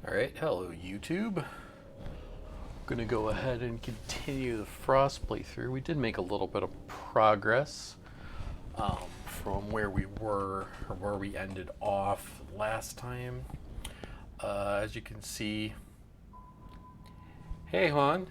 Alright, hello YouTube. Gonna go ahead and continue the Frost playthrough. We did make a little bit of progress from where we were, or where we ended off last time. As you can see, hey hon.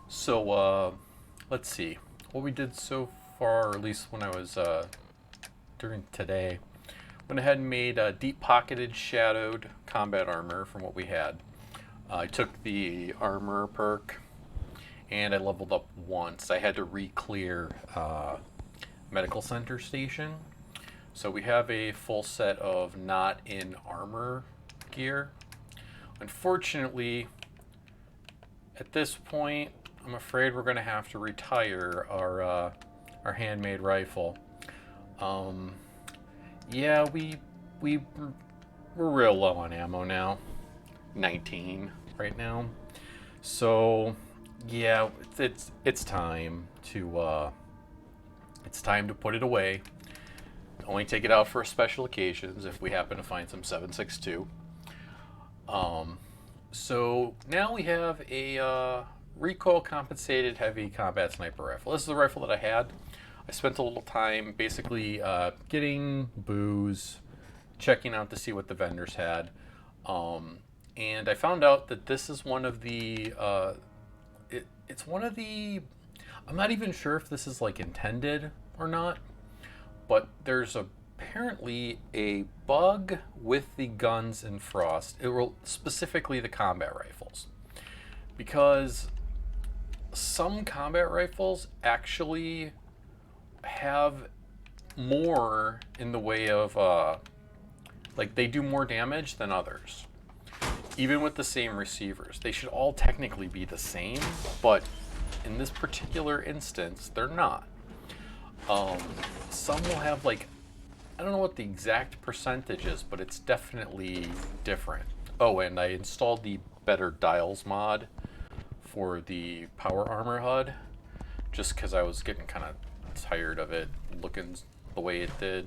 So, let's see. What we did so far, or at least when I was during today, went ahead and made a deep pocketed shadowed combat armor from what we had. I took the armor perk and I leveled up once. I had to re-clear medical center station. So we have a full set of not in armor gear. Unfortunately, at this point, I'm afraid we're going to have to retire our handmade rifle. Yeah, we're real low on ammo now. 19 right now. So yeah, it's time to put it away. Only take it out for special occasions if we happen to find some 7.62. So now we have a recoil compensated heavy combat sniper rifle. This is the rifle that I had. I spent a little time basically getting booze, checking out to see what the vendors had, and I found out that this is one of the it's one of the, I'm not even sure if this is like intended or not, but there's apparently a bug with the guns in Frost. It will specifically the combat rifles, because some combat rifles actually have more in the way of like they do more damage than others, even with the same receivers. They should all technically be the same, but in this particular instance they're not. Some will have like, I don't know what the exact percentage is, but it's definitely different. Oh, and I installed the Better Dials mod for the power armor HUD, just because I was getting kind of tired of it looking the way it did.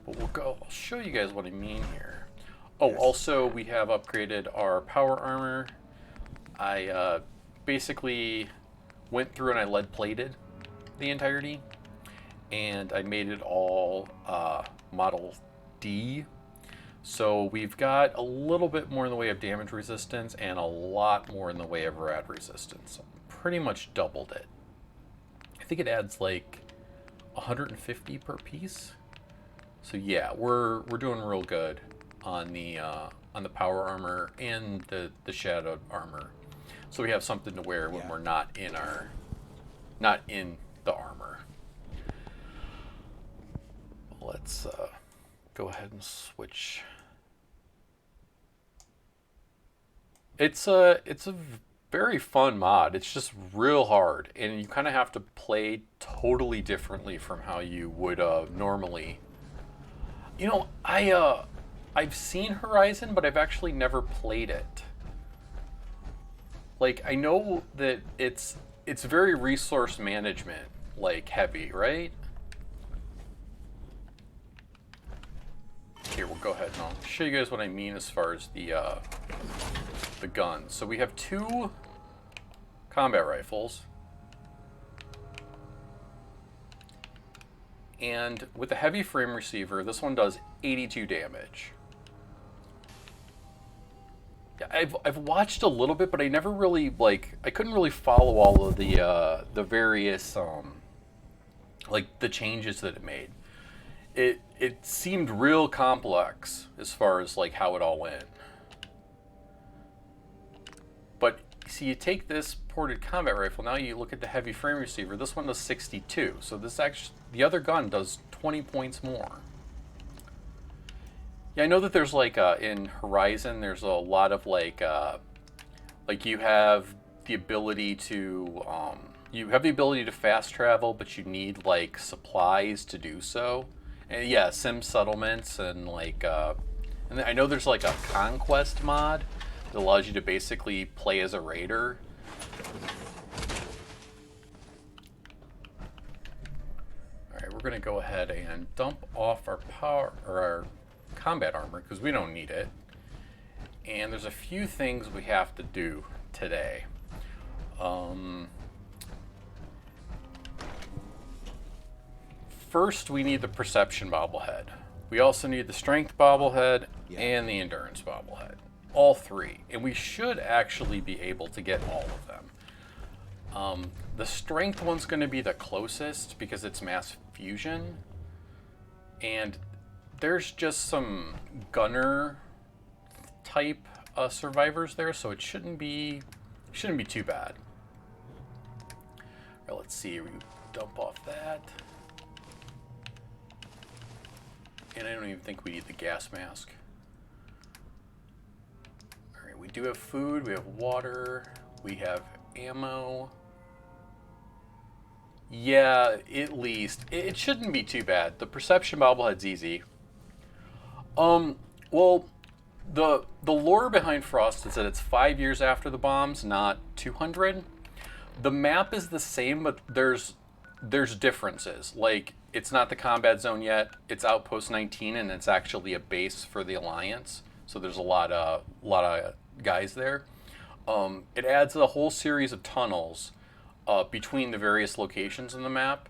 But I'll show you guys what I mean here. Oh, also we have upgraded our power armor. I basically went through and I lead plated the entirety, and I made it all Model D. So we've got a little bit more in the way of damage resistance and a lot more in the way of rad resistance. Pretty much doubled it. I think it adds like 150 per piece. So yeah, we're doing real good on the power armor and the shadowed armor. So we have something to wear when we're not in the armor. Let's go ahead and switch. It's a very fun mod. It's just real hard, and you kind of have to play totally differently from how you would normally. You know, I've seen Horizon, but I've actually never played it. Like, I know that it's very resource management like heavy, right? Here, we'll go ahead and I'll show you guys what I mean as far as the guns. So we have two combat rifles, and with a heavy frame receiver, this one does 82 damage. Yeah, I've watched a little bit, but I never really I couldn't really follow all of the various like the changes that it made. It seemed real complex as far as like how it all went. But see, you take this ported combat rifle, now you look at the heavy frame receiver, this one does 62. So this actually, the other gun does 20 points more. Yeah, I know that there's like in Horizon, there's a lot of like you have the ability to fast travel, but you need like supplies to do so. And yeah, sim settlements and like and I know there's like a conquest mod It allows you to basically play as a raider. Alright, we're going to go ahead and dump off our power or our combat armor because we don't need it. And there's a few things we have to do today. First, we need the perception bobblehead. We also need the strength bobblehead and the endurance bobblehead. All three. And we should actually be able to get all of them. The strength one's going to be the closest because it's mass fusion. And there's just some gunner type survivors there, so it shouldn't be too bad. All right, let's see. We dump off that. And I don't even think we need the gas mask. All right, we do have food, we have water, we have ammo. Yeah, at least. It shouldn't be too bad. The perception bobblehead's easy. Well, the lore behind Frost is that it's 5 years after the bombs, not 200. The map is the same, but there's differences. Like, it's not the combat zone yet. It's Outpost 19, and it's actually a base for the Alliance. So there's a lot of guys there. It adds a whole series of tunnels between the various locations in the map.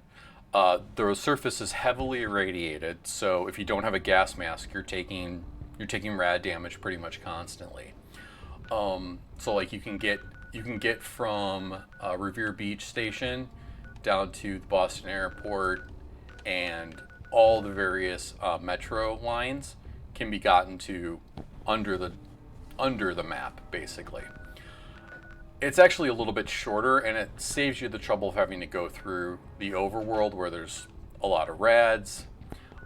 The surface is heavily irradiated, so if you don't have a gas mask, you're taking rad damage pretty much constantly. So like you can get from Revere Beach Station down to the Boston Airport, and all the various metro lines can be gotten to under the map, basically. It's actually a little bit shorter, and it saves you the trouble of having to go through the overworld where there's a lot of rads,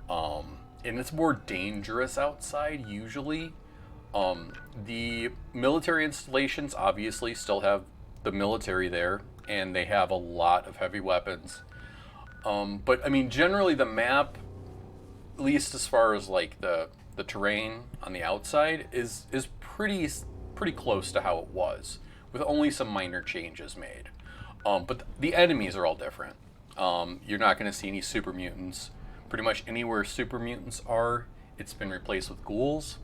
and it's more dangerous outside usually. The military installations obviously still have the military there, and they have a lot of heavy weapons. But I mean, generally the map, at least as far as like the terrain on the outside, is pretty close to how it was, with only some minor changes made. But the enemies are all different. You're not going to see any super mutants. Pretty much anywhere super mutants are, it's been replaced with ghouls.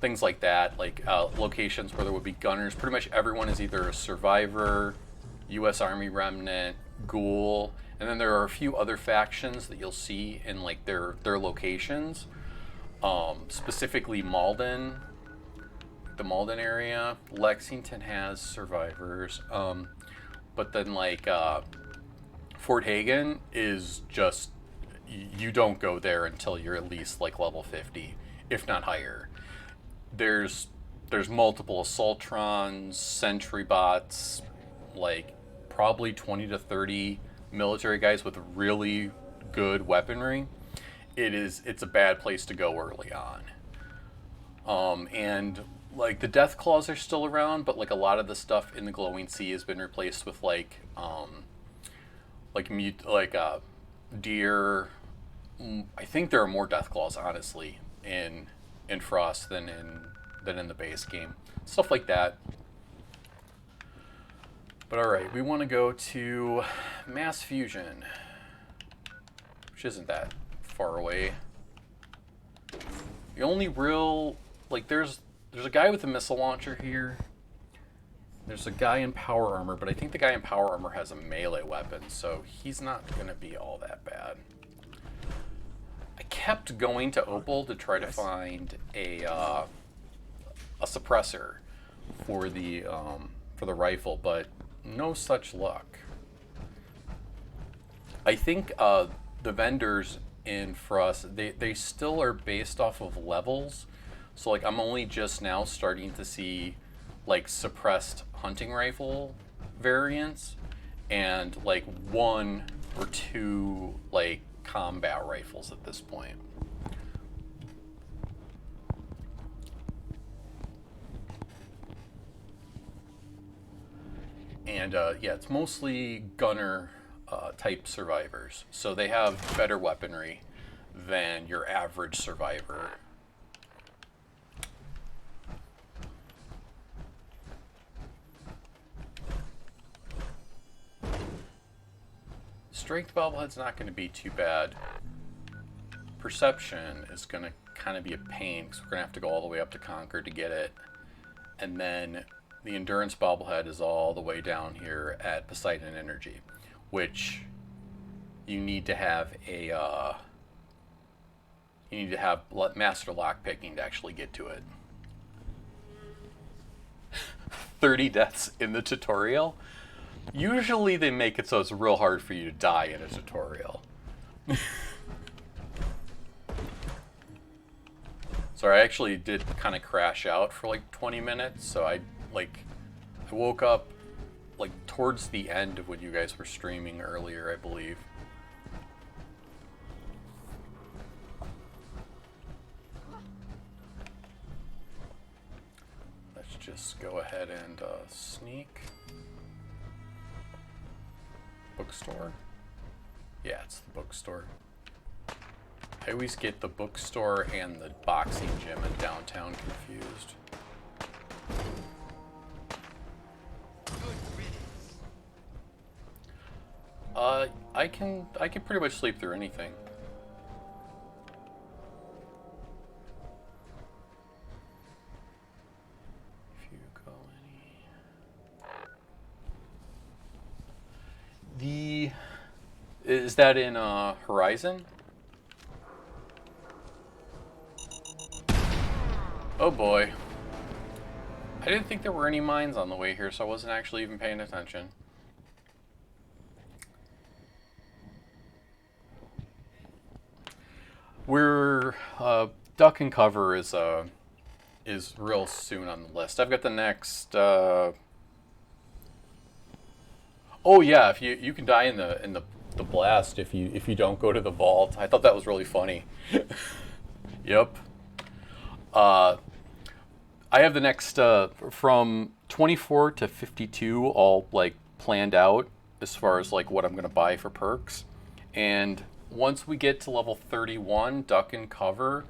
Things like that, like locations where there would be gunners. Pretty much everyone is either a survivor, U.S. Army remnant, ghoul, and then there are a few other factions that you'll see in like their locations. Specifically Malden, the Malden area. Lexington has survivors, but then like Fort Hagen is just, you don't go there until you're at least like level 50, if not higher. There's multiple Assaultrons, sentry bots, like probably 20 to 30 military guys with really good weaponry. It's a bad place to go early on. And like the Death Claws are still around, but like a lot of the stuff in the Glowing Sea has been replaced with deer. I think there are more Death Claws, honestly, in Frost than in the base game. Stuff like that. But alright, we want to go to Mass Fusion, which isn't that far away. The only real, like, there's a guy with a missile launcher here. There's a guy in power armor, but I think the guy in power armor has a melee weapon, so he's not going to be all that bad. I kept going to Opal to try to find a suppressor for the rifle, but no such luck. I think the vendors in Frost, they still are based off of levels. So like I'm only just now starting to see like suppressed hunting rifle variants and like 1 or 2 like combat rifles at this point. And yeah, it's mostly gunner type survivors. So they have better weaponry than your average survivor. Strength bobblehead's not going to be too bad. Perception is going to kind of be a pain because we're going to have to go all the way up to Conquer to get it. And then the Endurance bobblehead is all the way down here at Poseidon Energy, which you need to have a Master Lockpicking to actually get to it. 30 deaths in the tutorial? Usually they make it so it's real hard for you to die in a tutorial. Sorry, I actually did kind of crash out for like 20 minutes, so I woke up like towards the end of when you guys were streaming earlier, I believe. Let's just go ahead and sneak. Bookstore? Yeah, it's the bookstore. I always get the bookstore and the boxing gym in downtown confused. I can pretty much sleep through anything. If you go any... Is that in Horizon? Oh boy. I didn't think there were any mines on the way here, so I wasn't actually even paying attention. We're duck and cover is real soon on the list. I've got the next. Oh yeah, if you can die in the blast if you don't go to the vault. I thought that was really funny. Yep. I have the next from 24 to 52 all like planned out as far as like what I'm gonna buy for perks, and once we get to level 31, duck and cover,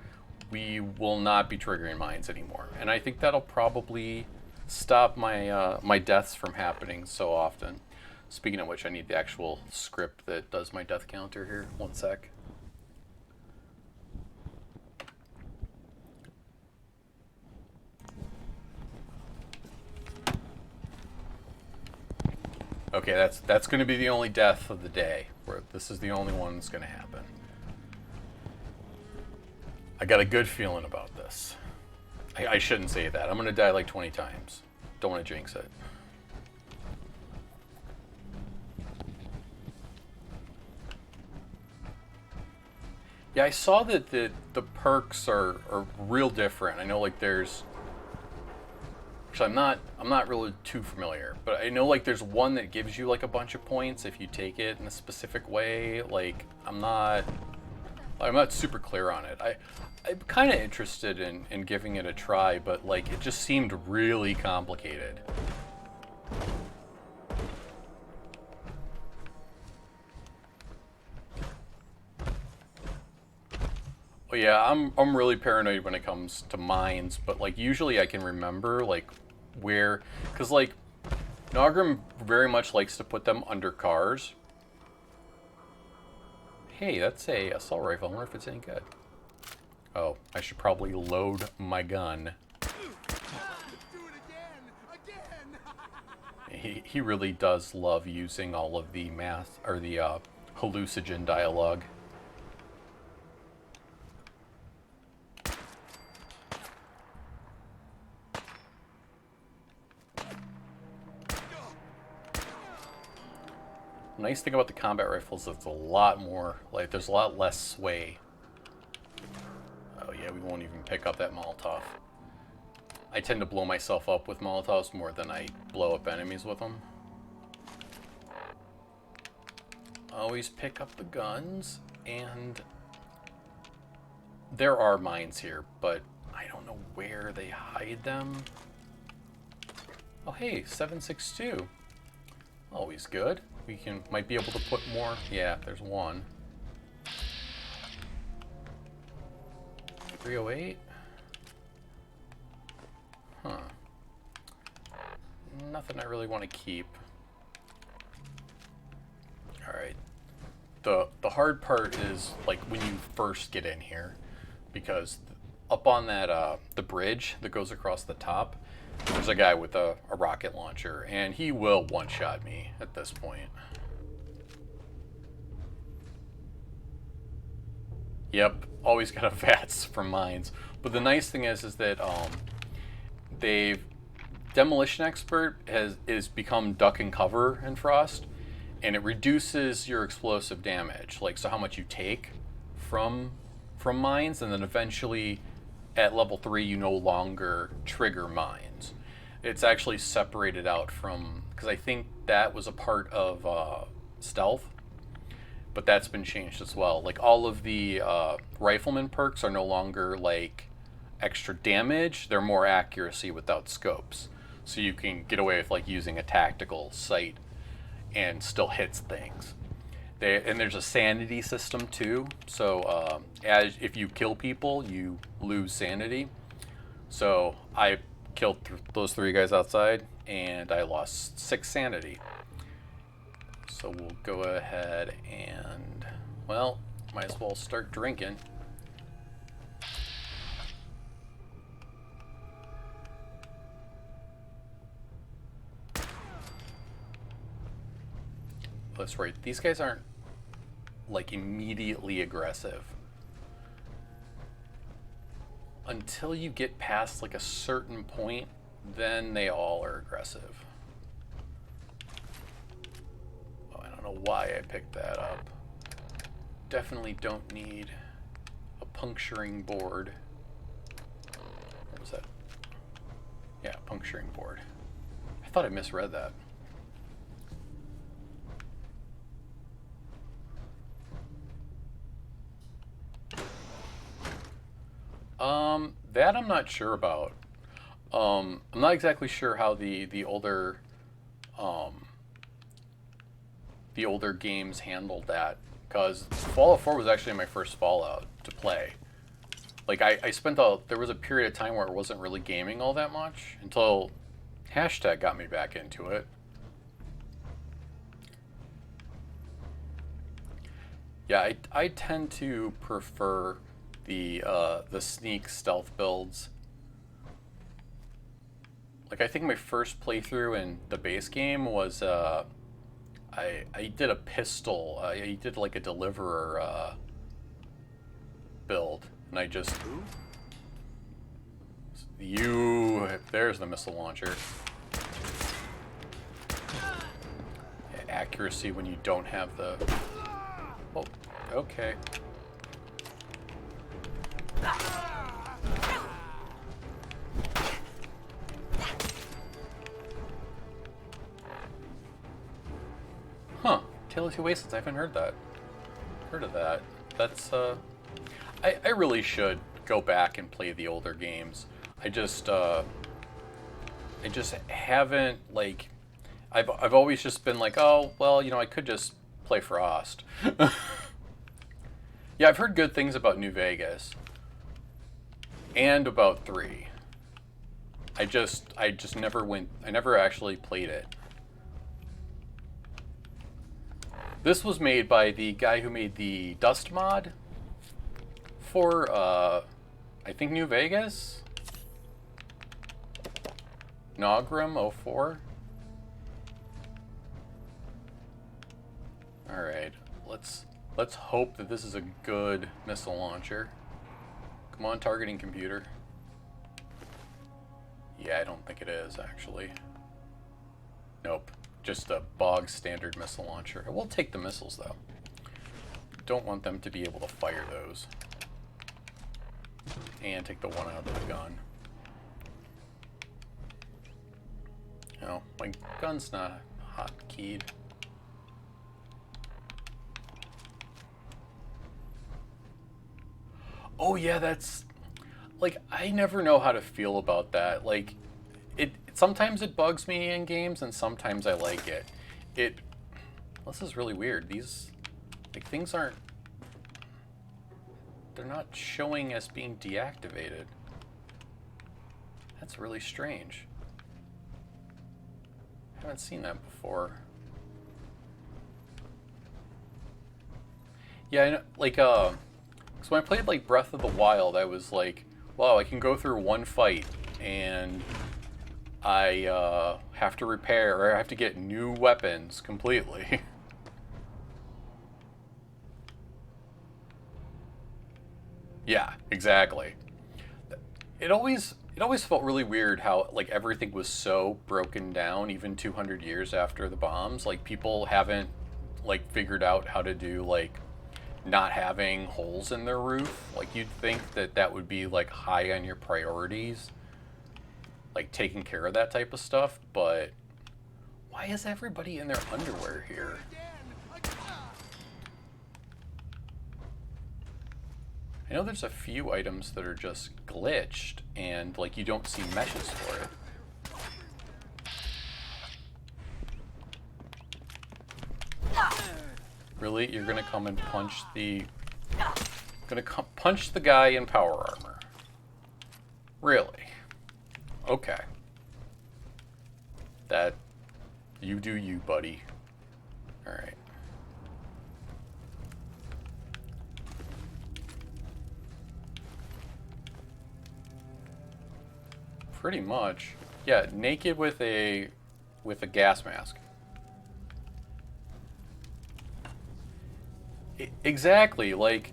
we will not be triggering mines anymore, and I think that'll probably stop my my deaths from happening so often. Speaking of which, I need the actual script that does my death counter here. One sec. Okay, that's going to be the only death of the day. Where this is the only one that's going to happen. I got a good feeling about this. I shouldn't say that. I'm going to die like 20 times. Don't want to jinx it. Yeah, I saw that the perks are real different. I know like there's... Actually, I'm not really too familiar, but I know like there's one that gives you like a bunch of points if you take it in a specific way. Like I'm not super clear on it. I'm kind of interested in giving it a try, but like it just seemed really complicated. Well, yeah, I'm really paranoid when it comes to mines, but like usually I can remember like where, because like Nogrim very much likes to put them under cars. Hey, that's a assault rifle. I wonder if it's any good. Oh, I should probably load my gun. He really does love using all of the math or the hallucinogen dialogue. Nice thing about the combat rifles is it's a lot more, like, there's a lot less sway. Oh yeah, we won't even pick up that Molotov. I tend to blow myself up with Molotovs more than I blow up enemies with them. Always pick up the guns, and there are mines here, but I don't know where they hide them. Oh hey, 762. Always good. We might be able to put more. Yeah, there's one. 308. Huh. Nothing I really want to keep. Alright. the hard part is like when you first get in here, because up on that the bridge that goes across the top, there's a guy with a rocket launcher, and he will one-shot me at this point. Yep, always got a VATS from mines. But the nice thing is that they've Demolition Expert is become duck and cover in Frost, and it reduces your explosive damage, like so how much you take from mines, and then eventually at level 3 you no longer trigger mines. It's actually separated out from, because I think that was a part of stealth, but that's been changed as well. Like all of the rifleman perks are no longer like extra damage, they're more accuracy without scopes. So you can get away with like using a tactical sight and still hits things. And there's a sanity system too. So if you kill people, you lose sanity. So I killed those 3 guys outside, and I lost 6 sanity. So we'll go ahead and, well, might as well start drinking. That's right, these guys aren't like immediately aggressive. Until you get past like a certain point, then they all are aggressive. Oh, I don't know why I picked that up. Definitely don't need a puncturing board. What was that? Yeah, puncturing board. I thought I misread that. That I'm not sure about. I'm not exactly sure how the older games handled that, because Fallout 4 was actually my first Fallout to play. Like I spent there was a period of time where it wasn't really gaming all that much until hashtag got me back into it. Yeah, I tend to prefer the sneak stealth builds. Like I think my first playthrough in the base game was I did a pistol. I did like a deliverer build, and I just there's the missile launcher. Accuracy when you don't have the. Oh, okay. Huh. Tale of Two Wastelands. I haven't heard of that. That's I really should go back and play the older games. I just haven't, like, I've always just been like, oh well, you know, I could just play Frost. Yeah, I've heard good things about New Vegas and about 3. I just never went. I never actually played it. This was made by the guy who made the Dust mod for, I think, New Vegas? Nogram 04? Alright, let's hope that this is a good missile launcher. Come on, targeting computer. Yeah, I don't think it is, actually. Nope. Just a bog standard missile launcher. I will take the missiles, though. Don't want them to be able to fire those. And take the one out of the gun. No, my gun's not hotkeyed. Oh yeah, that's... Like, I never know how to feel about that. Like, sometimes it bugs me in games, and sometimes I like it. This is really weird. These, like, things aren't... They're not showing as being deactivated. That's really strange. I haven't seen that before. Yeah, I know, like, because when I played, like, Breath of the Wild, I was like, wow, I can go through one fight, and I, have to repair, or I have to get new weapons completely. Yeah, exactly. It always felt really weird how like everything was so broken down even 200 years after the bombs. Like people haven't like figured out how to do like not having holes in their roof. Like you'd think that that would be like high on your priorities, like taking care of that type of stuff, but why is everybody in their underwear here? I know there's a few items that are just glitched and like you don't see meshes for it. Really? You're gonna come and punch the... punch the guy in power armor. Really? Okay. That... You do you, buddy. Alright. Pretty much. Yeah, naked with a gas mask. Exactly. Like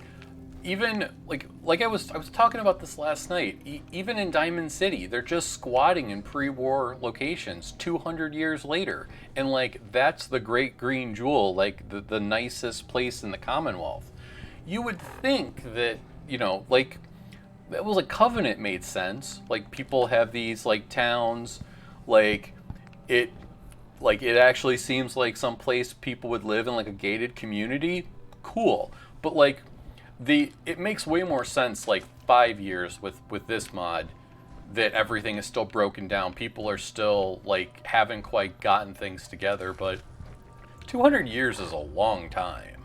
even like I was talking about this last night. Even in Diamond City, they're just squatting in pre-war locations 200 years later, and like that's the Great Green Jewel, like the nicest place in the Commonwealth. You would think that like it was like Covenant made sense. Like people have these like towns, like it it actually seems like some place people would live in like a gated community. Cool, but like it makes way more sense like 5 years with this mod that everything is still broken down. People are still like haven't quite gotten things together, but 200 years is a long time.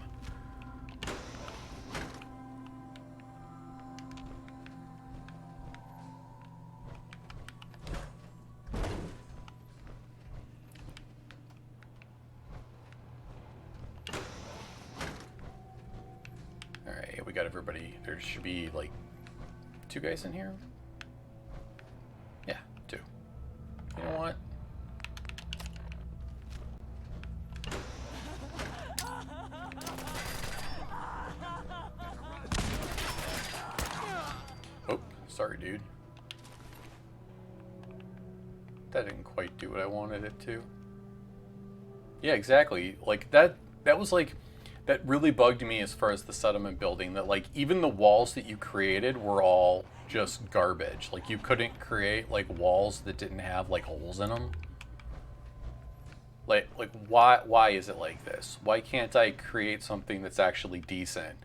Alright, we got everybody. There should be like 2 guys in here. Yeah, 2. You know what? Oh, sorry, dude. That didn't quite do what I wanted it to. Yeah, exactly. Like that was like that really bugged me as far as the settlement building, that like even the walls that you created were all just garbage. Like you couldn't create like walls that didn't have like holes in them. Like why is it like this? Why can't I create something that's actually decent?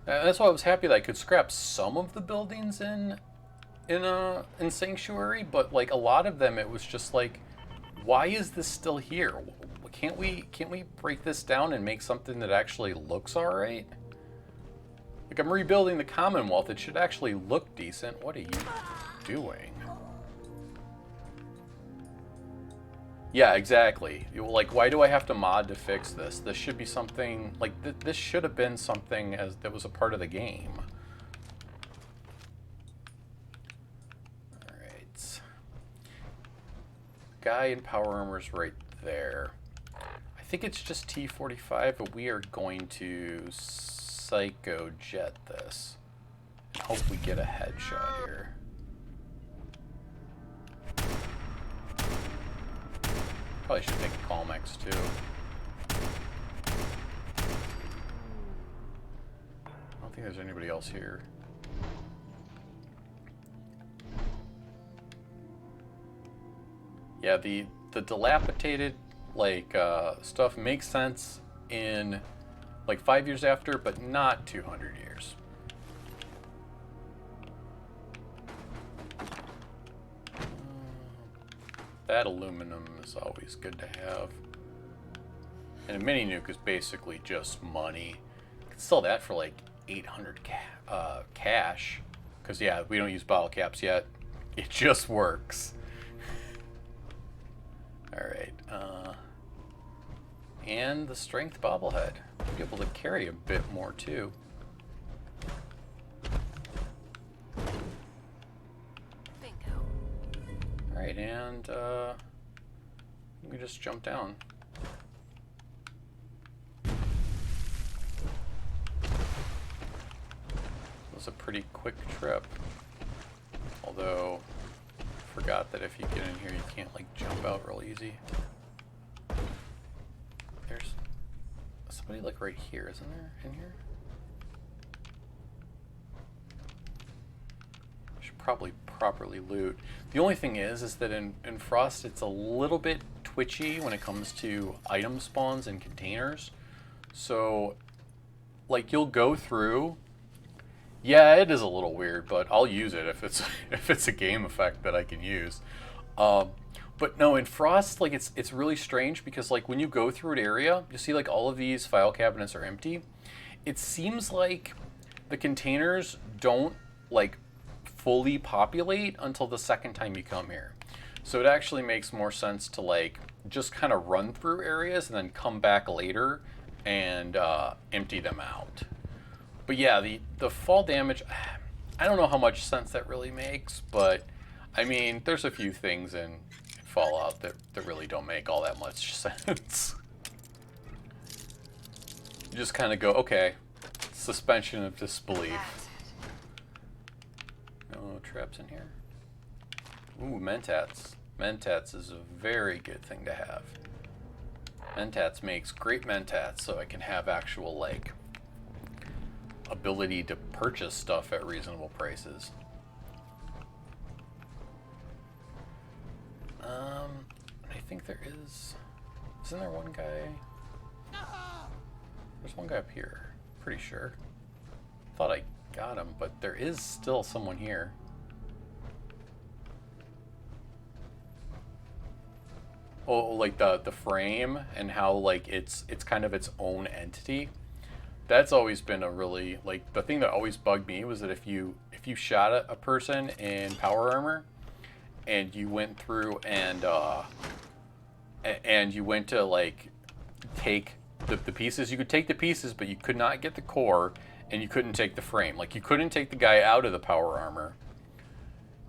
That's why I was happy that I could scrap some of the buildings in Sanctuary, but like a lot of them, it was just like, why is this still here? Can't we break this down and make something that actually looks all right? Like I'm rebuilding the Commonwealth, it should actually look decent. What are you doing? Yeah, exactly. Like, why do I have to mod to fix this? This should be something like this should have been something as that was a part of the game. All right. Guy in power armor's right there. I think it's just T-45, but we are going to psycho jet this. Hope we get a headshot here. Probably should take a Calmex too. I don't think there's anybody else here. Yeah, the dilapidated like stuff makes sense in like 5 years after, but not 200 years. That aluminum is always good to have. And a mini nuke is basically just money. You can sell that for like 800 cash. Because yeah, we don't use bottle caps yet. It just works. Alright. And the strength bobblehead. Be able to carry a bit more too. Bingo. Alright, and we just jump down. It was a pretty quick trip. Although, forgot that if you get in here, you can't like jump out real easy. There's somebody like right here, isn't there? In here? Should probably properly loot. The only thing is that in Frost, it's a little bit twitchy when it comes to item spawns and containers. So, like, you'll go through. Yeah, it is a little weird, but I'll use it if it's a game effect that I can use. But no, in Frost, like it's really strange because like when you go through an area, you see like all of these file cabinets are empty. It seems like the containers don't like fully populate until the second time you come here. So it actually makes more sense to like just kind of run through areas and then come back later and empty them out. But yeah, the fall damage, I don't know how much sense that really makes, but I mean, there's a few things in Fallout that really don't make all that much sense. You just kind of go, okay, suspension of disbelief. No traps in here. Ooh, mentats. Mentats is a very good thing to have. Mentats makes great mentats, so I can have actual, like, ability to purchase stuff at reasonable prices. I think there is... Isn't there one guy? There's one guy up here. Pretty sure. Thought I got him, but there is still someone here. Oh, like the frame and how like it's kind of its own entity. That's always been a really, like, the thing that always bugged me was that if you shot a person in power armor and you went through and you went to like take the pieces, you could take the pieces, but you could not get the core and you couldn't take the frame. Like, you couldn't take the guy out of the power armor.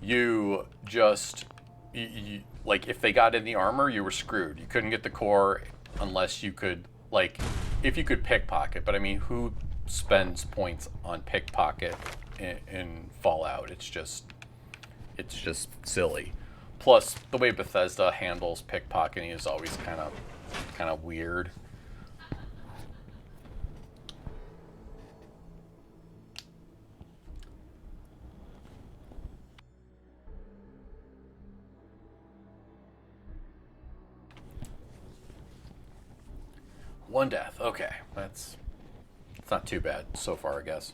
You just, like, if they got in the armor, you were screwed. You couldn't get the core unless you could, like, if you could pickpocket. But I mean, who spends points on pickpocket in Fallout? It's just silly. Plus, the way Bethesda handles pickpocketing is always kind of weird. One death. Okay, it's not too bad so far, I guess.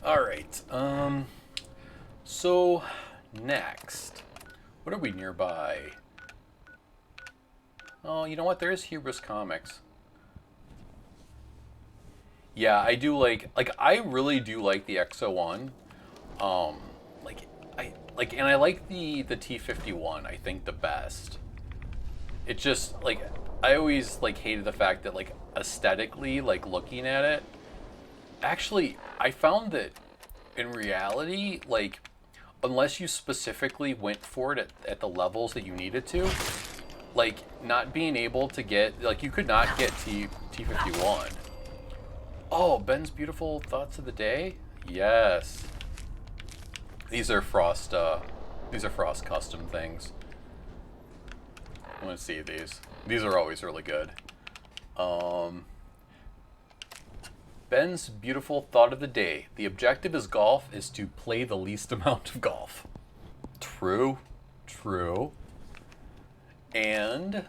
All right. So next, what are we nearby? Oh, you know what? There is Hubris Comics. Yeah, I do I really do like the XO1. And I like the T51, I think, the best. It just, like, I always, like, hated the fact that, like, aesthetically, like, looking at it, actually, I found that in reality, like, unless you specifically went for it at the levels that you needed to, like, not being able to get, like, you could not get T51. Oh, Ben's beautiful thoughts of the day? Yes. These are Frost custom things. I want to see these. These are always really good. Ben's beautiful thought of the day. The objective is golf is to play the least amount of golf. True. True. And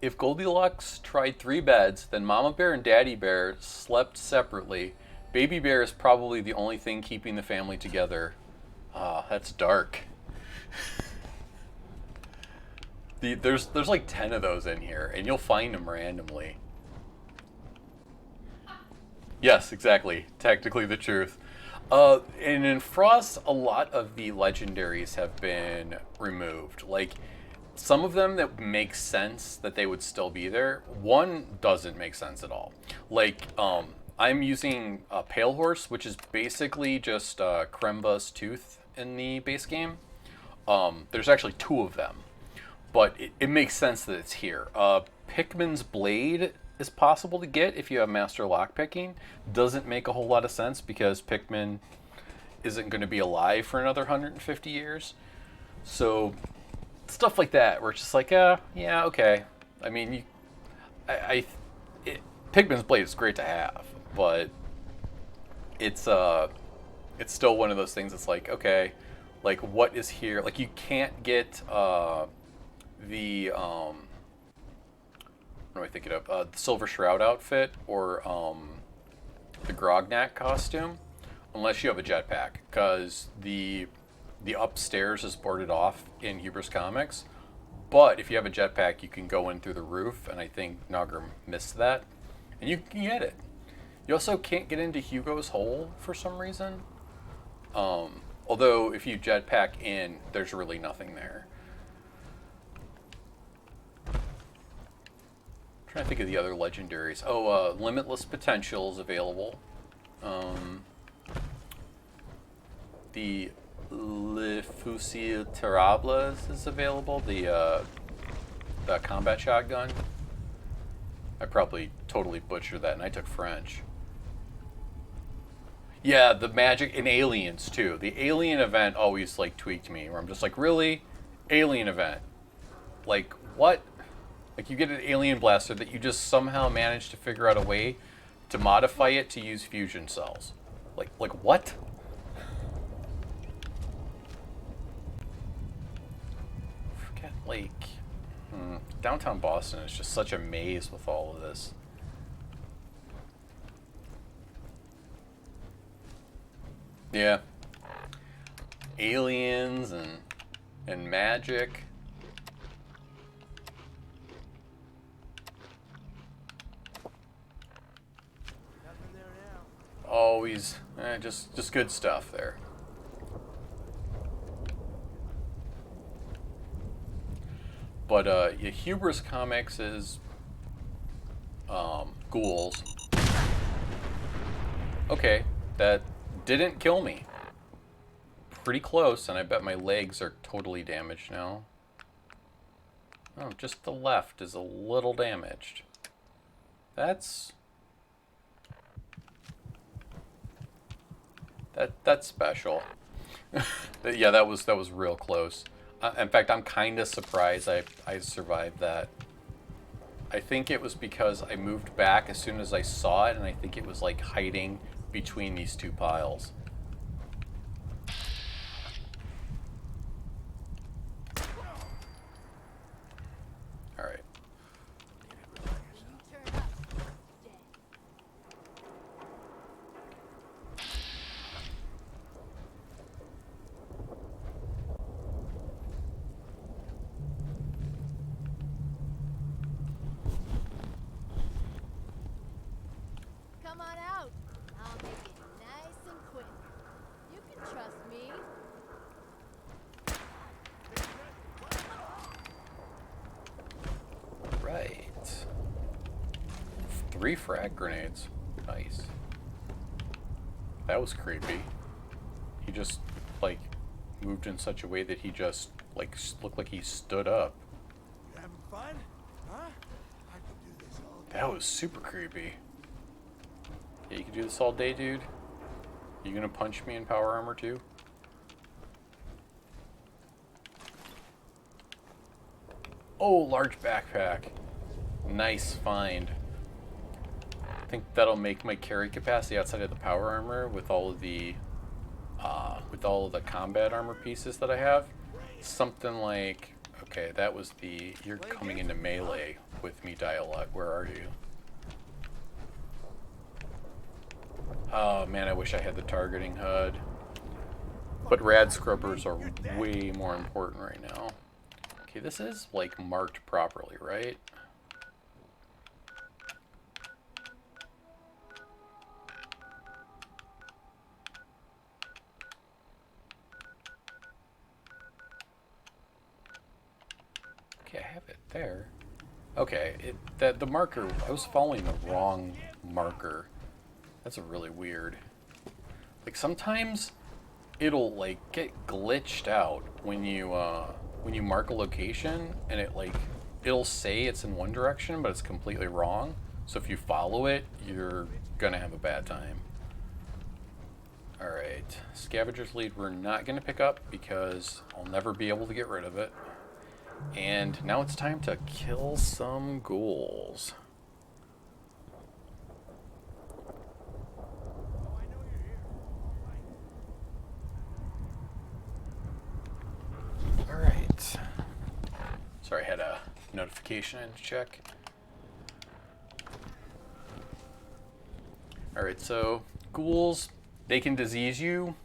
if Goldilocks tried 3 beds, then Mama Bear and Daddy Bear slept separately. Baby Bear is probably the only thing keeping the family together. Ah, that's dark. There's like 10 of those in here, and you'll find them randomly. Yes, exactly. Technically the truth. And in Frost, a lot of the legendaries have been removed. Like, some of them that make sense that they would still be there. One doesn't make sense at all. Like, I'm using Pale Horse, which is basically just Kremba's Tooth in the base game. There's actually two of them, but it makes sense that it's here. Pikmin's Blade is possible to get if you have Master Lockpicking. Doesn't make a whole lot of sense because Pikmin isn't going to be alive for another 150 years. So stuff like that, where it's just like, yeah, okay. I mean, Pikmin's Blade is great to have, but it's still one of those things that's like, okay, like what is here? Like you can't get the what am I thinking of? The Silver Shroud outfit or the Grognak costume, unless you have a jetpack, because the upstairs is boarded off in Hubris Comics. But if you have a jetpack, you can go in through the roof, and I think Nagram missed that, and you can get it. You also can't get into Hugo's hole for some reason. Although if you jetpack in, there's really nothing there. I'm trying to think of the other legendaries. Oh, Limitless Potential is available. The Le Fusil Terrible is available. The combat shotgun. I probably totally butchered that, and I took French. Yeah, the magic in Aliens too. The Alien event always like tweaked me, where I'm just like, really, Alien event, like what? Like you get an alien blaster that you just somehow manage to figure out a way to modify it to use fusion cells. Like what? Forget Lake. Downtown Boston is just such a maze with all of this. Yeah. Aliens and magic. Always just good stuff there. But yeah, Hubris Comics is ghouls. Okay, that didn't kill me. Pretty close, and I bet my legs are totally damaged now. Oh, just the left is a little damaged. That's special. Yeah, that was real close. In fact, I'm kind of surprised I survived that. I think it was because I moved back as soon as I saw it, and I think it was like hiding between these two piles. All right. Come on out. I'll make it nice and quick. You can trust me. Right. 3 frag grenades. Nice. That was creepy. He just, like, moved in such a way that he just, like, looked like he stood up. You having fun? Huh? I could do this all day. That was super creepy. Yeah, you can do this all day, dude? You gonna punch me in power armor, too? Oh, large backpack. Nice find. I think that'll make my carry capacity outside of the power armor with all of the combat armor pieces that I have. Something like, okay, that was the you're coming into melee with me dialogue. Where are you? Oh man, I wish I had the targeting HUD. But rad scrubbers are way more important right now. Okay, this is like marked properly, right? Okay, I have it there. Okay, the marker, I was following the wrong marker. That's really weird. Like sometimes it'll like get glitched out when you mark a location, and it'll say it's in one direction but it's completely wrong. So if you follow it, you're gonna have a bad time. All right, scavenger's lead we're not gonna pick up because I'll never be able to get rid of it. And now it's time to kill some ghouls. Alright. Sorry, I had a notification I had to check. Alright, so ghouls, they can disease you.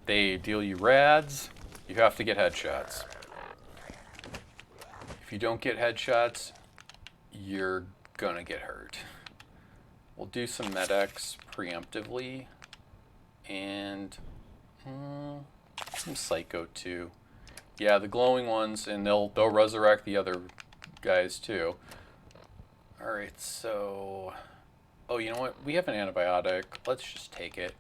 They deal you rads. You have to get headshots. If you don't get headshots, you're gonna get hurt. We'll do some medics preemptively, and some psycho too. Yeah, the glowing ones, and they'll resurrect the other guys too. All right, so you know what? We have an antibiotic. Let's just take it.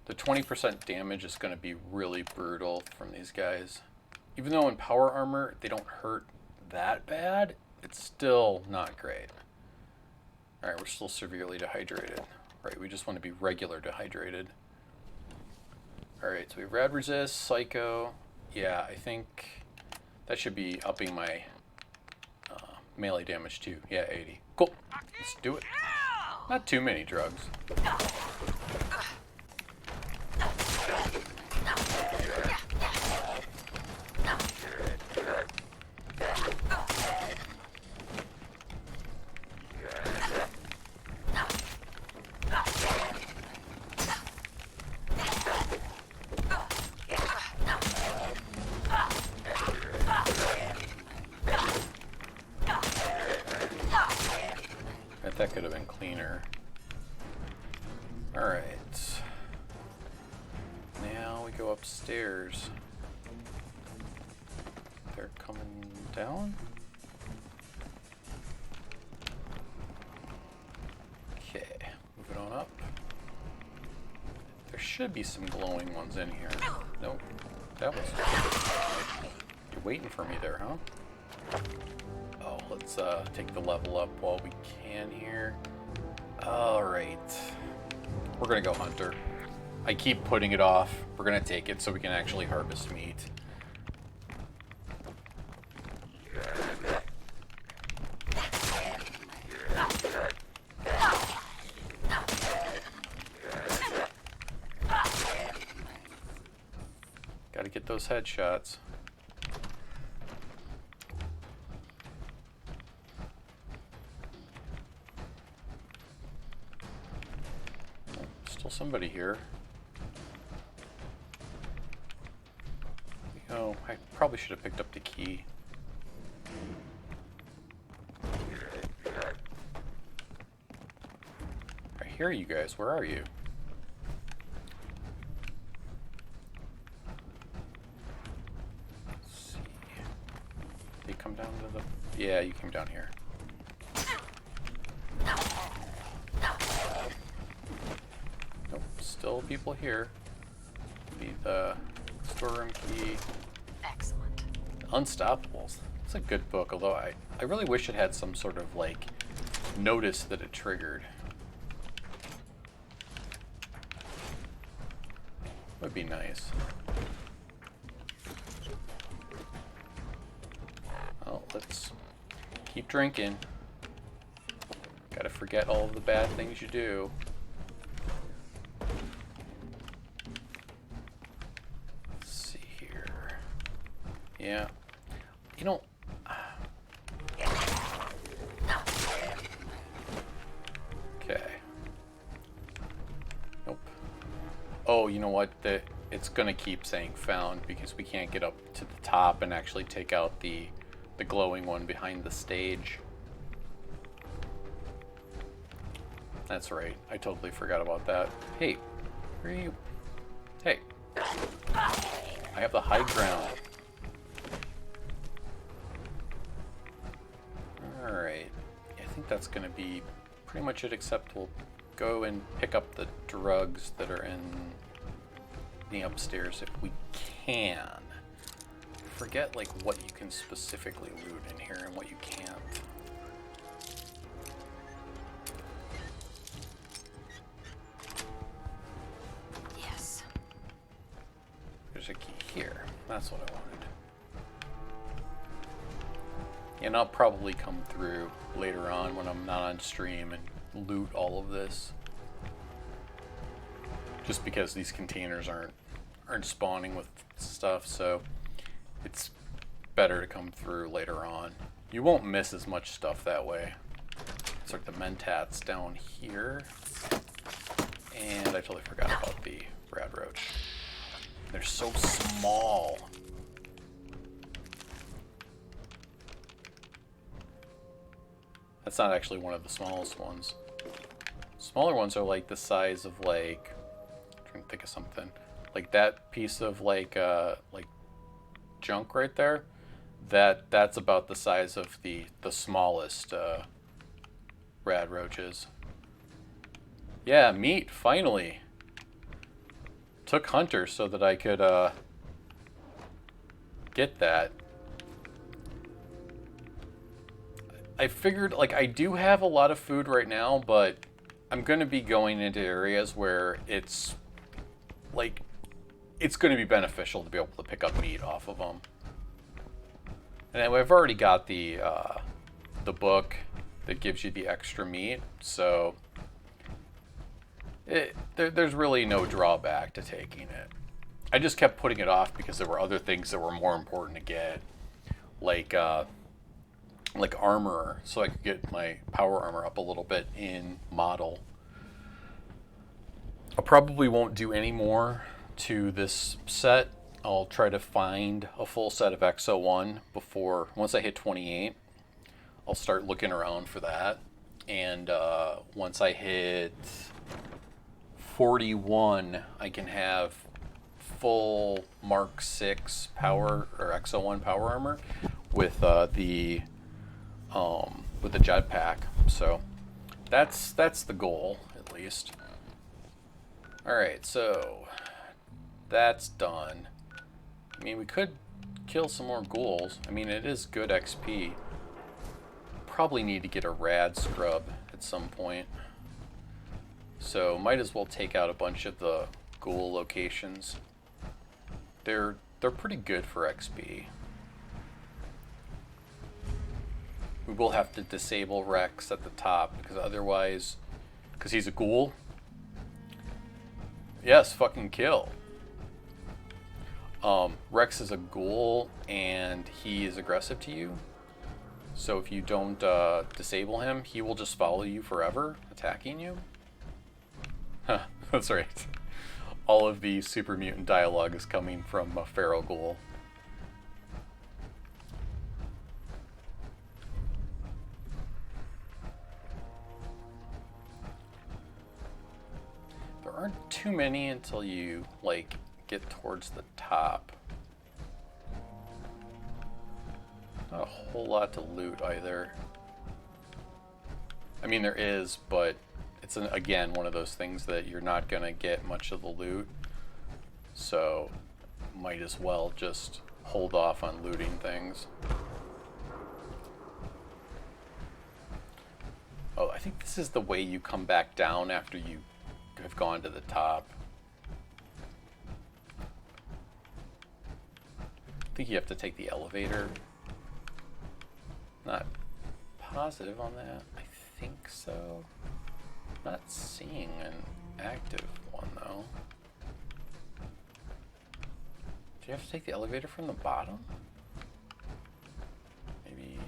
The 20% damage is going to be really brutal from these guys. Even though in power armor they don't hurt that bad, it's still not great. All right, we're still severely dehydrated. Right, we just want to be regular dehydrated. All right, so we have rad resist, psycho. Yeah, I think that should be upping my melee damage too. Yeah, 80. Cool. Let's do it. Not too many drugs. That could have been cleaner. Alright. Now we go upstairs. They're coming down? Okay, moving on up. There should be some glowing ones in here. Nope. That was... You're waiting for me there, huh? Oh, let's take the level up while we can here. Alright. We're gonna go hunter. I keep putting it off. We're gonna take it so we can actually harvest meat. Gotta get those headshots. Still somebody here. Oh, I probably should have picked up the key. I hear you guys. Where are you? Let's see. They come down to the... Yeah, you came down here. Nope, still people here. Be the storeroom key. Excellent. Unstoppables. It's a good book, although I really wish it had some sort of like notice that it triggered. Would be nice. Well, let's keep drinking. Gotta forget all of the bad things you do. Let's see here. Yeah. You know... Okay. Nope. Oh, you know what? it's gonna keep saying found because we can't get up to the top and actually take out the glowing one behind the stage. That's right. I totally forgot about that. Hey, where are you? Hey. I have the high ground. Alright. I think that's going to be pretty much it, except we'll go and pick up the drugs that are in the upstairs if we can. Forget, like, what you can specifically loot in here and what you can't. There's a key here. That's what I wanted. And I'll probably come through later on when I'm not on stream and loot all of this. Just because these containers aren't spawning with stuff, so it's better to come through later on. You won't miss as much stuff that way. It's like the mentats down here. And I totally forgot about the rad roach. They're so small. That's not actually one of the smallest ones. Smaller ones are like the size of, like, I'm trying to think of something. Like that piece of like junk right there. That's about the size of the smallest rad roaches. Yeah, meat, finally. Took Hunter so that I could get that. I figured, like, I do have a lot of food right now, but I'm going to be going into areas where it's, like, it's going to be beneficial to be able to pick up meat off of them. And I've already got the book that gives you the extra meat, so there's really no drawback to taking it. I just kept putting it off because there were other things that were more important to get, like armor, so I could get my power armor up a little bit in model. I probably won't do any more to this set. I'll try to find a full set of XO1 before, once I hit 28, I'll start looking around for that. And once I hit 41, I can have full Mark 6 power, or XO1 power armor with the jetpack. So that's the goal, at least. Alright, so that's done. I mean, we could kill some more ghouls. I mean, it is good XP. Probably need to get a rad scrub at some point. So might as well take out a bunch of the ghoul locations. They're pretty good for XP. We will have to disable Rex at the top because otherwise, because he's a ghoul. Yes, fucking kill. Rex is a ghoul and he is aggressive to you. So if you don't disable him, he will just follow you forever, attacking you. Huh, that's right. All of the super mutant dialogue is coming from a feral ghoul. There aren't too many until you, like, get towards the top. Not a whole lot to loot either. I mean, there is, but it's, again, one of those things that you're not going to get much of the loot. So, might as well just hold off on looting things. Oh, I think this is the way you come back down after you have gone to the top. I think you have to take the elevator. Not positive on that. I think so. Not seeing an active one though. Do you have to take the elevator from the bottom? Maybe.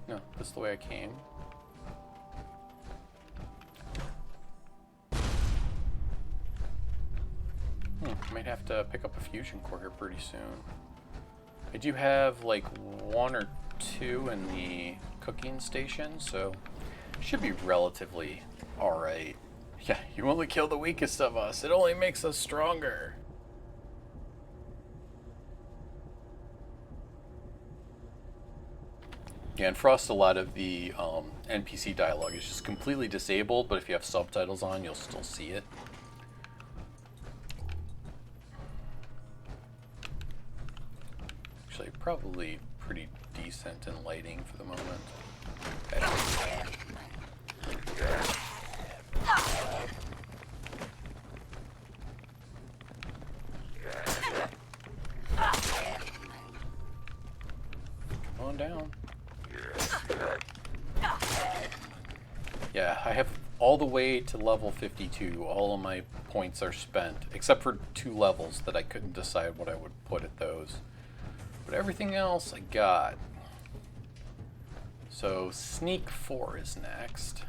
No, this is the way I came. Hmm. Might have to pick up a fusion core here pretty soon. I do have like 1 or 2 in the cooking station, so should be relatively alright. Yeah, you only kill the weakest of us. It only makes us stronger. Yeah, in Frost, a lot of the NPC dialogue is just completely disabled, but if you have subtitles on, you'll still see it. Actually, probably pretty decent in lighting for the moment. Okay. Come on down. Yeah, I have all the way to level 52. All of my points are spent, except for 2 levels that I couldn't decide what I would put at those. But everything else I got. So Sneak 4 is next.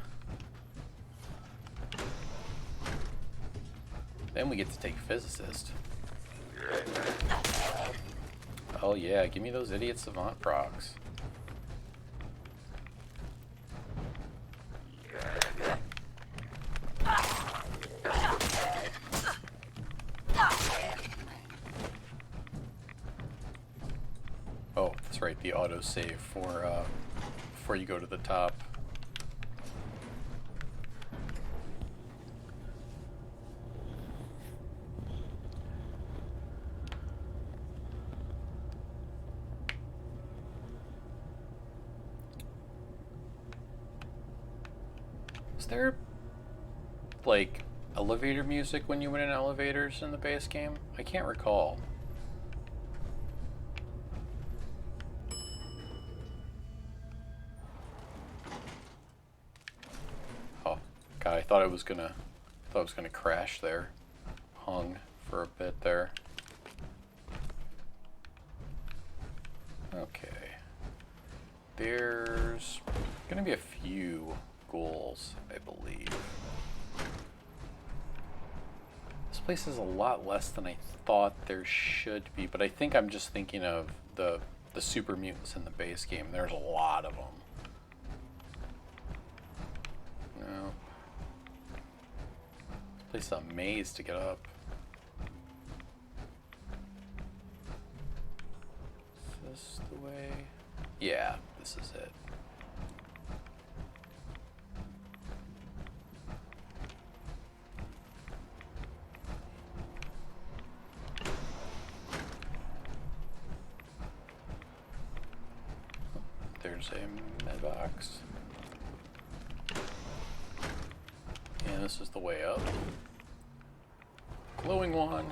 Then we get to take Physicist. Oh yeah, give me those idiot savant procs. Oh, that's right, the autosave for before you go to the top. Is there like elevator music when you went in elevators in the base game? I can't recall. Oh god, I thought I was gonna crash there. Hung for a bit there. Okay. There's gonna be a few ghouls, I believe. This place is a lot less than I thought there should be, but I think I'm just thinking of the super mutants in the base game. There's a lot of them. No. This place is a maze to get up. Is this the way? Yeah, this is it. There's a med box. And this is the way up. Glowing one.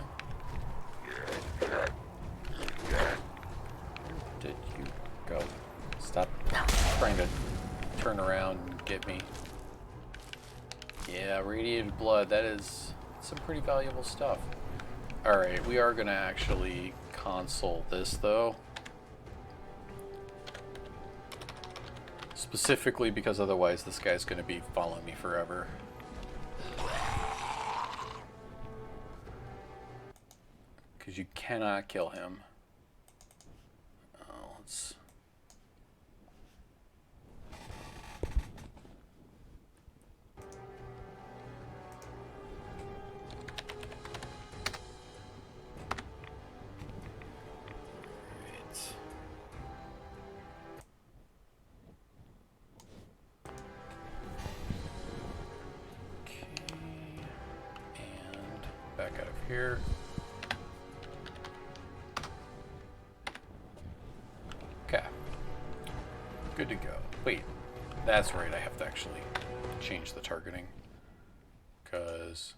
Where did you go? Stop trying to turn around and get me. Yeah, radiated blood. That is some pretty valuable stuff. Alright, we are going to actually console this though. Specifically because otherwise this guy's going to be following me forever. Because you cannot kill him. Oh, let's... back out of here. Okay. Good to go. Wait, that's right, I have to actually change the targeting. Because...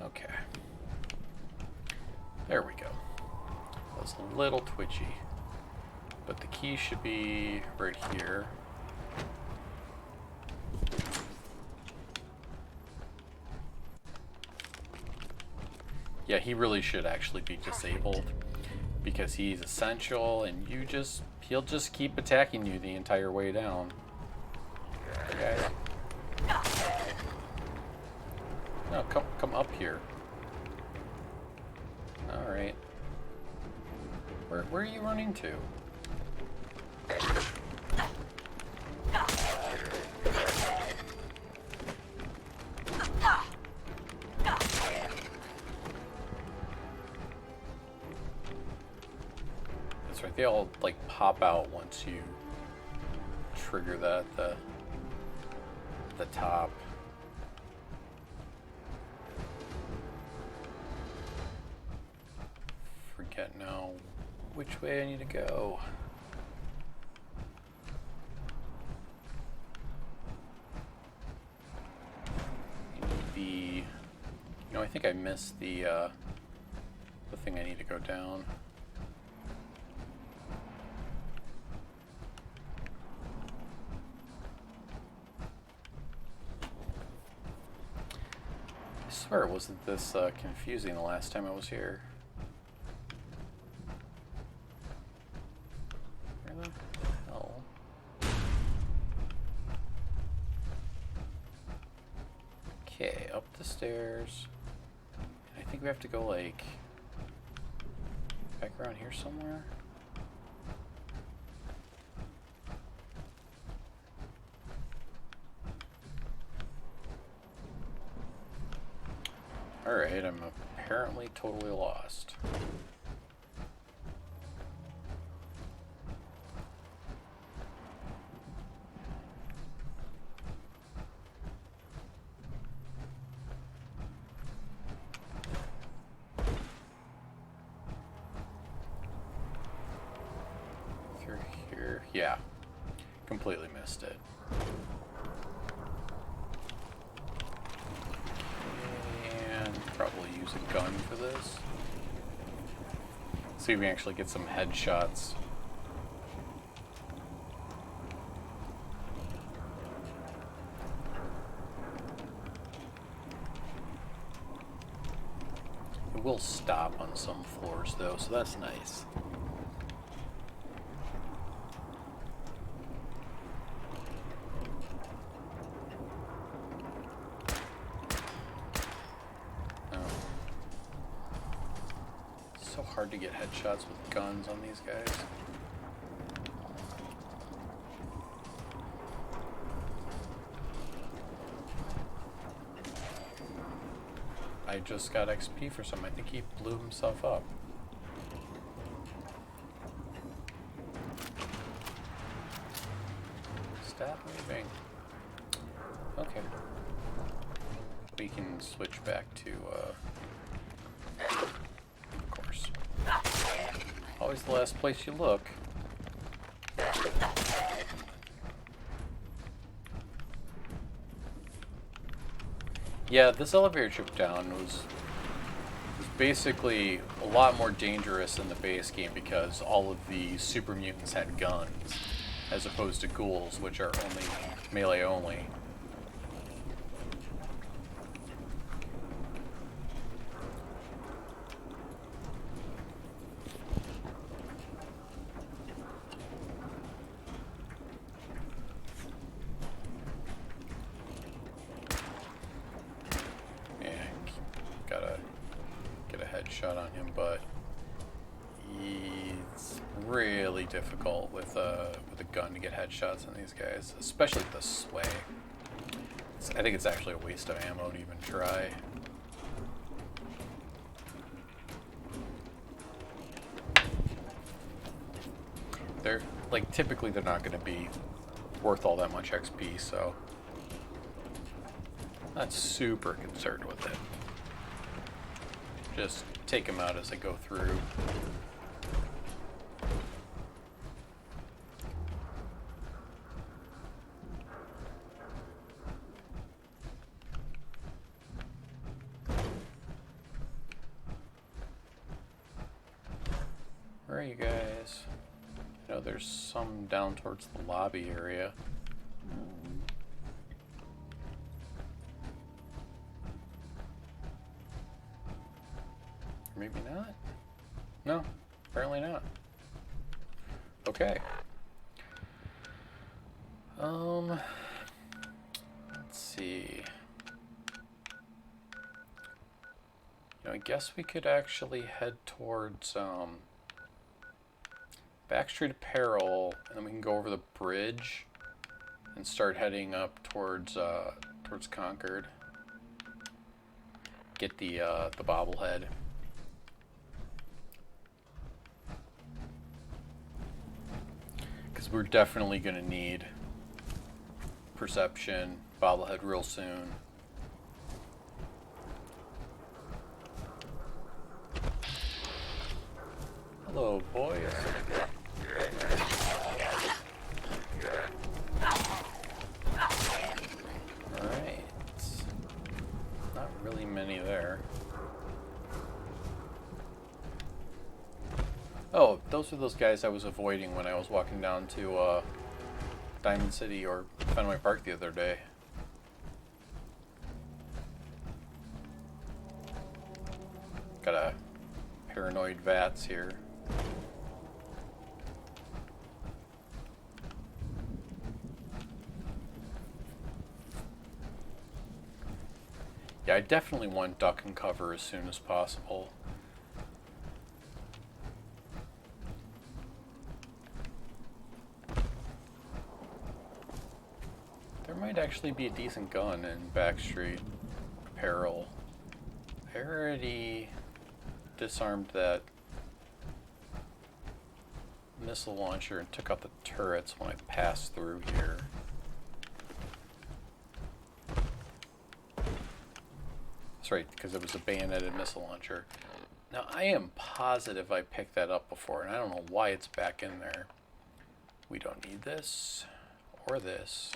okay. There we go. That was a little twitchy. But the key should be right here. Yeah, he really should actually be disabled. because he's essential, and he'll just keep attacking you the entire way down. Okay. No, come up here. All right. Where are you running to? That's right. They all like pop out once you trigger that the top. Forget now which way I need to go. I think I missed the thing I need to go down. I swear it wasn't this confusing the last time I was here. Where the hell? Okay, up the stairs. I think we have to go like back around here somewhere. Alright, I'm apparently totally lost. Through here. Yeah. Completely missed it. Probably use a gun for this. See if we can actually get some headshots. It will stop on some floors though, so that's nice. Hard to get headshots with guns on these guys. I just got XP for some. I think he blew himself up. Stop moving. Okay. We can switch back to always the last place you look. Yeah, this elevator trip down was basically a lot more dangerous in the base game because all of the super mutants had guns, as opposed to ghouls, which are only melee only. Shot on him, but it's really difficult with a gun to get headshots on these guys, especially with the sway. I think it's actually a waste of ammo to even try. They're like typically they're not going to be worth all that much XP, so I'm not super concerned with it. Just take them out as I go through. Where are you guys? I know there's some down towards the lobby area. Maybe not? No? Apparently not. Okay. Let's see. I guess we could actually head towards Backstreet Apparel, and then we can go over the bridge and start heading up towards Concord. Get the bobblehead. Because we're definitely going to need perception bobblehead real soon. Hello, boys. Alright. Not really many there. Oh, those are those guys I was avoiding when I was walking down to Diamond City or Fenway Park the other day. Got a paranoid Vats here. Yeah, I definitely want duck and cover as soon as possible. There might actually be a decent gun in Backstreet Apparel. I already disarmed that missile launcher and took out the turrets when I passed through here. That's right, because it was a bayoneted missile launcher. Now, I am positive I picked that up before, and I don't know why it's back in there. We don't need this or this.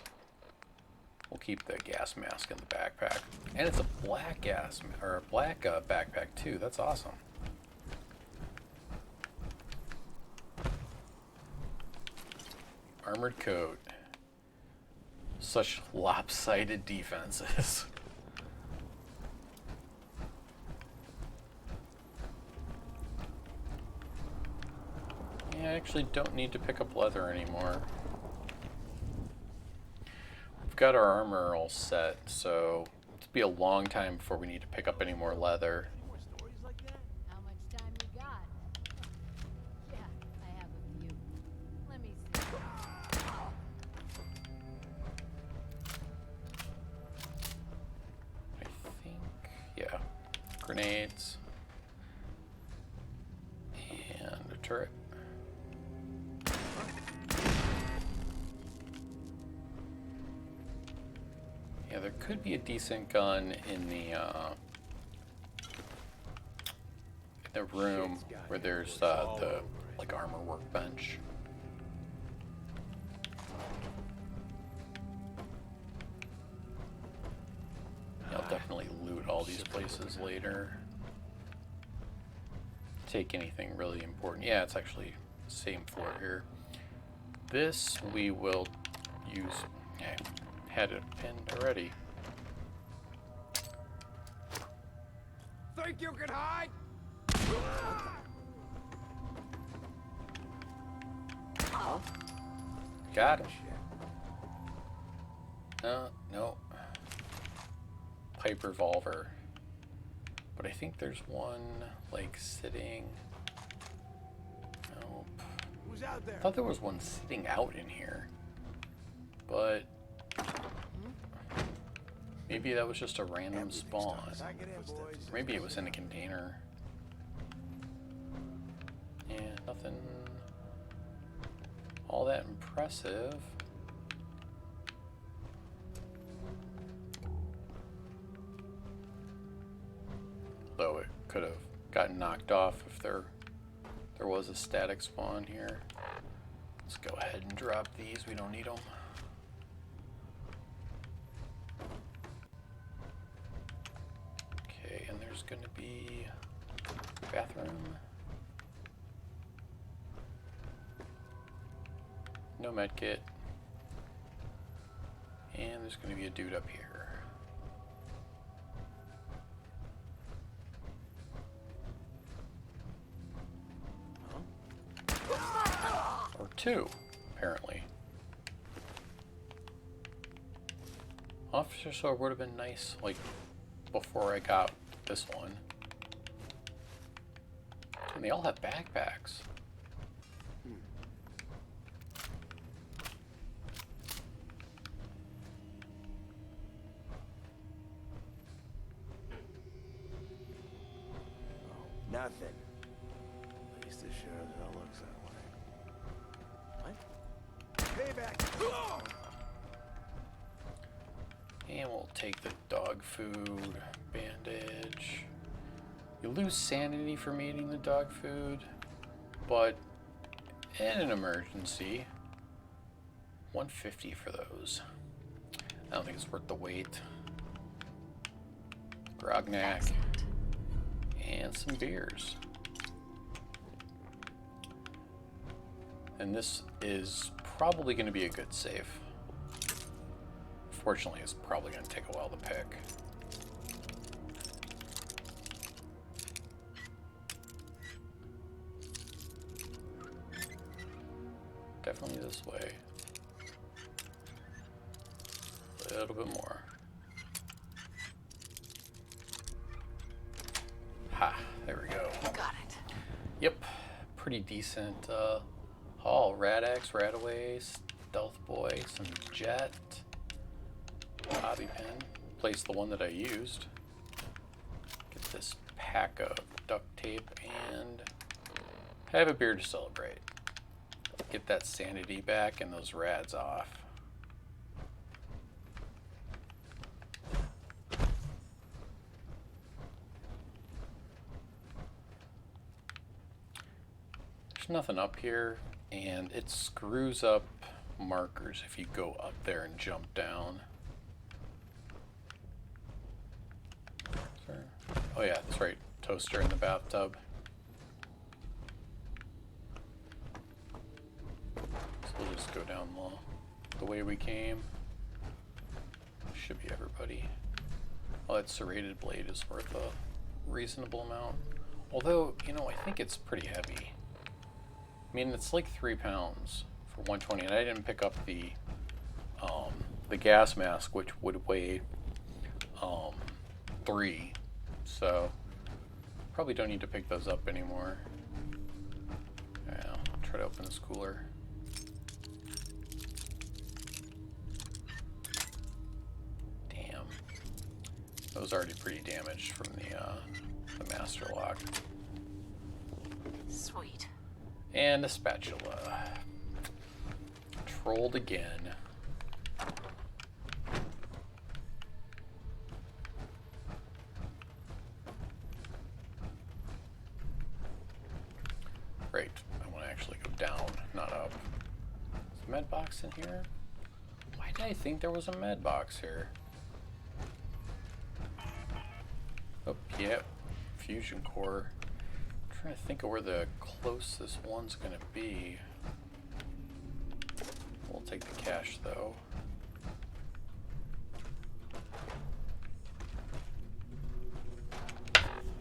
We'll keep the gas mask in the backpack. And it's a black backpack too. That's awesome. Armored coat. Such lopsided defenses. Yeah, I actually don't need to pick up leather anymore. We've got our armor all set, so it'll be a long time before we need to pick up any more leather. How much time you got? Yeah, I have a few. Let me see. I think, yeah, grenades and a turret. Yeah, there could be a decent gun in the room where there's the like armor workbench. Yeah, I'll definitely loot all these places later. Take anything really important. Yeah, it's actually the same floor here. This we will use. Okay, had it pinned already. Think you can hide? Got it. No. Pipe revolver. But I think there's one, like, sitting... Nope. Who's out there? I thought there was one sitting out in here. But... maybe that was just a random spawn. Pack it in, boys. Or maybe it was in a container. Yeah, nothing all that impressive. Though it could have gotten knocked off if there was a static spawn here. Let's go ahead and drop these. We don't need them. Okay, and there's going to be a bathroom. No med kit. And there's going to be a dude up here. 2, apparently. Officer Sword would have been nice, like, before I got this one. And they all have backpacks. Nothing. At least it sure as hell looks that way. What? Payback! And we'll take the dog food, bandage. You lose sanity from eating the dog food, but in an emergency, 150 for those. I don't think it's worth the wait. Grognak. And some beers. And this is probably going to be a good save. Fortunately, it's probably going to take a while to pick. Definitely this way. A little bit more. Ha, there we go. Got it. Yep, pretty decent haul. Rad-X, Radaway, Stealth Boy, some Jet, bobby pin. Place the one that I used. Get this pack of duct tape and have a beer to celebrate. Get that sanity back and those rads off. There's nothing up here, and it screws up markers if you go up there and jump down. Oh yeah, that's right. Toaster in the bathtub. So we'll just go down the way we came. Should be everybody. Oh, that serrated blade is worth a reasonable amount. Although, you know, I think it's pretty heavy. I mean, it's like 3 pounds for 120, and I didn't pick up the gas mask, which would weigh 3. So probably don't need to pick those up anymore. Yeah, I'll try to open this cooler. Damn, that was already pretty damaged from the master lock. Sweet. And a spatula. Trolled again. Great. I want to actually go down, not up. Is a med box in here? Why did I think there was a med box here? Oh, yeah. Fusion core. I'm trying to think of where the closest one's going to be. We'll take the cash, though.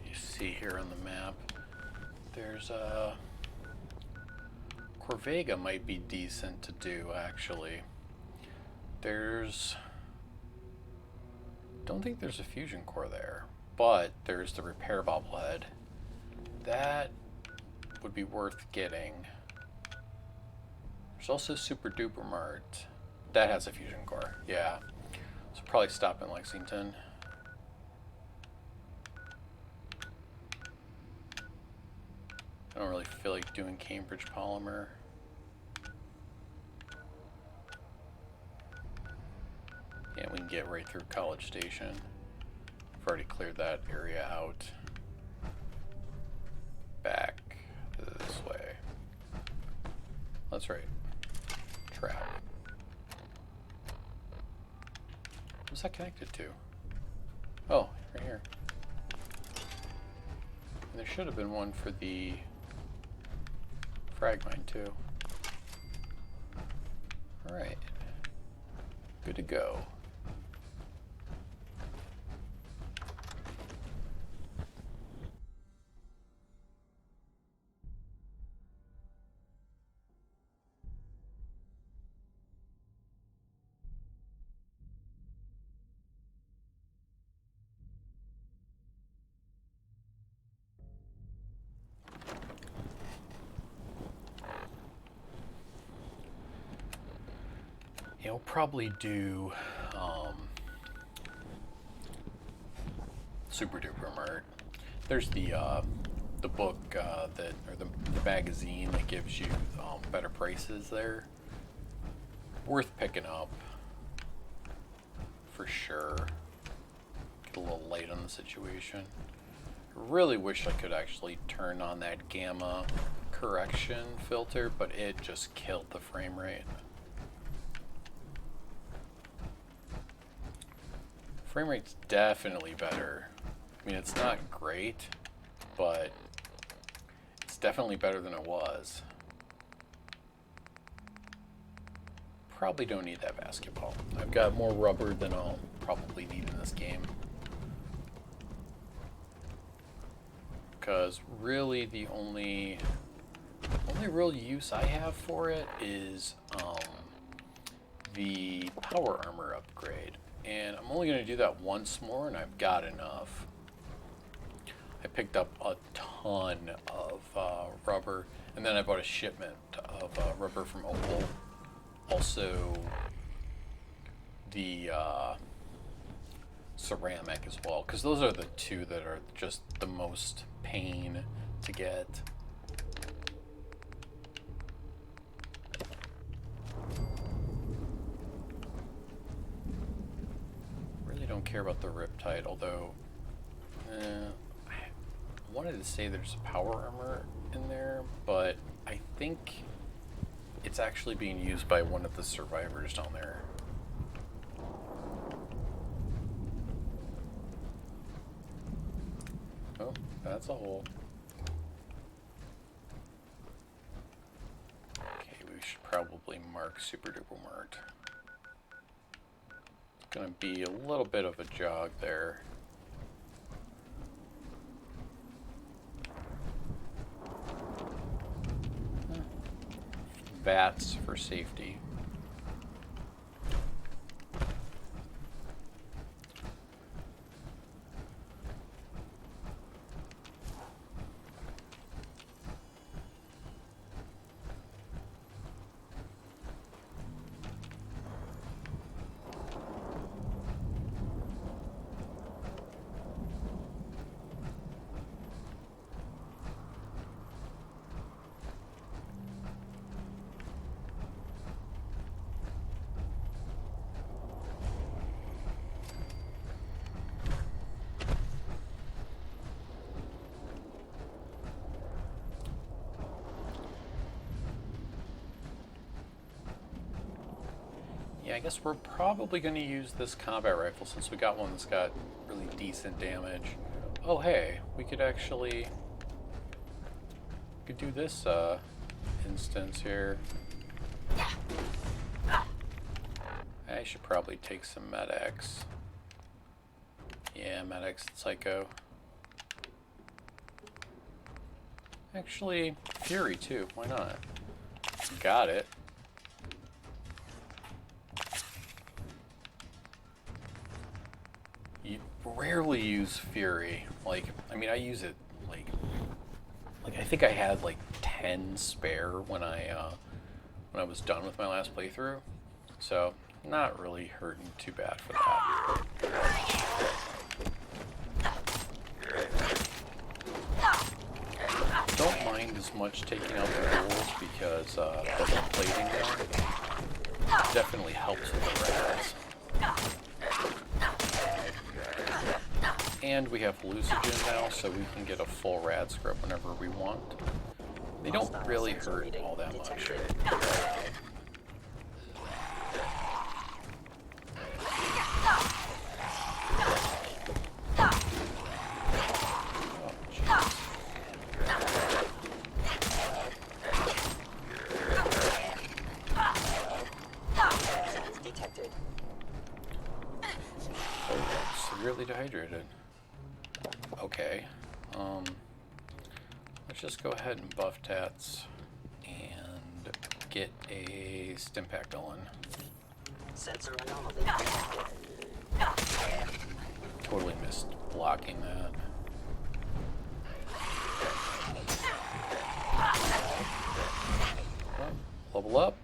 You see here on the map, there's a Corvega might be decent to do, actually. Don't think there's a fusion core there, but there's the repair bobblehead. That would be worth getting. There's also Super Duper Mart. That has a fusion core, yeah. So probably stop in Lexington. I don't really feel like doing Cambridge Polymer. Yeah, we can get right through College Station. I've already cleared that area out. Back this way. That's right. Trap. What's that connected to? Oh, right here. And there should have been one for the frag mine too. Alright. Good to go. Yeah, we'll probably do Super Duper Mart. There's the book that, or the magazine that gives you better prices there. Worth picking up for sure. Get a little light on the situation. I really wish I could actually turn on that gamma correction filter, but it just killed the frame rate. Frame rate's definitely better. I mean, it's not great, but it's definitely better than it was. Probably don't need that basketball. I've got more rubber than I'll probably need in this game. Because really the only real use I have for it is the power armor upgrade. And I'm only going to do that once more, and I've got enough. I picked up a ton of rubber, and then I bought a shipment of rubber from Opal. Also, the ceramic as well, because those are the two that are just the most pain to get. Really don't care about the Riptide, although I wanted to say there's power armor in there, but I think it's actually being used by one of the survivors down there. Oh, that's a hole. Okay, we should probably mark Super Duper Mart. It's gonna be a little bit of a jog there. Bats for safety. Yeah, I guess we're probably going to use this combat rifle since we got one that's got really decent damage. Oh, hey, we could actually do this instance here. I should probably take some Med-X. Yeah, Med-X and Psycho. Actually, Fury too, why not? Got it. You rarely use Fury. Like, I mean, I use it like I think I had like 10 spare when I was done with my last playthrough. So, not really hurting too bad for that. Don't mind as much taking out the holes because the plating there definitely helps with the rads. And we have hallucinogen now, so we can get a full rad scrub whenever we want. They don't really hurt all that much. Severely dehydrated. Okay. Let's just go ahead and buff tats and get a stim pack going. Sensor anomaly detected. Totally missed blocking that. Level up.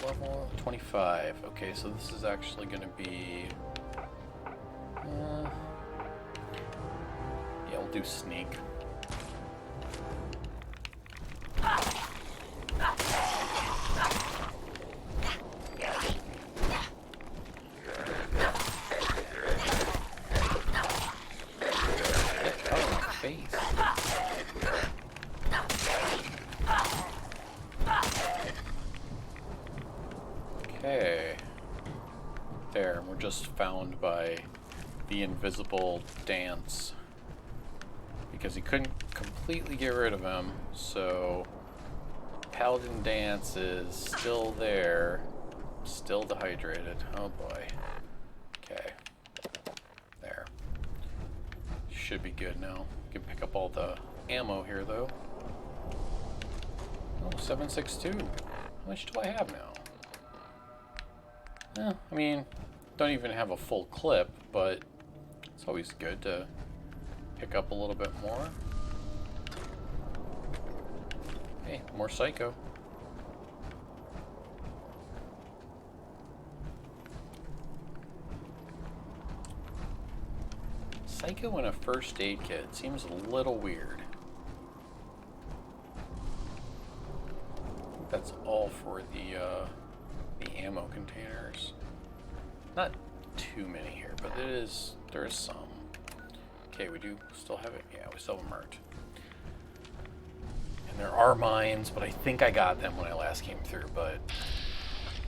Level 25. Okay, so this is actually going to be... yeah, we'll do sneak. Okay. There, we're just found by the invisible dance. Because he couldn't completely get rid of him, so Paladin Dance is still there. Still dehydrated. Oh boy. Okay. There. Should be good now. Can pick up all the ammo here though. Oh, 7.62. How much do I have now? I mean, don't even have a full clip, but it's always good to pick up a little bit more. Hey, more Psycho. Psycho in a first aid kit seems a little weird. I think that's all for the ammo containers. Not too many here, but there is some. Okay, we do still have it. Yeah, we still have them marked. And there are mines, but I think I got them when I last came through, but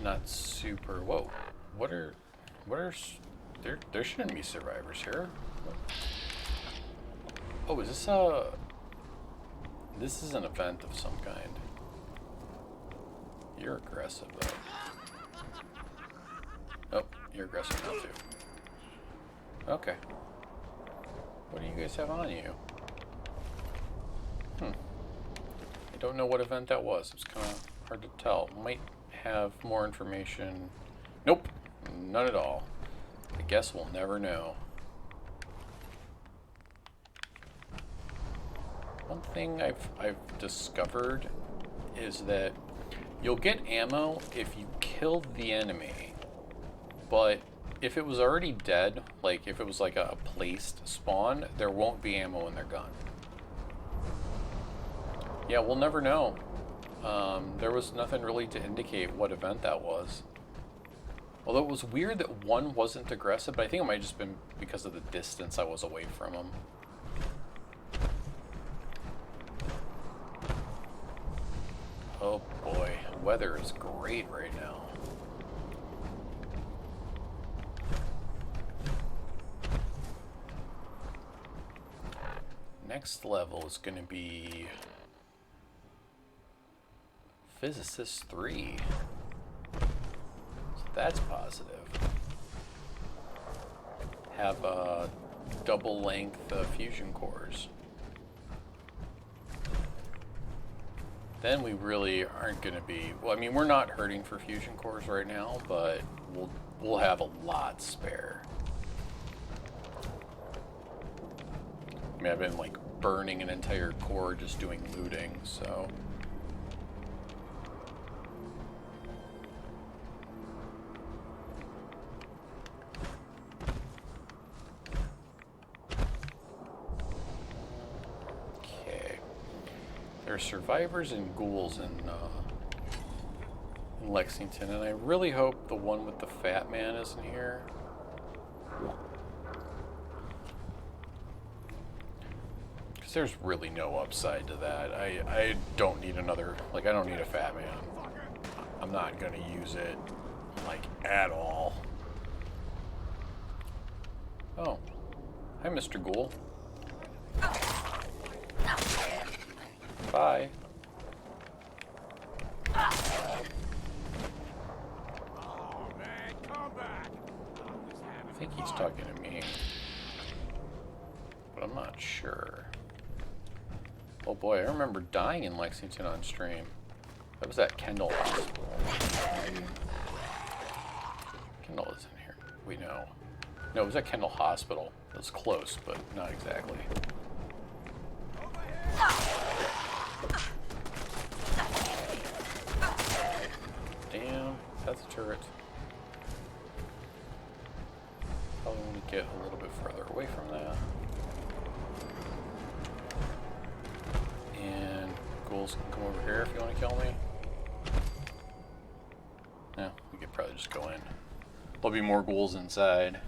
not super. Whoa, there shouldn't be survivors here. Oh, is this is an event of some kind. You're aggressive though. Oh, you're aggressive now too. Okay. What do you guys have on you? I don't know what event that was. It's kind of hard to tell. Might have more information. Nope, none at all. I guess we'll never know. One thing I've discovered is that you'll get ammo if you killed the enemy, but if it was already dead, like if it was like a placed spawn, there won't be ammo in their gun. Yeah, we'll never know. There was nothing really to indicate what event that was. Although it was weird that one wasn't aggressive, but I think it might have just been because of the distance I was away from him. Oh boy, weather is great right now. Next level is going to be Physicist 3. So that's positive. Have double length fusion cores. Then we really aren't going to be, well, I mean, we're not hurting for fusion cores right now, but we'll have a lot spare. I mean, I've been like burning an entire core just doing looting, so. There are survivors and ghouls in Lexington, and I really hope the one with the fat man isn't here. Because there's really no upside to that. I don't need another, like, I don't need a fat man. I'm not going to use it, like, at all. Oh. Hi, Mr. Ghoul. Bye. Oh man, come back! I think he's talking to me, but I'm not sure. Oh boy, I remember dying in Lexington on stream. That was at Kendall Hospital. Kendall is in here. We know. No, it was at Kendall Hospital. It was close, but not exactly. that's a turret. Probably want to get a little bit further away from that. And ghouls can come over here if you want to kill me. No, we could probably just go in. There'll be more ghouls inside.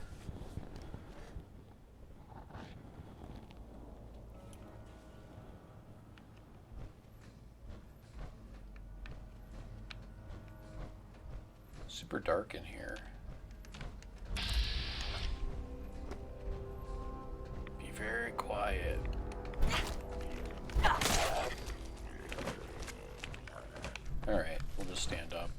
Super dark in here. Be very quiet. Alright, we'll just stand up.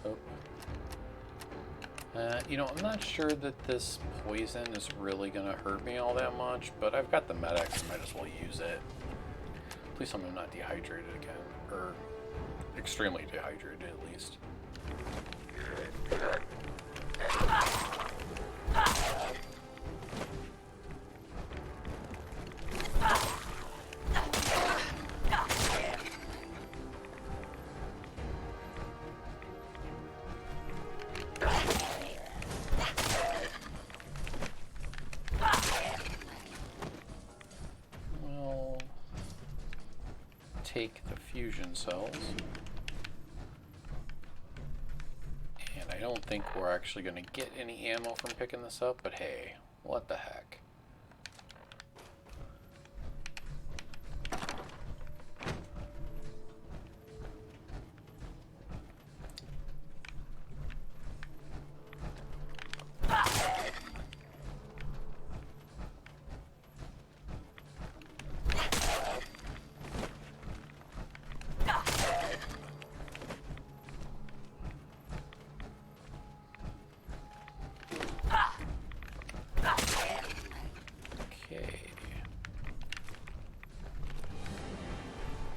Oh. You know, I'm not sure that this poison is really going to hurt me all that much, but I've got the medics, I might as well use it. Please tell me I'm not dehydrated again, or extremely dehydrated at least. Take the fusion cells. And I don't think we're actually going to get any ammo from picking this up, but hey, what the heck.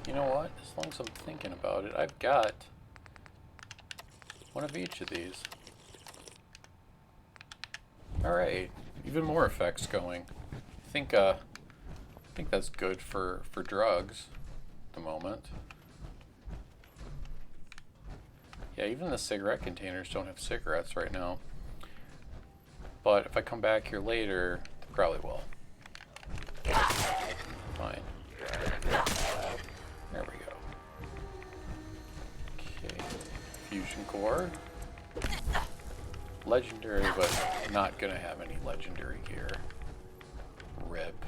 You know what? As long as I'm thinking about it, I've got one of each of these. Alright, even more effects going. I think that's good for drugs at the moment. Yeah, even the cigarette containers don't have cigarettes right now. But if I come back here later, they probably will. Fine. There we go. Okay. Fusion core. Legendary, but not gonna have any legendary gear. Rip.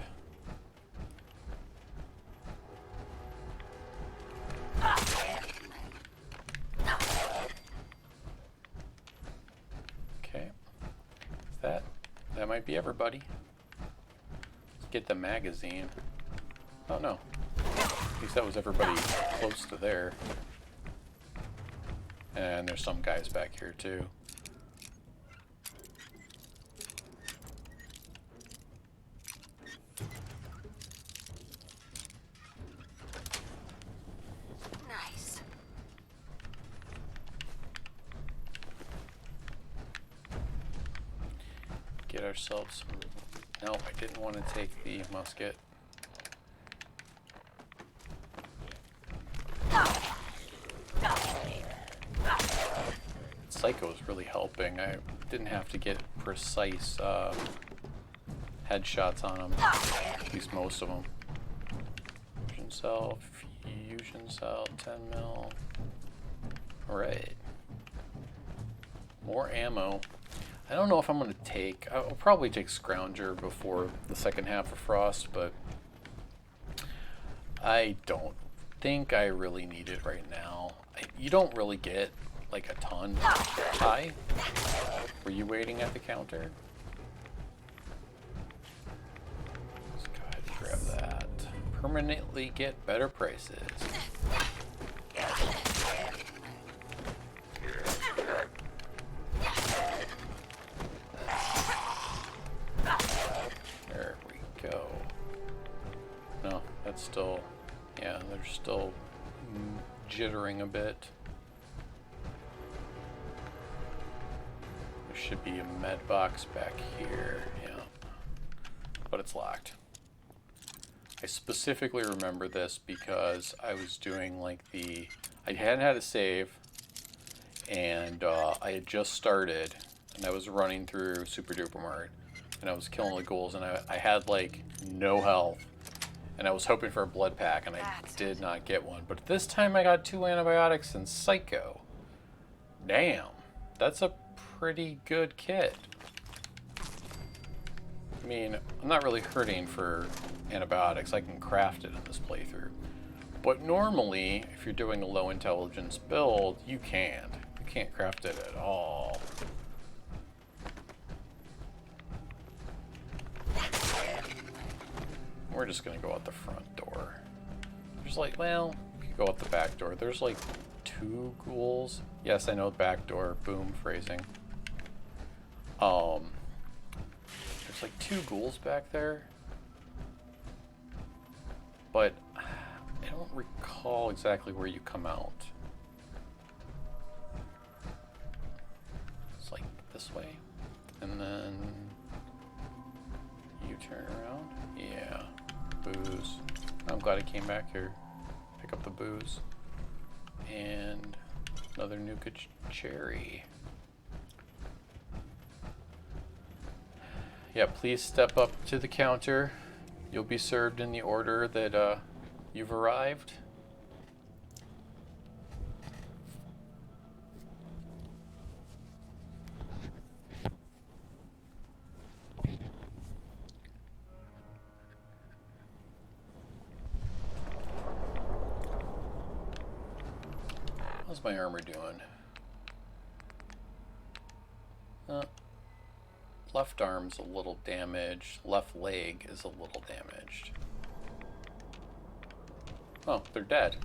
Okay. That might be everybody. Let's get the magazine. Oh no. At least that was everybody close to there. And there's some guys back here too. Nice. Get ourselves some... No, I didn't want to take the musket. Psycho is really helping. I didn't have to get precise headshots on them. At least most of them. Fusion cell, 10 mil. Alright. More ammo. I don't know if I'm going to take... I'll probably take Scrounger before the second half of Frost, but I don't think I really need it right now. You don't really get like a ton. Hi? Were you waiting at the counter? Let's go ahead and grab that. Permanently get better prices. There we go. No, that's still... Yeah, they're still jittering a bit. There should be a med box back here, yeah. But it's locked. I specifically remember this because I was doing like I hadn't had a save, and I had just started, and I was running through Super Duper Mart, and I was killing the ghouls, and I had like no health, and I was hoping for a blood pack, and I did not get one. But this time I got 2 antibiotics and Psycho. Damn, that's a pretty good kit. I mean, I'm not really hurting for antibiotics. I can craft it in this playthrough. But normally, if you're doing a low intelligence build, you can't. You can't craft it at all. We're just gonna go out the front door. There's like, well, we could go out the back door. There's like 2 ghouls. Yes, I know, back door. Boom, phrasing. There's like 2 ghouls back there. But I don't recall exactly where you come out. It's like this way. And then you turn around. Yeah. Booze. I'm glad I came back here. Pick up the booze. And another Nuka cherry. Yeah, please step up to the counter. You'll be served in the order that you've arrived. How's my armor doing? Left arm's a little damaged. Left leg is a little damaged. Oh, they're dead.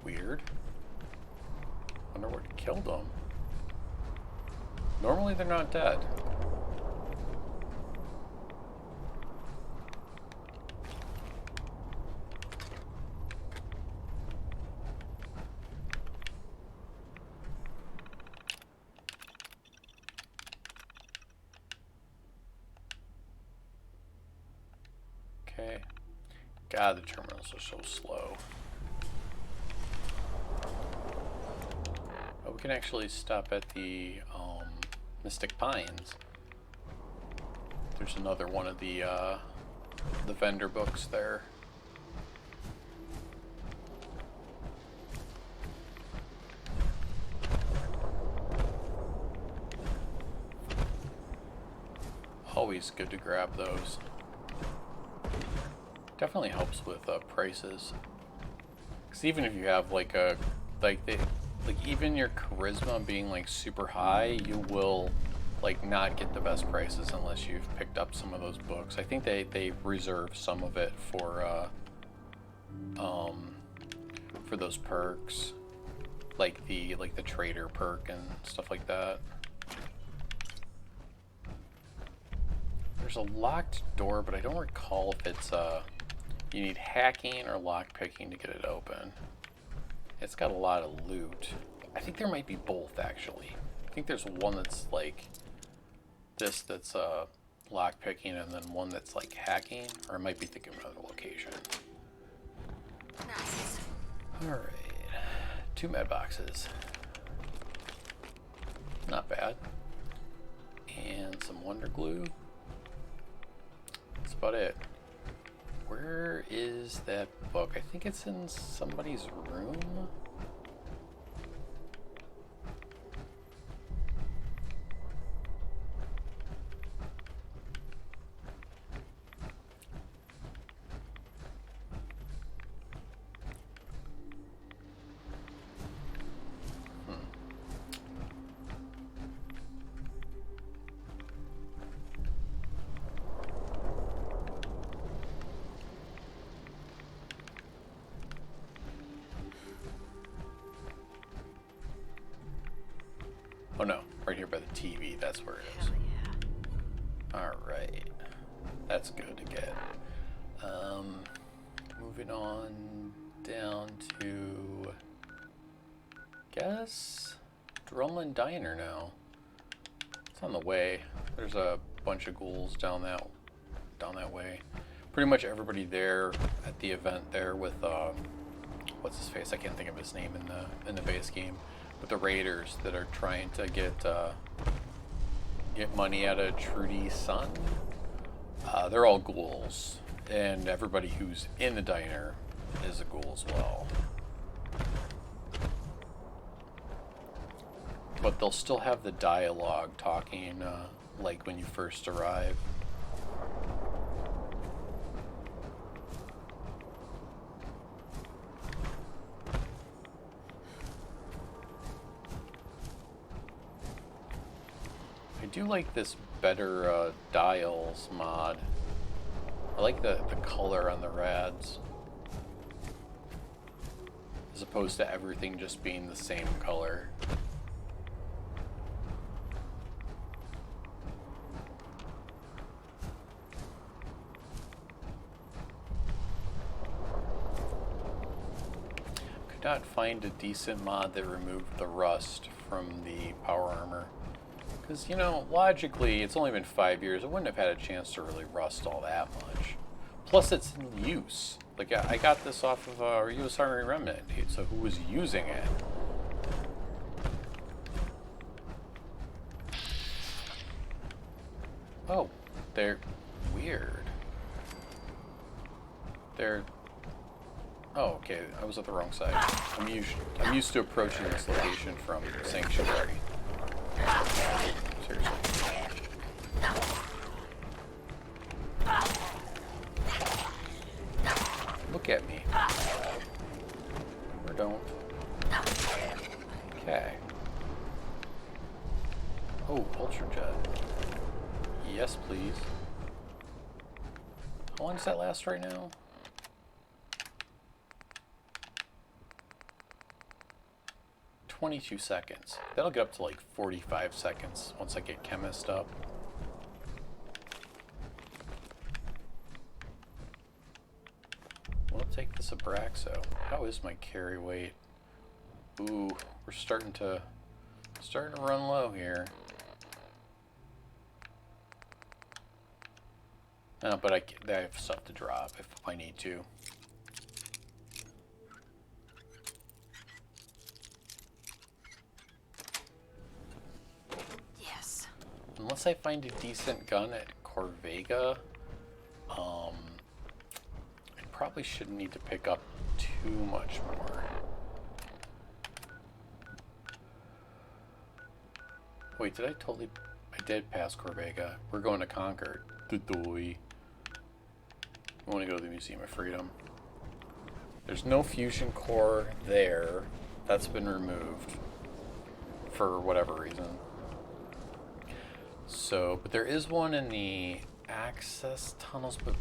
Weird. Wonder what killed them. Normally they're not dead. Okay. God, the terminals are so slow. Oh, we can actually stop at the Mystic Pines. There's another one of the vendor books there. Always good to grab those. Definitely helps with prices. Because even if you have like even your charisma being like super high, you will like not get the best prices unless you've picked up some of those books. I think they reserve some of it for those perks, like the trader perk and stuff like that. There's a locked door, but I don't recall if it's you need hacking or lockpicking to get it open. It's got a lot of loot. I think there might be both, actually. I think there's one that's like this that's lockpicking, and then one that's like hacking, or I might be thinking of another location. Nice. Alright. 2 med boxes. Not bad. And some Wonder Glue. That's about it. Where is that book? I think it's in somebody's room. Oh no, right here by the TV, that's where it is. Hell yeah. Alright. That's good to get. Moving on down to, guess, Drumlin Diner now. It's on the way. There's a bunch of ghouls down that way. pretty much everybody there at the event there with what's his face? I can't think of his name in the base game. With the raiders that are trying to get money out of Trudy's son. They're all ghouls, and everybody who's in the diner is a ghoul as well. But they'll still have the dialogue talking like when you first arrive. I do like this better dials mod. I like the color on the rads, as opposed to everything just being the same color. Could not find a decent mod that removed the rust from the power armor. Because, you know, logically, it's only been 5 years. I wouldn't have had a chance to really rust all that much. Plus, it's in use. Like, I got this off of a U.S. Army Remnant, dude, so who was using it? Oh, they're weird. They're... Oh, okay, I was at the wrong side. I'm used to approaching this location from Sanctuary. Seriously. Look at me. Or don't. Okay. Oh, Ultra Jet. Yes, please. How long does that last right now? "22 seconds. That'll get up to like 45 seconds once I get Chemist up. We'll take this Abraxo. How is my carry weight? Ooh, we're starting to run low here. No, but I have stuff to drop if I need to. Unless I find a decent gun at Corvega, I probably shouldn't need to pick up too much more. Wait, did I totally... I did pass Corvega. We're going to Concord. We want to go to the Museum of Freedom. There's no fusion core there. That's been removed for whatever reason. So, but there is one in the access tunnels, but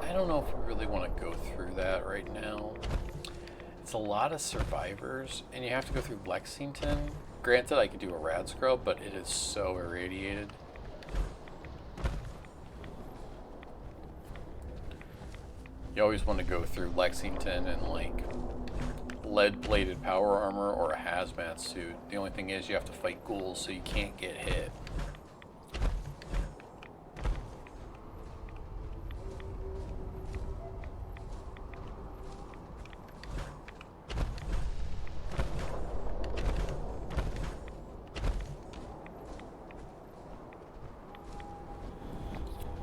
I don't know if we really want to go through that right now. It's a lot of survivors, and you have to go through Lexington. Granted, I could do a rad scrub, but it is so irradiated. You always want to go through Lexington and like lead-plated power armor or a hazmat suit. The only thing is you have to fight ghouls, so you can't get hit.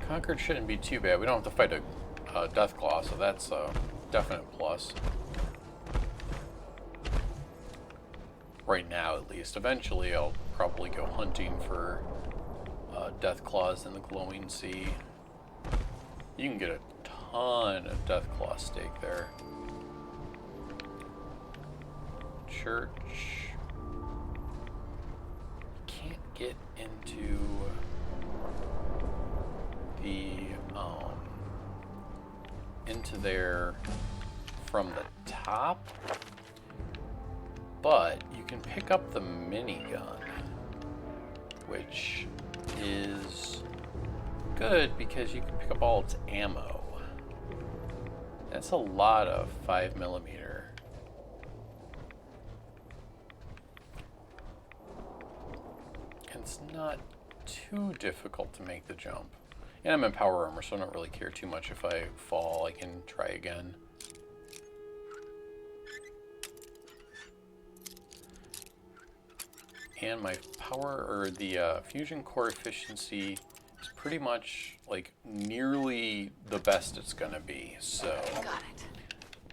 Concord shouldn't be too bad. We don't have to fight a Deathclaw, so that's a definite plus. Right now, at least. Eventually, I'll probably go hunting for Deathclaws in the Glowing Sea. You can get a ton of Deathclaw steak there. Church. Can't get into the into there from the top, but you can pick up the minigun, which is good because you can pick up all its ammo. That's a lot of 5mm. And it's not too difficult to make the jump. And I'm in power armor, so I don't really care too much if I fall. I can try again. And my power, or the fusion core efficiency is pretty much like nearly the best it's gonna be. So Got it.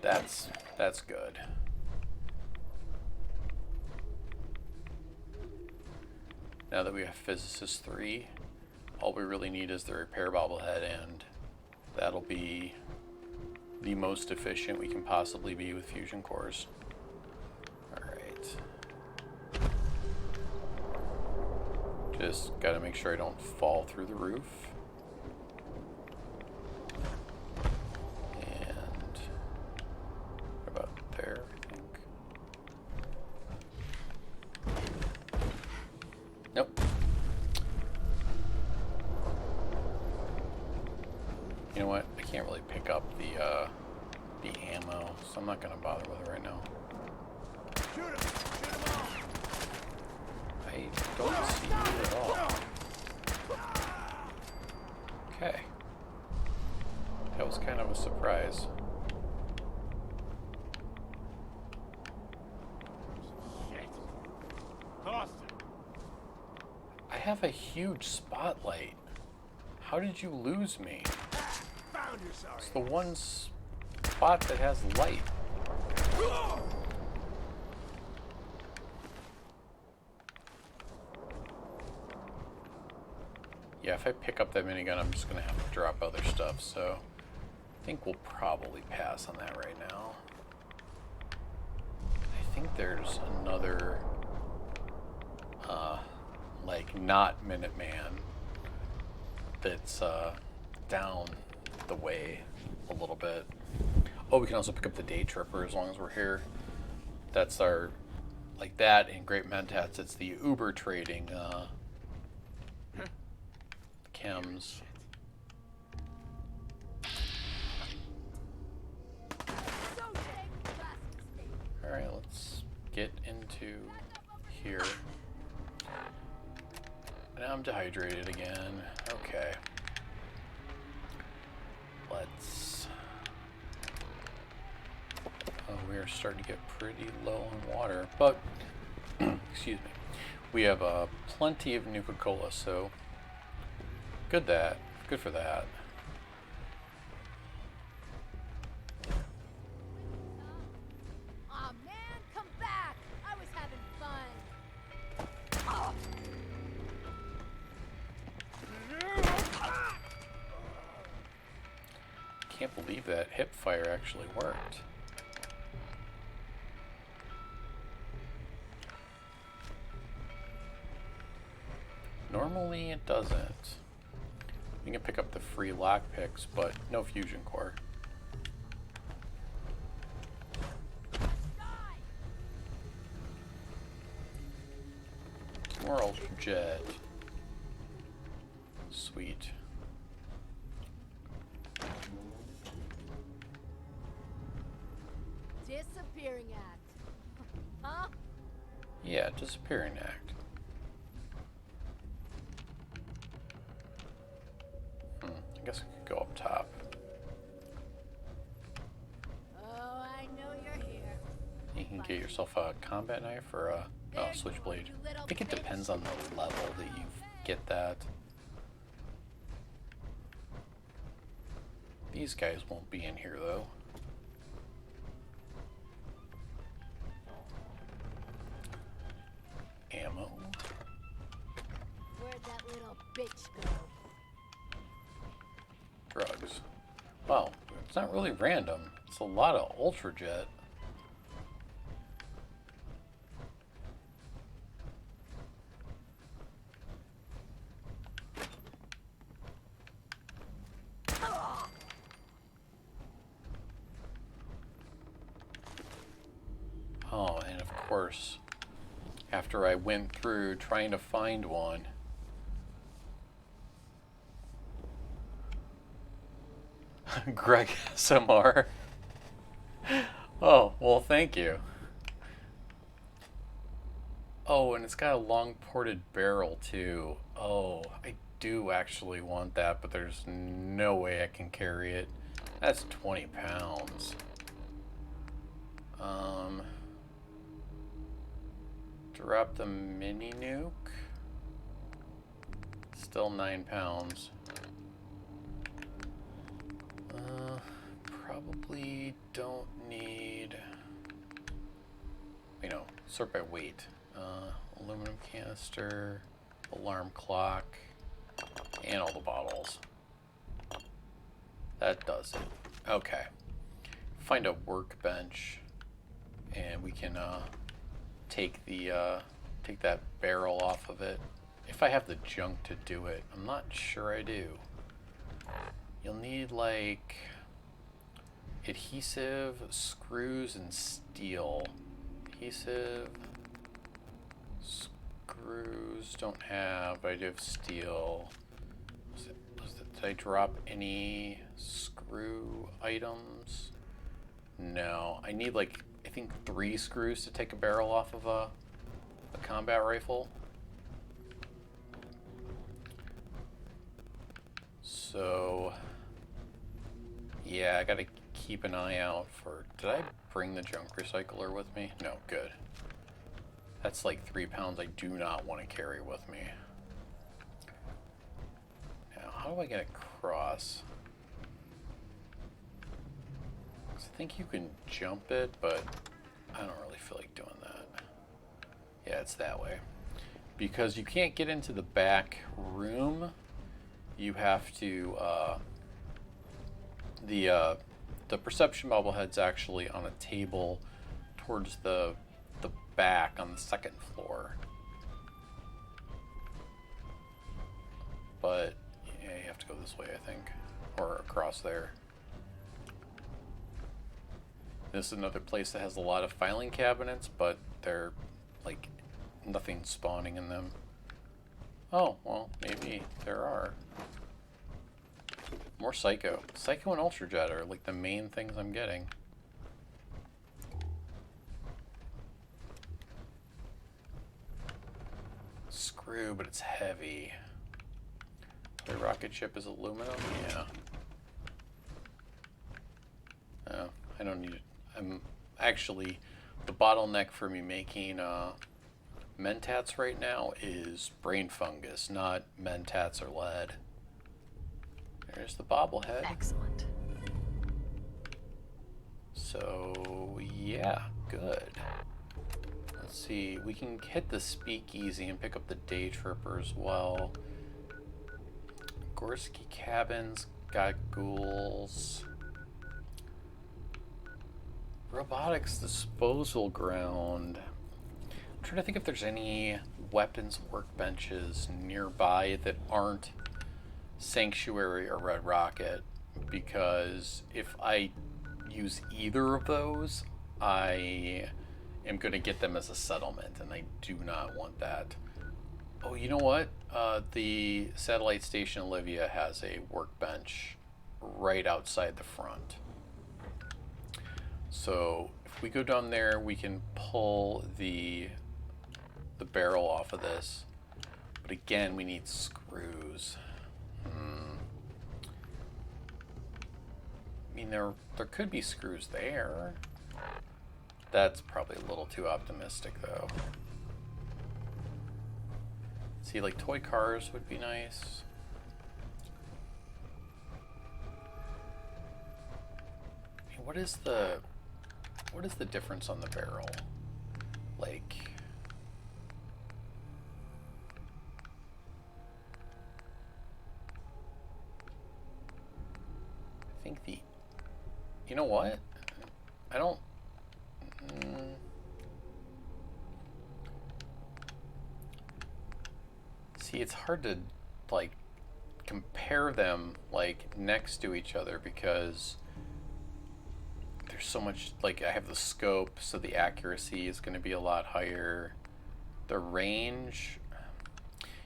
that's good. Now that we have Physicist 3, all we really need is the repair bobblehead, and that'll be the most efficient we can possibly be with fusion cores. Alright. Just gotta make sure I don't fall through the roof. And about there, I think. Nope. You know what? I can't really pick up the ammo, so I'm not gonna bother with it right now. Shoot him! Shoot him all! I don't see you at all. Okay. That was kind of a surprise. Shit! Lost him! I have a huge spotlight. How did you lose me? Found your sorry. It's the one spot that has light. Yeah, if I pick up that minigun, I'm just gonna have to drop other stuff, so I think we'll probably pass on that right now. I think there's another, like, not Minuteman that's, down the way a little bit. Oh, we can also pick up the Day Tripper as long as we're here. That's our, like that in Great Mentats, it's the Uber trading, chems. Alright, let's get into here. Now I'm dehydrated again. Okay. Let's... Oh, we are starting to get pretty low on water, but... excuse me. We have plenty of Nuka-Cola, so... Good for that. Aw, man, come back! I was having fun. Oh. Can't believe that hip fire actually worked. Normally it doesn't. You can pick up the free lockpicks, but no fusion core. More ultra jet. Sweet. Disappearing act. Huh? Yeah, disappearing act. I guess I could go up top. Oh, I know you're here. You can get yourself a combat knife or a switchblade. I think it depends on the level that you get that. These guys won't be in here though. Ammo. Where'd that little bitch go? Drugs. Wow, it's not really random. It's a lot of ultra jet. Oh, and of course, after I went through trying to find one, Greg SMR. Oh, well, thank you. Oh, and it's got a long ported barrel too. Oh, I do actually want that, but there's no way I can carry it. That's 20 pounds. Drop the mini nuke. Still 9 pounds. Probably don't need, you know, sort by weight. Aluminum canister, alarm clock, and all the bottles. That does it. Okay. Find a workbench, and we can take that barrel off of it. If I have the junk to do it, I'm not sure I do. You'll need like adhesive, screws, and steel. Adhesive, screws, don't have, but I do have steel. Did I drop any screw items? No, I need like, I think 3 screws to take a barrel off of a combat rifle. So, yeah, I gotta keep an eye out for, did I bring the junk recycler with me? No, good. That's like 3 pounds I do not want to carry with me. Now, how do I get across? 'Cause I think you can jump it, but I don't really feel like doing that. Yeah, it's that way. Because you can't get into the back room, you have to, the perception bobblehead's actually on a table towards the back on the 2nd floor. But yeah, you have to go this way, I think, or across there. This is another place that has a lot of filing cabinets, but they're like nothing spawning in them. Oh, well, maybe there are. More Psycho. Psycho and Ultra Jet are like the main things I'm getting. Screw, but it's heavy. The rocket ship is aluminum? Yeah. Oh, I don't need it. I'm actually, the bottleneck for me making mentats right now is brain fungus, not mentats or lead. There's the bobblehead. Excellent. So, yeah, good. Let's see, we can hit the speakeasy and pick up the day tripper as well. Gorski cabins, got ghouls. Robotics disposal ground. I'm trying to think if there's any weapons workbenches nearby that aren't Sanctuary or Red Rocket, because if I use either of those, I am going to get them as a settlement, and I do not want that. Oh, you know what? The satellite station Olivia has a workbench right outside the front. So if we go down there, we can pull the barrel off of this. But again, we need screws. I mean, there could be screws there. That's probably a little too optimistic, though. See, like toy cars would be nice. Hey, what is the difference on the barrel? Like, I think you know what? I don't, see, it's hard to, like, compare them, like, next to each other, because there's so much, like, I have the scope, so the accuracy is going to be a lot higher. The range,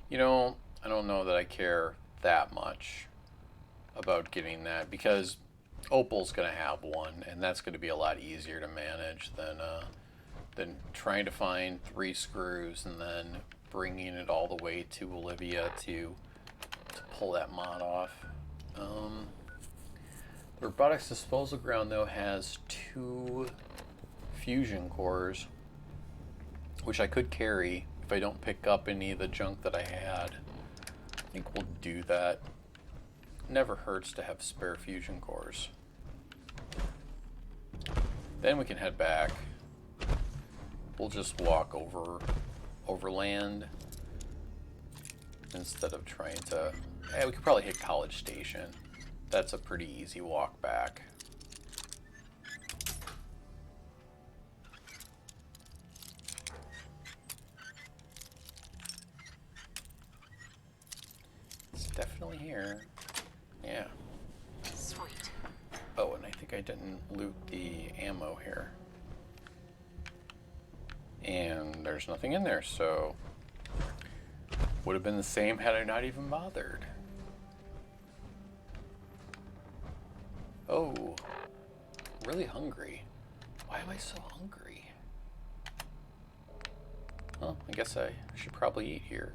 you know, I don't know that I care that much about getting that, because Opal's going to have one, and that's going to be a lot easier to manage than trying to find 3 screws and then bringing it all the way to Olivia to pull that mod off. The robotics disposal ground, though, has 2 fusion cores, which I could carry if I don't pick up any of the junk that I had. I think we'll do that. Never hurts to have spare fusion cores. Then we can head back. We'll just walk overland instead of trying to... Yeah, we could probably hit College Station. That's a pretty easy walk back. It's definitely here. Yeah. Sweet. Oh, and I think I didn't loot the ammo here. And there's nothing in there, so... Would have been the same had I not even bothered. Oh, really hungry. Why am I so hungry? Well, I guess I should probably eat here.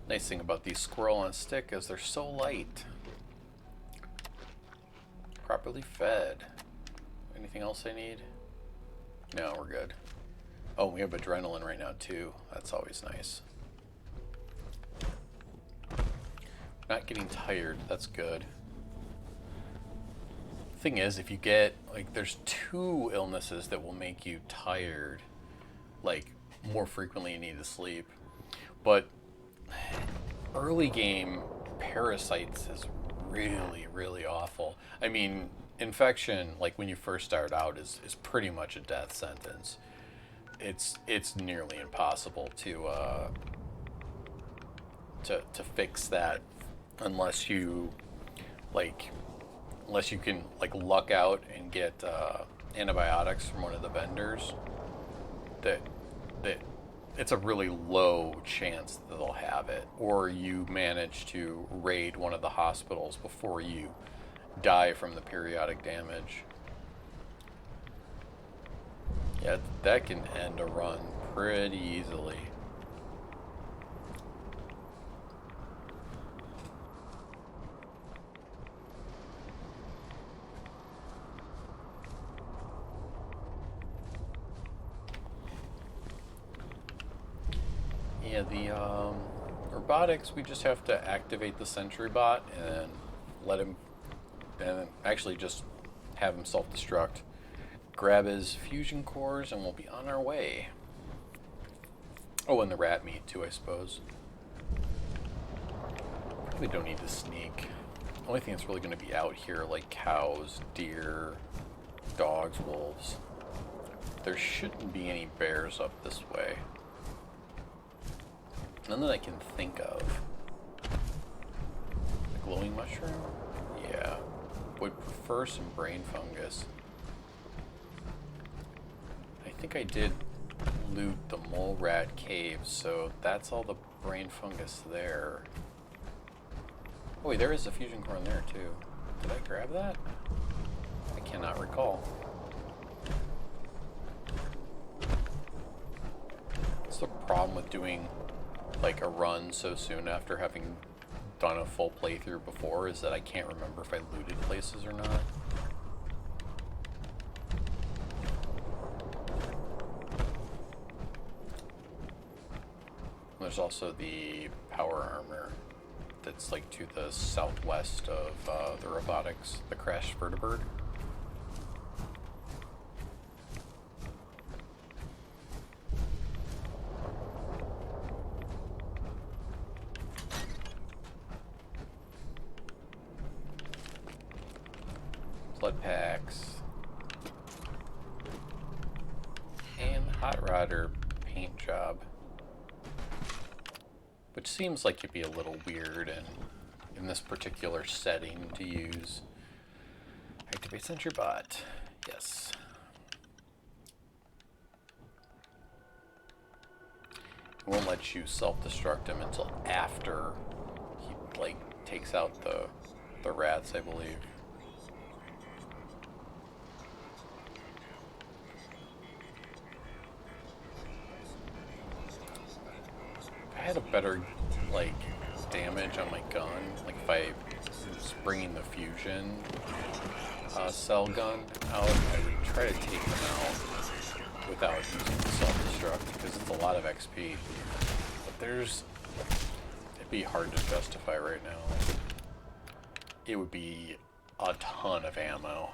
Nice thing about these squirrel on a stick is they're so light. Properly fed. Anything else I need? No, we're good. Oh, we have adrenaline right now too. That's always nice. Not getting tired, that's good. Thing is, if you get, like, there's 2 illnesses that will make you tired, like, more frequently you need to sleep. But early game parasites is really, really awful. I mean, infection, like when you first start out, is pretty much a death sentence. It's nearly impossible to fix that unless you can like luck out and get antibiotics from one of the vendors. That it's a really low chance that they'll have it, or you manage to raid one of the hospitals before you die from the periodic damage. Yeah, that can end a run pretty easily. Yeah, the robotics, we just have to activate the sentry bot and let him, and actually just have him self-destruct. Grab his fusion cores and we'll be on our way. Oh, and the rat meat too, I suppose. Probably don't need to sneak. The only thing that's really going to be out here, like cows, deer, dogs, wolves. There shouldn't be any bears up this way. None that I can think of. The glowing mushroom? Yeah. Would prefer some brain fungus. I think I did loot the mole rat cave, so that's all the brain fungus there. Oh wait, there is a fusion core in there too. Did I grab that? I cannot recall. What's the problem with doing like a run so soon after having done a full playthrough before is that I can't remember if I looted places or not. There's also the power armor that's like to the southwest of the robotics, the crashed vertibird. Blood packs. And the hot rodder paint job. Which seems like it'd be a little weird and in this particular setting to use. Activate sentry bot. Yes. It won't let you self-destruct him until after he like takes out the rats, I believe. had a better, like, damage on my gun, like if I was bringing the fusion cell gun out, I would try to take them out without using the self-destruct, because it's a lot of XP. But it'd be hard to justify right now. It would be a ton of ammo.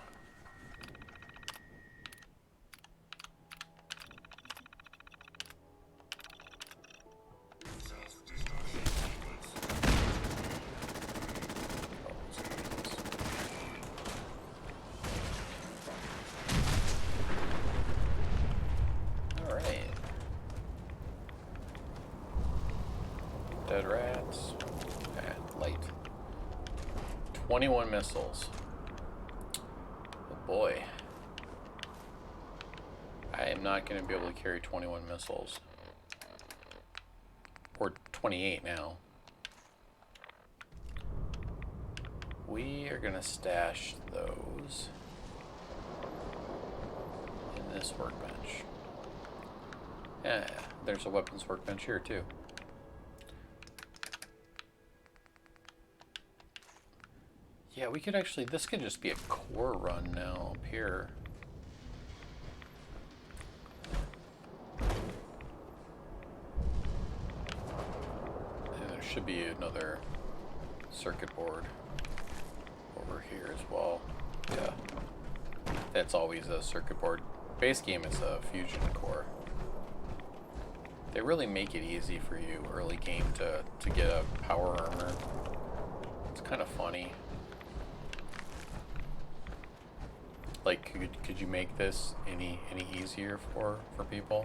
Dead rats. And light. 21 missiles. Oh boy. I am not going to be able to carry 21 missiles. Or 28 now. We are going to stash those in this workbench. Yeah, there's a weapons workbench here too. Yeah, we could actually, this could just be a core run now up here. And there should be another circuit board over here as well. Yeah, that's always a circuit board. Base game is a fusion core. They really make it easy for you early game to get a power armor. It's kind of funny. Like, could you make this any easier for people?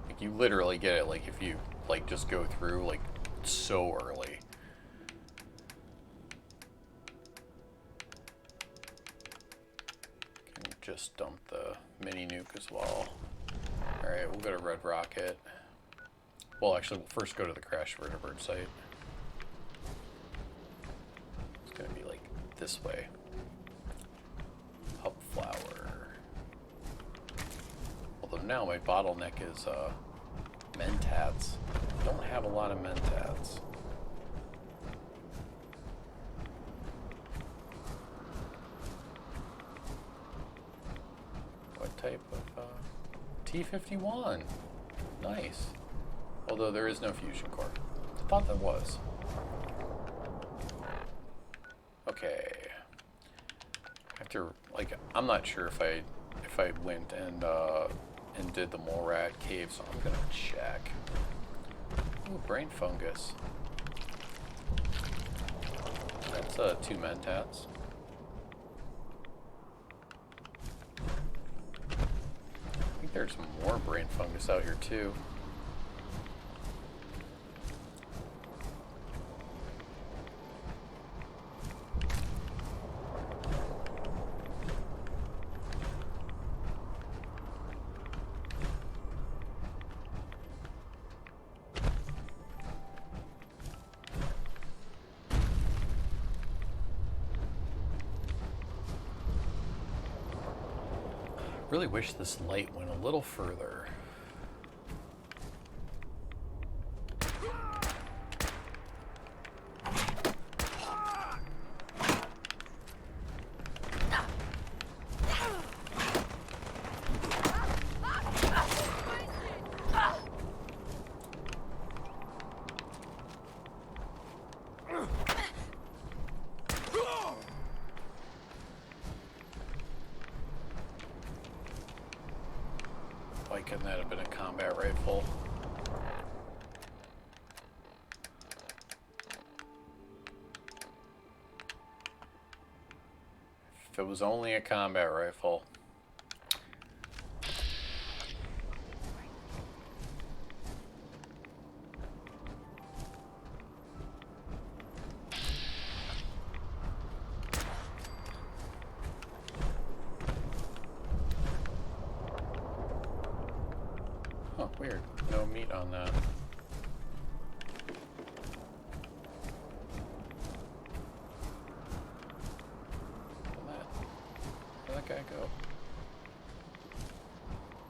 Like, you literally get it, like, if you, like, just go through, like, so early. Can just dump the mini nuke as well. Alright, we'll go to Red Rocket. Well, actually, we'll first go to the Crash Vertibird site. It's gonna be, like, this way. Hub flower. Although now my bottleneck is mentats. Don't have a lot of mentats. What type of T-51? Nice. Although there is no fusion core. I thought there was. Okay. After, like, I'm not sure if I went and did the mole rat cave, so I'm gonna check. Ooh, brain fungus. That's 2 mentats. I think there's more brain fungus out here too. Really wish this light went a little further. Why couldn't that have been a combat rifle? If it was only a combat rifle. Oh, weird. No meat on that. Where'd that guy go?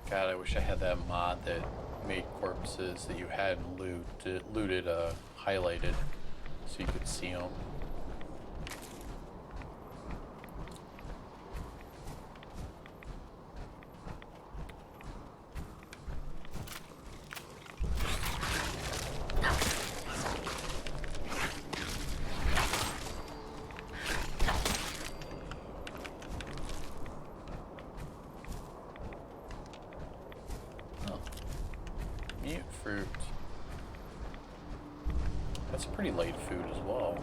God, I wish I had that mod that made corpses that you had looted highlighted so you could see them. Mute fruit. That's pretty light food as well.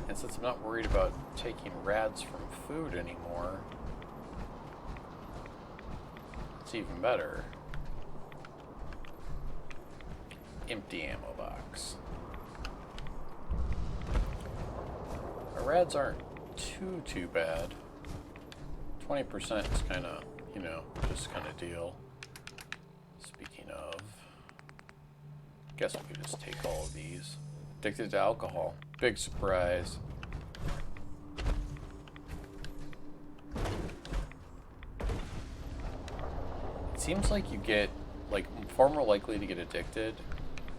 And since I'm not worried about taking rads from food anymore, it's even better. Empty ammo box. Our rads aren't too bad. 20% is kind of, you know, just kind of deal. Speaking of, guess we could just take all of these. Addicted to alcohol. Big surprise. It seems like you get, like, far more likely to get addicted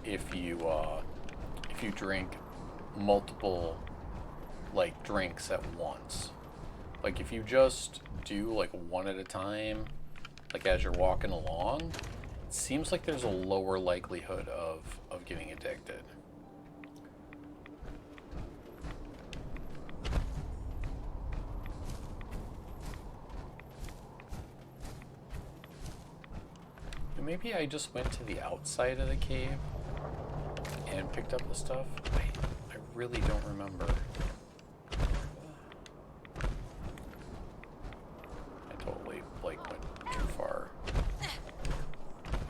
if you drink multiple, like, drinks at once. Like, if you just do, like, one at a time, like, as you're walking along, it seems like there's a lower likelihood of getting addicted. And maybe I just went to the outside of the cave and picked up the stuff. I really don't remember. I totally, like, went too far.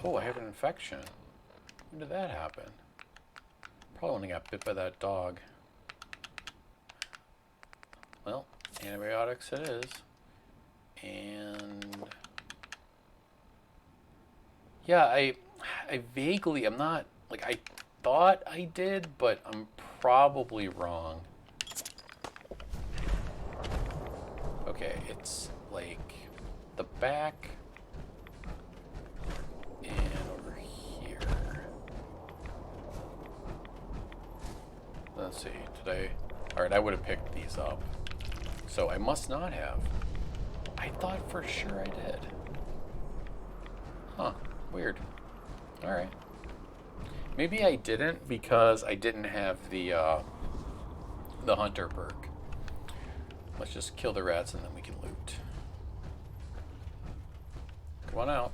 Oh, I have an infection. When did that happen? Probably when I got bit by that dog. Well, antibiotics it is. And yeah, I vaguely, I'm not, like, I thought I did, but I'm probably wrong. Okay, it's like the back and over here. Let's see, today. Alright, I would have picked these up. So I must not have. I thought for sure I did. Huh, weird. Alright. Maybe I didn't because I didn't have the hunter perk. Let's just kill the rats and then we can loot. Come on out.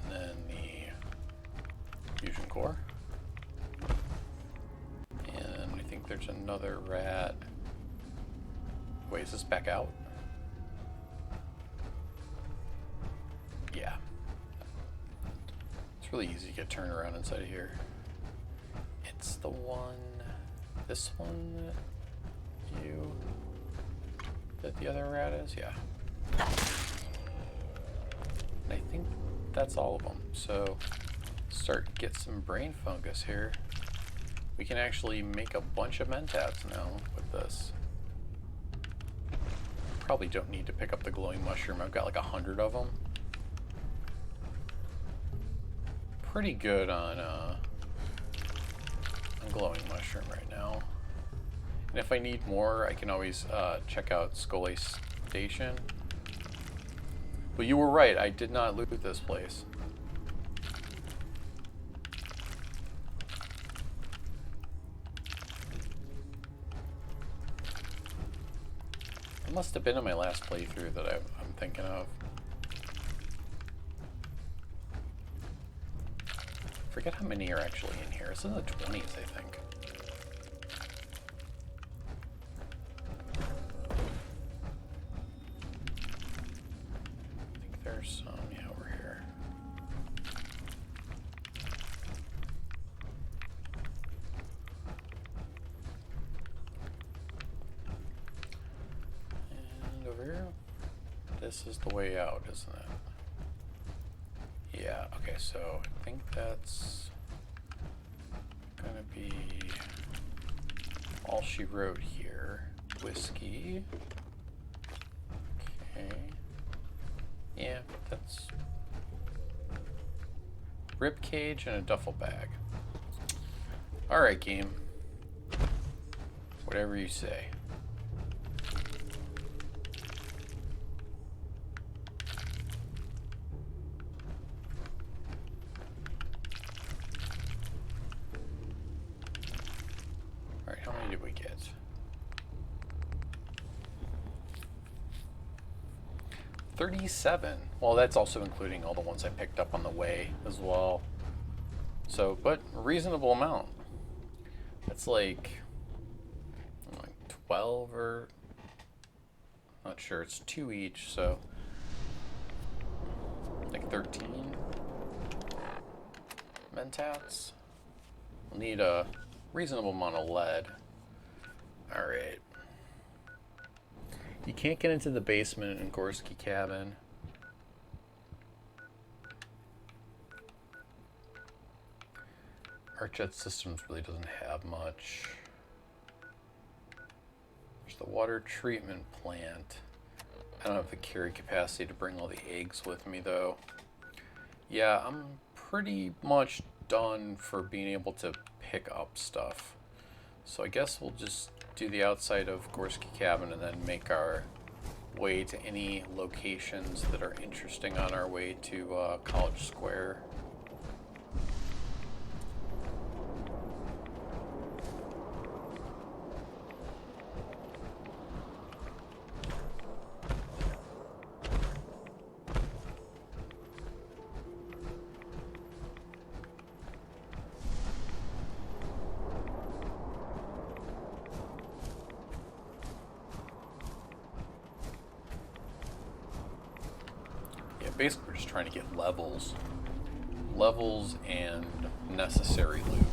And then the fusion core. And I think there's another rat. Wait, is this back out? Yeah. It's really easy to get turned around inside of here. It's the one, this one that the other rat is? Yeah. And I think that's all of them. So start to get some brain fungus here. We can actually make a bunch of mentats now with this. Probably don't need to pick up the glowing mushroom. I've got like 100 of them. Pretty good on glowing mushroom right now. And if I need more, I can always check out Scully Station. But you were right, I did not loot this place. It must have been in my last playthrough that I'm thinking of. Forget how many are actually in here. It's in the 20s, I think. I think there's some, yeah, over here. And over here. This is the way out, isn't it? Yeah, okay, so I think that's gonna All she wrote here. Whiskey. Okay. Yeah, that's... Rib cage and a duffel bag. Alright, game. Whatever you say. Alright, how many did we get? 37. Well, that's also including all the ones I picked up on the way as well. So, but a reasonable amount. That's like 12 or... not sure. It's 2 each, so... like 13 mentats. We'll need a reasonable amount of lead. Alright. You can't get into the basement in Gorski cabin. Archet Systems really doesn't have much. There's the water treatment plant. I don't have the carry capacity to bring all the eggs with me though. Yeah, I'm pretty much done for being able to pick up stuff. So I guess we'll just do the outside of Gorski cabin and then make our way to any locations that are interesting on our way to College Square. Basically, we're just trying to get levels and necessary loot.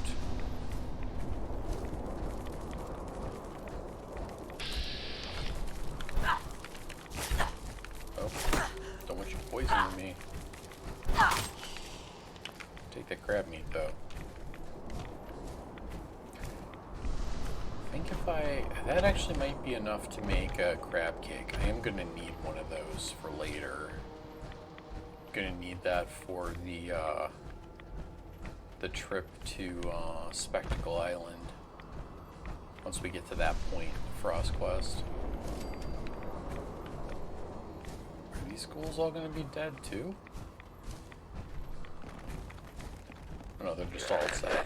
Oh, don't want you poisoning me. Take that crab meat, though. I think that actually might be enough to make a crab cake. I am gonna need one of those for later. Gonna need that for the trip to Spectacle Island once we get to that point in Frost Quest. Are these ghouls all gonna be dead too? Oh, no, they're just all sad.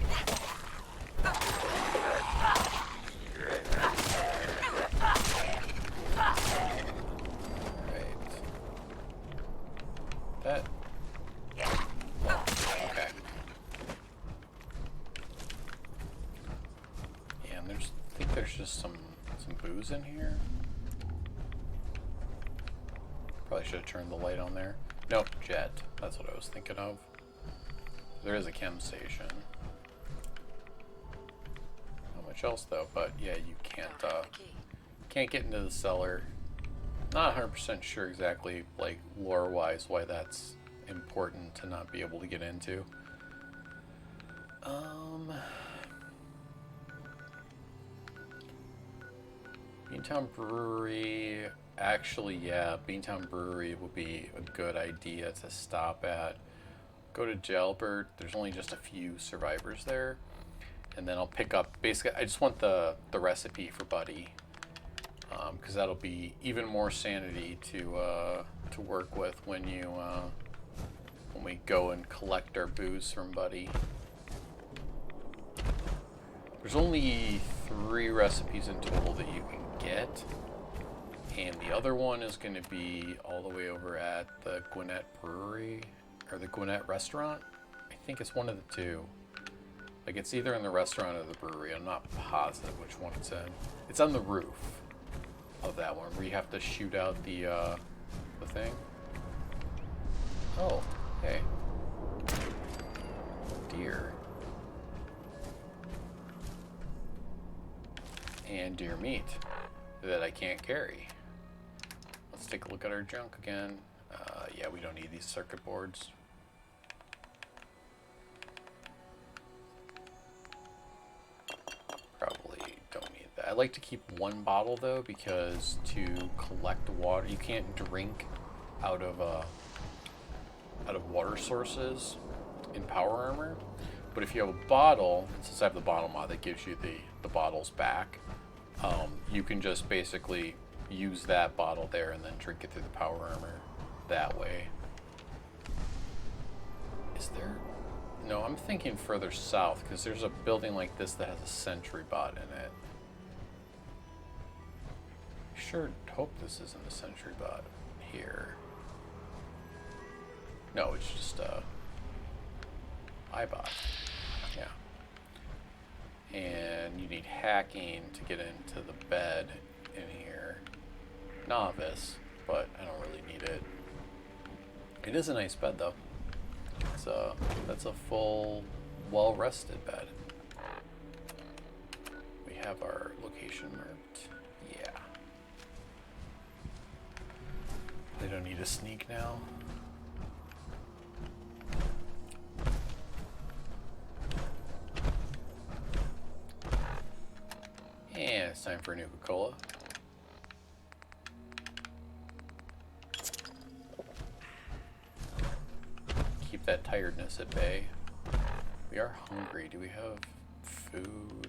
That. Well, okay. Yeah, and I think there's just some booze in here. Probably should have turned the light on there. Nope, jet. That's what I was thinking of. There is a chem station. Not much else though, but yeah, you can't get into the cellar. Not 100% sure exactly, like, lore-wise, why that's important to not be able to get into. Beantown Brewery... Actually, yeah, Beantown Brewery would be a good idea to stop at. Go to Jailbird. There's only just a few survivors there. And then I'll pick up... Basically, I just want the recipe for Buddy. Because that'll be even more sanity to work with when we go and collect our booze from Buddy. There's only 3 recipes in total that you can get, and the other one is going to be all the way over at the Gwinnett Brewery or the Gwinnett Restaurant. I think it's one of the two. Like, it's either in the restaurant or the brewery. I'm not positive which one it's in. It's on the roof of that one where you have to shoot out the thing. Oh, hey. Deer. And deer meat that I can't carry. Let's take a look at our junk again. Yeah, we don't need these circuit boards. Probably don't need that. like to keep one bottle though, because to collect water, you can't drink out of water sources in power armor. But if you have a bottle, since I have the bottle mod that gives you the bottles back, you can just basically use that bottle there and then drink it through the power armor that way. Is there? No, I'm thinking further south, because there's a building like this that has a sentry bot in it. Sure hope this isn't a sentry bot here. No, it's just a iBot. Yeah. And you need hacking to get into the bed in here. Novice, but I don't really need it. It is a nice bed though. That's a full, well-rested bed. We have our location marked. Yeah. They don't need to sneak now. And it's time for a new Coca-Cola. Keep that tiredness at bay. We are hungry. Do we have food?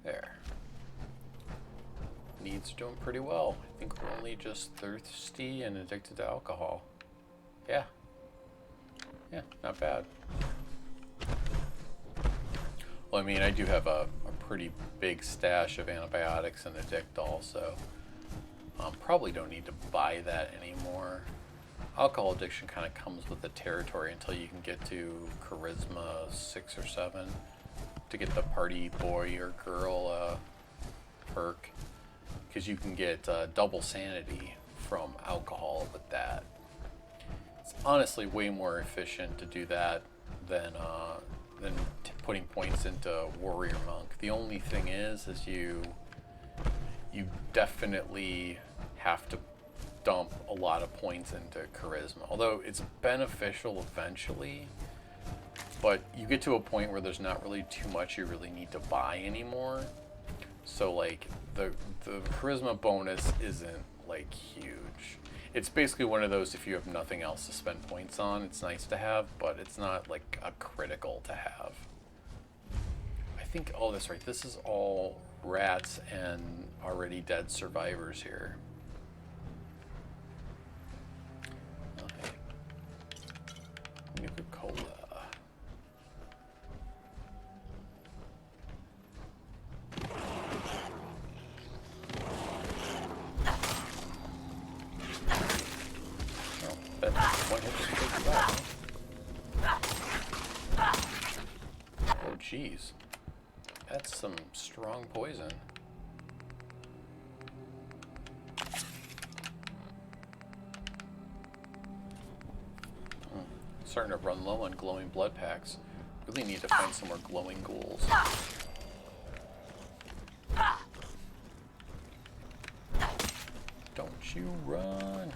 There. Needs are doing pretty well. I think we're only just thirsty and addicted to alcohol. Yeah. Yeah, not bad. Well, I mean, I do have a pretty big stash of antibiotics and Addictol, so probably don't need to buy that anymore. Alcohol addiction kind of comes with the territory until you can get to Charisma 6 or 7 to get the party boy or girl perk, because you can get double sanity from alcohol with that. It's honestly way more efficient to do that than putting points into Warrior Monk. The only thing is you definitely have to dump a lot of points into Charisma. Although it's beneficial eventually, but you get to a point where there's not really too much you really need to buy anymore. So like the Charisma bonus isn't like huge. It's basically one of those, if you have nothing else to spend points on, it's nice to have, but it's not like a critical to have. I think, oh, that's right, this is all rats and already dead survivors here. Okay. Nuka-Cola. One hit just takes it out, huh? Oh, jeez. That's some strong poison. Starting to run low on glowing blood packs. Really need to find some more glowing ghouls. Don't you run!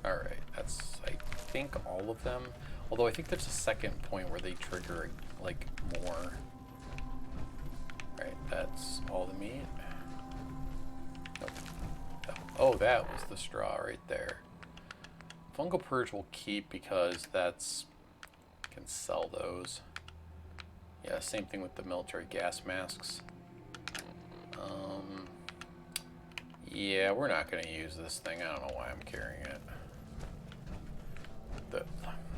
Alright, that's, I think, all of them. Although I think there's a second point where they trigger, like, more. Alright, that's all the meat. Nope. Oh, that was the straw right there. Fungal Purge will keep because that's... can sell those. Yeah, same thing with the military gas masks. Yeah, we're not going to use this thing. I don't know why I'm carrying it.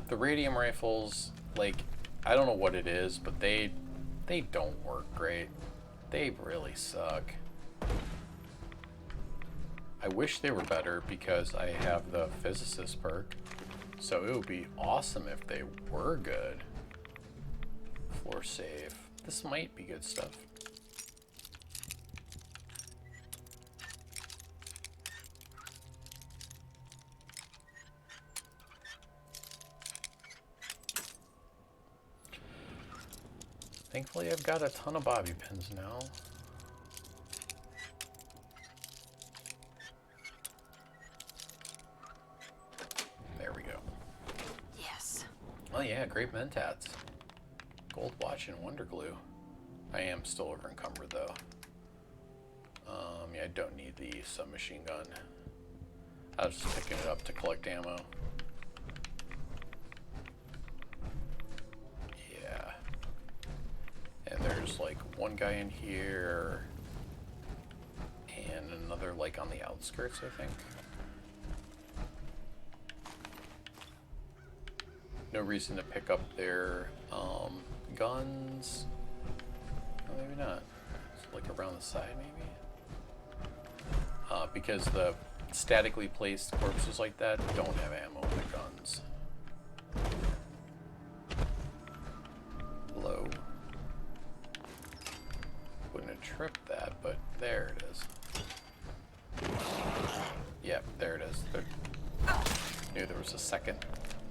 The radium rifles, like, I don't know what it is, but they don't work great. They really suck. I wish they were better because I have the physicist perk, so it would be awesome if they were good. Floor save. This might be good stuff. Thankfully, I've got a ton of bobby pins now. There we go. Yes. I yeah, great mentats. Gold watch and wonder glue. I am still over encumbered though. Yeah, I don't need the submachine gun. I was just picking it up to collect ammo. Yeah. And there's like one guy in here and another like on the outskirts, I think. No reason to pick up their guns. Oh, maybe not. It's like around the side, maybe? Because the statically placed corpses like that don't have ammo in the guns. Low. Wouldn't have tripped that, but there it is. Yep, there it is. There. Knew there was a second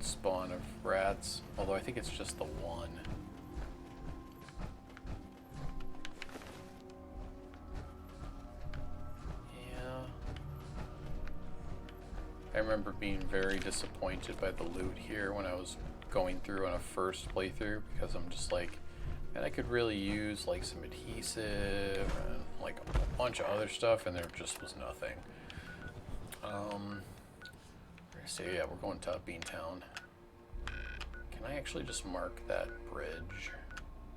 spawn of rats, although I think it's just the one. I remember being very disappointed by the loot here when I was going through on a first playthrough, because I'm just like, man, I could really use like some adhesive and like a bunch of other stuff, and there just was nothing. So yeah, we're going to Beantown. Can I actually just mark that bridge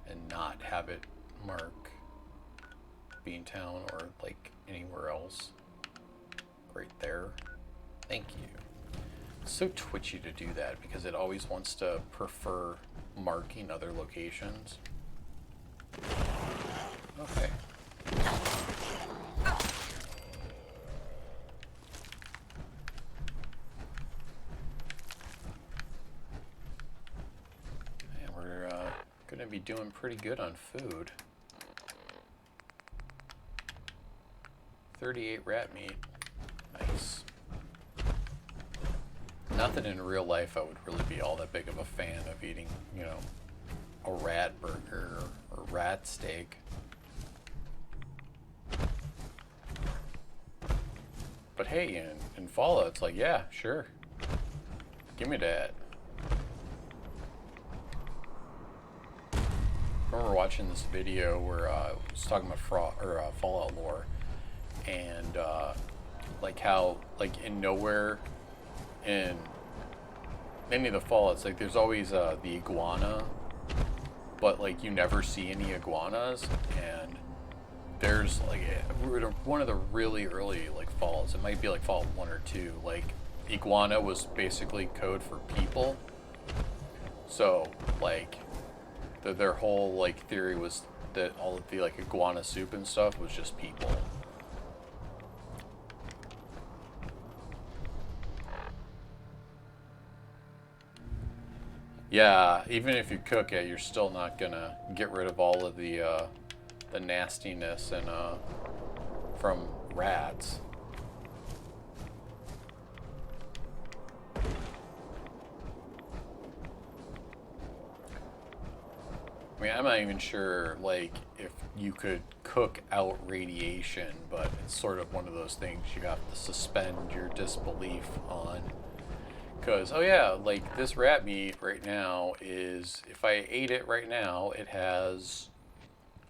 and not have it mark Beantown or like anywhere else? Right there. Thank you. It's so twitchy to do that because it always wants to prefer marking other locations. Okay. And we're going to be doing pretty good on food. 38 rat meat. Nice. Not that in real life I would really be all that big of a fan of eating, you know, a rat burger or rat steak. But hey, in Fallout, it's like, yeah, sure. Give me that. I remember watching this video where it was talking about Fallout lore, and like how, like in Nowhere, in many of the Fallouts, like there's always the iguana, but like you never see any iguanas, and there's like one of the really early like Fallouts, it might be like Fallout 1 or 2, like iguana was basically code for people. So like their whole like theory was that all of the like iguana soup and stuff was just people. Yeah, even if you cook it, you're still not gonna get rid of all of the nastiness and from rats. I mean, I'm not even sure like if you could cook out radiation, but it's sort of one of those things you have to suspend your disbelief on. Because, oh yeah, like this rat meat right now is, if I ate it right now, it has,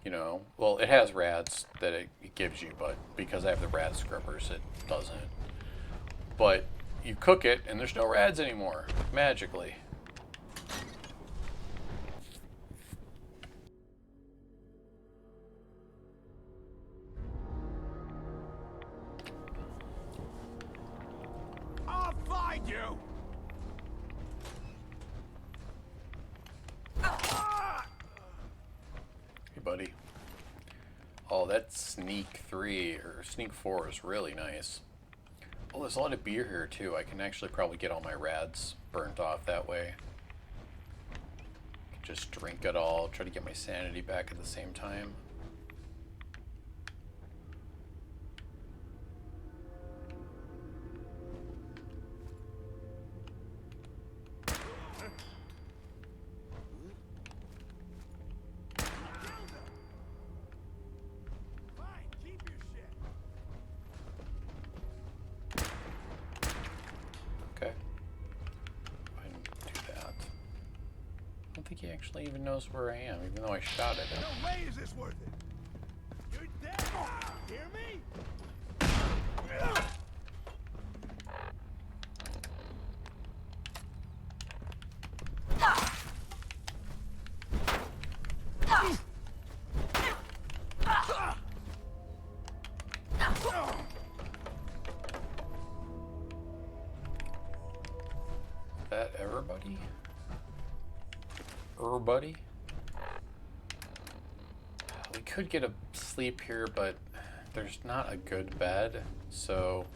you know, well, it has rats that it gives you, but because I have the rat scrubbers, it doesn't. But you cook it and there's no rats anymore, magically. I'll find you! Hey, buddy. Oh, that Sneak 3 or Sneak 4 is really nice. Oh, there's a lot of beer here too. I can actually probably get all my rads burnt off that way. Just drink it all, try to get my sanity back at the same time. Fine, keep your shit. Okay. Go ahead and do that. don't think he actually even knows where I am, even though I shot at him. No way is this worth it. You're dead. Hear me? That everybody? Everybody? We could get a sleep here, but there's not a good bed, so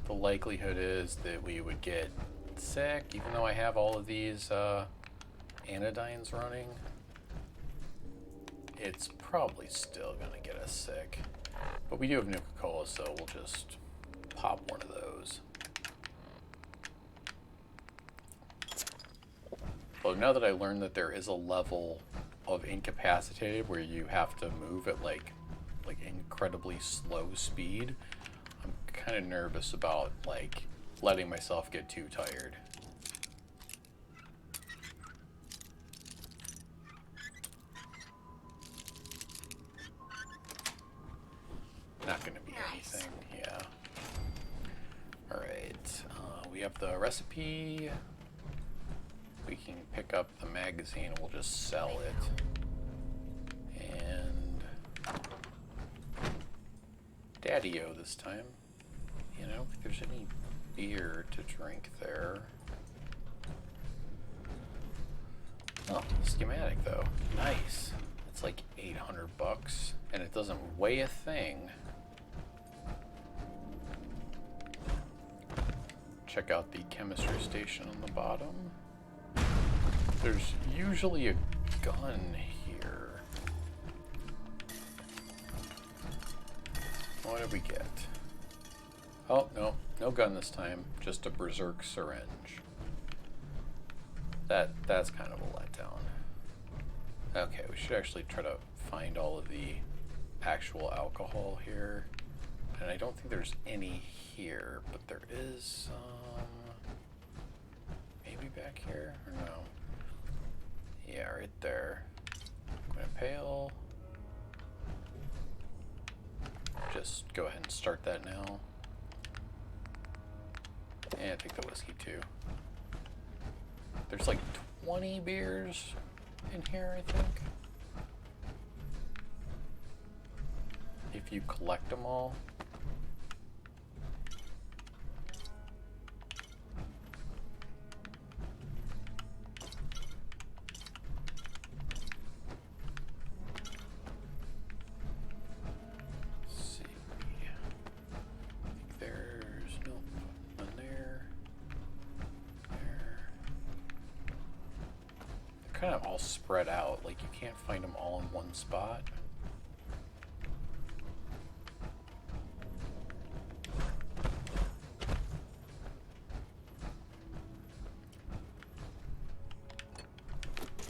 the likelihood is that we would get sick, even though I have all of these anodynes running. It's probably still gonna get us sick. But we do have Nuka-Cola, so we'll just pop one of those. Well, now that I learned that there is a level of incapacitated where you have to move at like incredibly slow speed, I'm kind of nervous about like letting myself get too tired. Not gonna be anything, yeah. All right, we have the recipe. We can pick up the magazine, we'll just sell it. And Daddy-o this time. You know, I don't think there's any beer to drink there. Oh, schematic though. Nice. It's like 800 bucks and it doesn't weigh a thing. Check out the chemistry station on the bottom. There's usually a gun here. What did we get? Oh, no. No gun this time. Just a berserk syringe. That's kind of a letdown. Okay, we should actually try to find all of the actual alcohol here. And I don't think there's any here, but there is some... Maybe back here? Or no? Yeah, right there. I'm gonna pail. Just go ahead and start that now. And I think the whiskey too. There's like 20 beers in here, I think. If you collect them all. Kind of all spread out, like you can't find them all in one spot.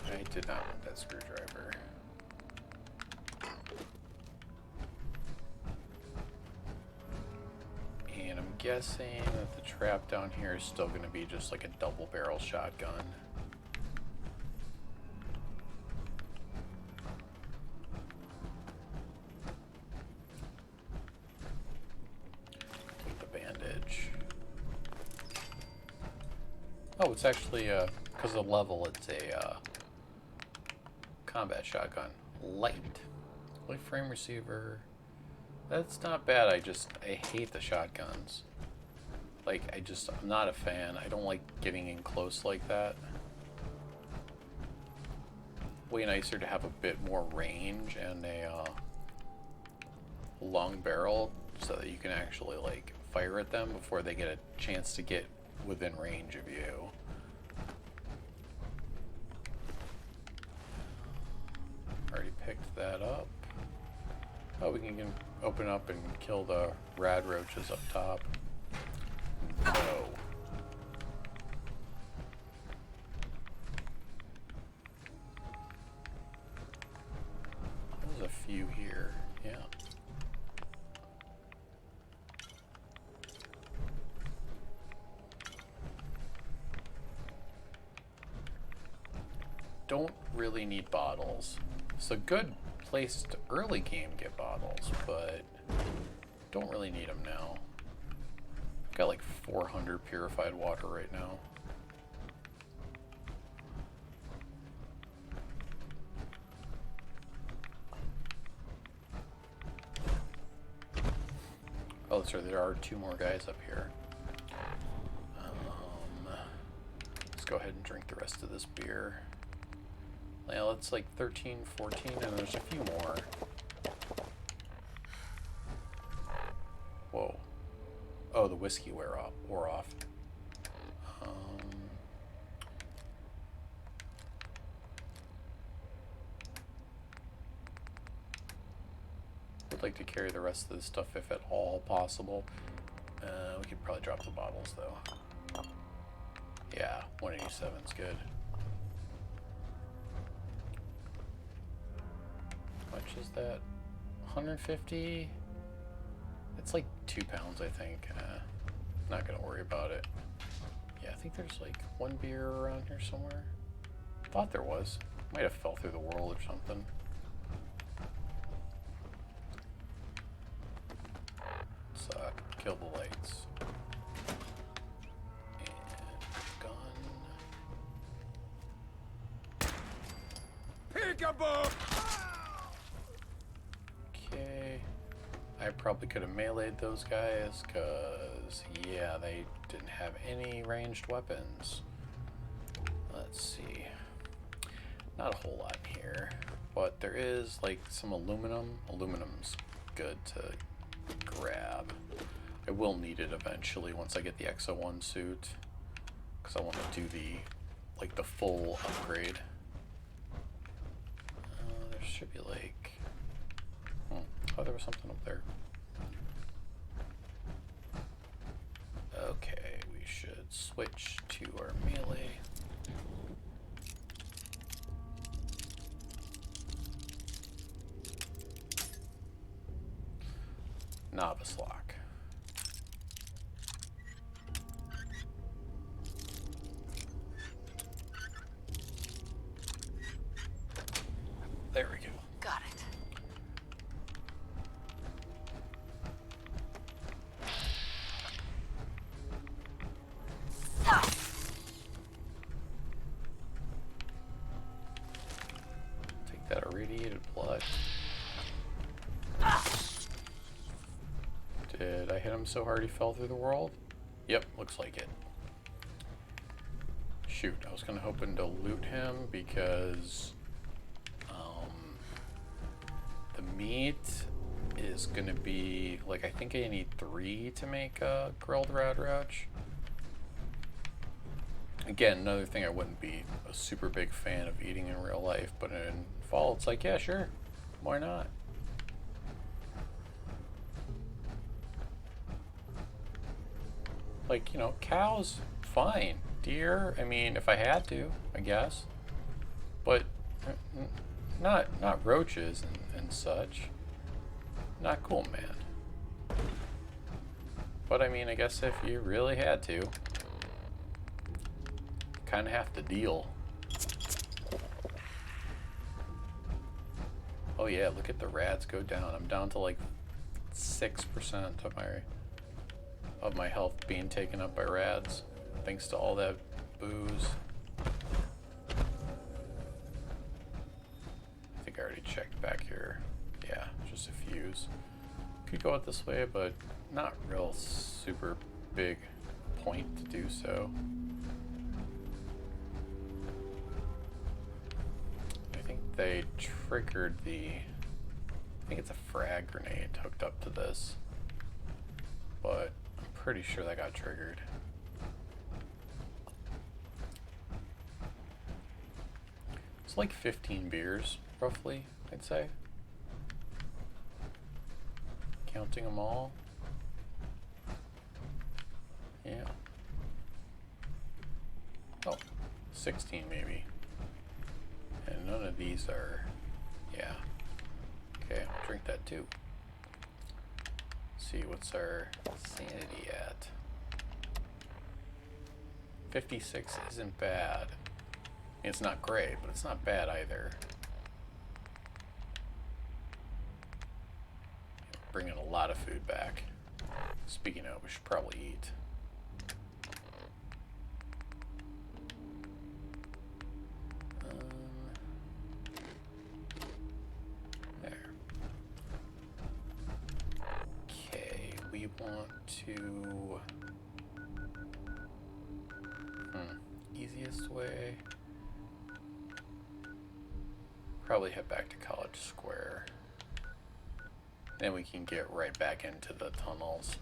I did not want that screwdriver. And I'm guessing that the trap down here is still going to be just like a double barrel shotgun. Oh, it's actually, because of the level, it's a combat shotgun. Light frame receiver. That's not bad, I hate the shotguns. Like, I'm not a fan. I don't like getting in close like that. Way nicer to have a bit more range and a long barrel so that you can actually, like, fire at them before they get a chance to get within range of you. Already picked that up. Oh, we can open up and kill the rad roaches up top. No. There's a few here, yeah. don't really need bottles. It's a good place to early game get bottles, but don't really need them now. I've got like 400 purified water right now. Oh, that's right, there are 2 more guys up here. Let's go ahead and drink the rest of this beer. Well, it's like 13, 14, and there's a few more. Whoa. Oh, the whiskey wore off. Would like to carry the rest of this stuff if at all possible. We could probably drop the bottles though. Yeah, 187's good. How much is that? 150? It's like 2 pounds, I think. Not gonna worry about it. Yeah, I think there's like 1 beer around here somewhere. Thought there was. Might have fell through the world or something. Let's kill the lights. And gun. Peekaboo! Okay. I probably could have meleeed those guys, because, yeah, they didn't have any ranged weapons. Let's see. Not a whole lot here, but there is, like, some aluminum. Aluminum's good to grab. I will need it eventually once I get the XO1 suit, because I want to do the, like, the full upgrade. There should be, like... Oh, there was something up there. Okay, we should switch to our melee. Novice lock. There we go. Got it. Take that irradiated blood. Did I hit him so hard he fell through the world? Yep, looks like it. Shoot, I was kind of hoping to loot him because the meat is going to be, like, I think I need 3 to make a grilled radroach. Again, another thing I wouldn't be a super big fan of eating in real life, but in fall it's like, yeah, sure, why not? Like, you know, cows, fine. Deer, I mean, if I had to, I guess. But not roaches and such. Not cool, man. But I mean, I guess if you really had to, kind of have to deal. Oh yeah, look at the rads go down. I'm down to like 6% of my health being taken up by rads, thanks to all that booze. I think I already checked back here. Yeah, just a fuse. Could go out this way, but not real super big point to do so. I think they triggered the... I think it's a frag grenade hooked up to this, but I'm pretty sure that got triggered. It's like 15 beers, roughly, I'd say. Counting them all. Yeah. Oh, 16 maybe. And none of these are, yeah. Okay, I'll drink that too. Let's see, what's our sanity at? 56 isn't bad. It's not great, but it's not bad either. Bringing a lot of food back. Speaking of, we should probably eat. There. Okay, we want to... Easiest way... Probably head back to College Square. Then we can get right back into the tunnels.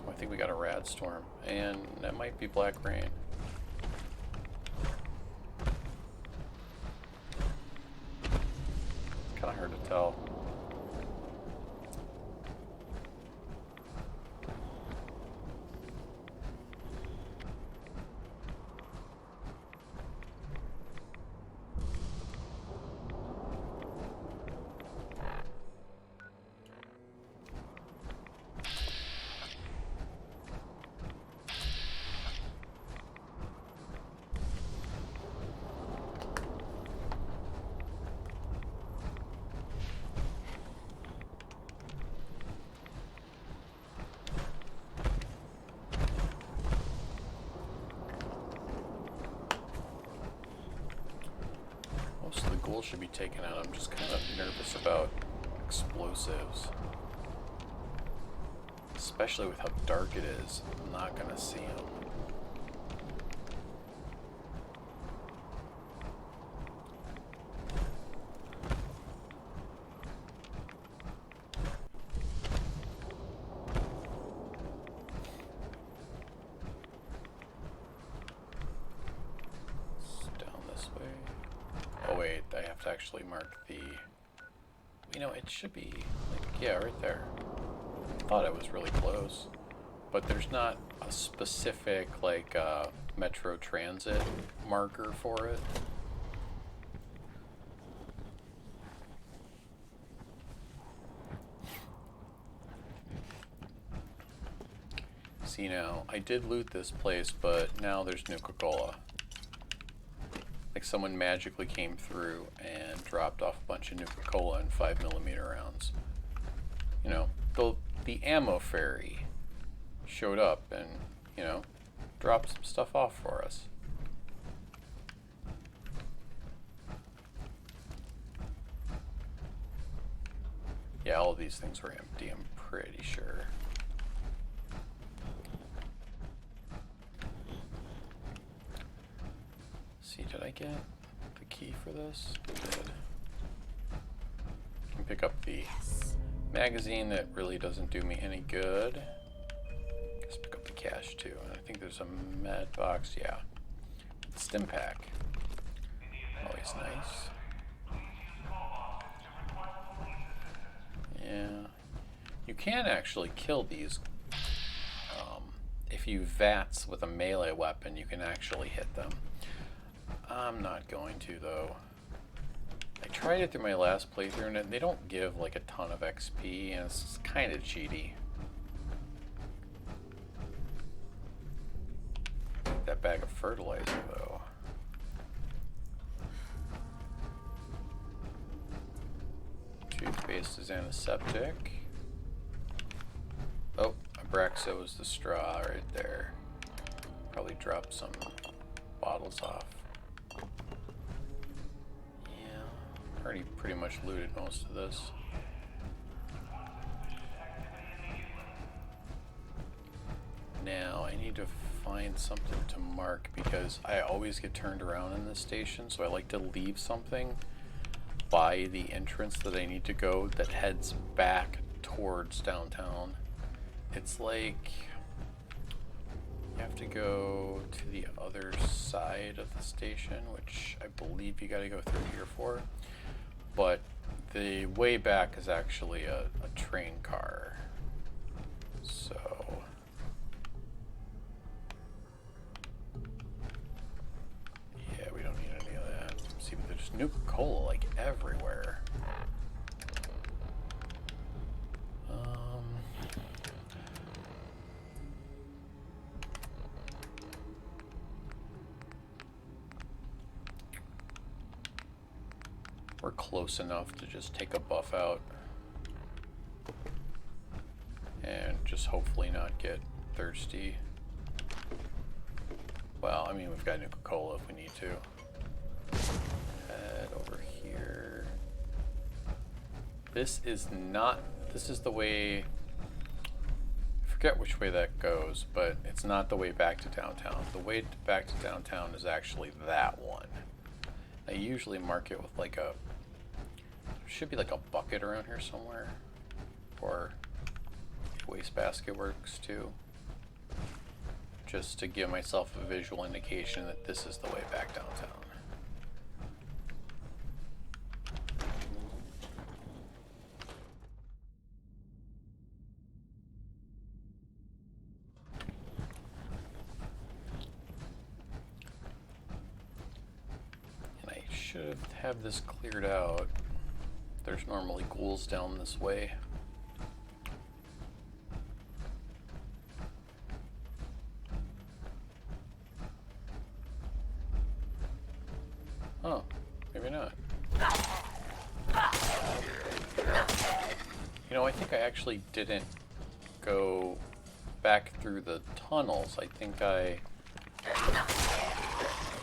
I think we got a rad storm, and that might be black rain. Kind of hard to tell. Most of the ghouls should be taken out. I'm just kind of nervous about explosives. Especially with how dark it is. I'm not going to see them. Actually mark the, you know, it should be like, yeah, right there. I thought it was really close, but there's not a specific like Metro Transit marker for it. See, now I did loot this place, but now there's Nuka-Cola. Like someone magically came through and dropped off a bunch of Nuka-Cola and 5mm rounds. You know, the ammo fairy showed up and, you know, dropped some stuff off for us. Yeah, all of these things were empty, I'm pretty sure. See, did I get the key for this? I did. I can pick up the magazine that really doesn't do me any good. Let's pick up the cash too. And I think there's a med box, yeah. Stim pack. Always nice. Yeah. You can actually kill these. If you VATS with a melee weapon, you can actually hit them. I'm not going to, though. I tried it through my last playthrough, and they don't give like a ton of XP, and it's kind of cheaty. That bag of fertilizer, though. Toothpaste is antiseptic. Oh, Abraxo is the straw right there. Probably dropped some bottles off. Already pretty much looted most of this. Now I need to find something to mark because I always get turned around in this station, so I like to leave something by the entrance that I need to go that heads back towards downtown. It's like you have to go to the other side of the station, which I believe you gotta go through here for. But the way back is actually a train car. So yeah, we don't need any of that. Nuka-Cola like everywhere. We're close enough to just take a buff out and just hopefully not get thirsty. Well, I mean, we've got Nuka-Cola if we need to. Head over here. This is the way, I forget which way that goes, but it's not the way back to downtown. The way back to downtown is actually that one. I usually mark it with like there should be like a bucket around here somewhere, or wastebasket works too, just to give myself a visual indication that this is the way back downtown. And I should have this cleared out. There's normally ghouls down this way. Oh, maybe not. You know, I think I actually didn't go back through the tunnels. I think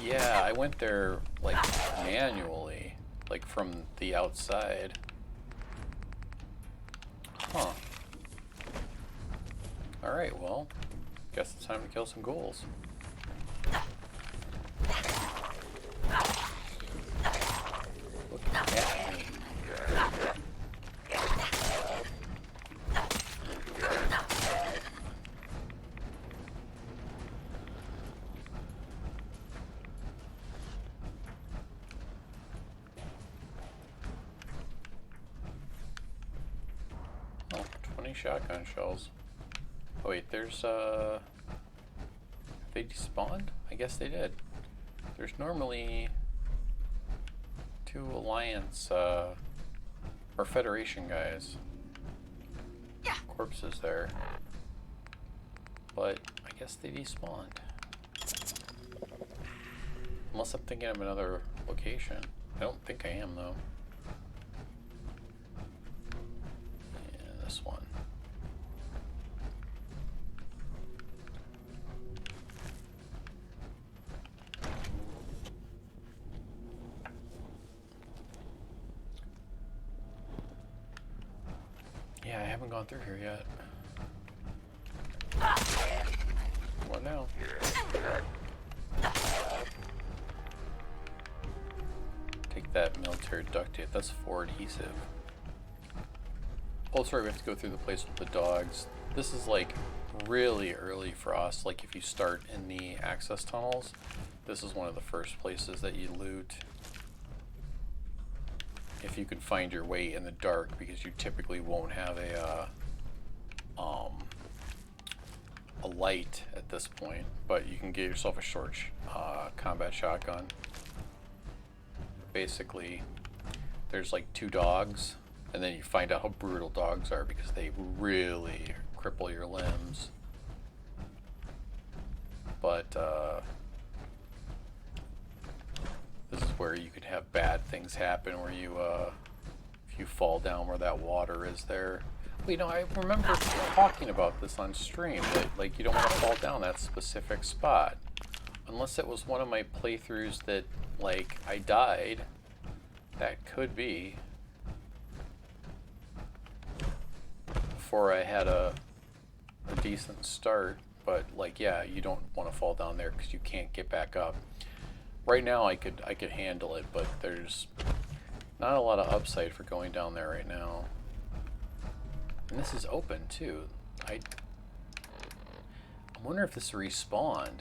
yeah, I went there like manually, like from the outside. Huh. Alright, well, guess it's time to kill some ghouls. Look at me. Oh, 20 shotgun shells. Oh wait, there's they despawned? I guess they did. There's normally 2 Alliance or Federation guys. Corpses there. But I guess they despawned. Unless I'm thinking of another location. I don't think I am though. Yeah, this one. Yeah, I haven't gone through here yet. What now? Take that military duct tape. That's 4 adhesive. Oh, sorry, we have to go through the place with the dogs. This is like really early for us. Like if you start in the access tunnels, this is one of the first places that you loot. If you can find your way in the dark, because you typically won't have a light at this point, but you can get yourself a short combat shotgun. Basically, there's like 2 dogs, and then you find out how brutal dogs are because they really cripple your limbs. But this is where you could have bad things happen, where you, if you fall down where that water is there. Well, you know, I remember talking about this on stream, that like you don't want to fall down that specific spot. Unless it was one of my playthroughs that like I died. That could be. Before I had a decent start. But like, yeah, you don't want to fall down there because you can't get back up. Right now I could handle it, but there's not a lot of upside for going down there right now. And this is open too. I wonder if this respawned.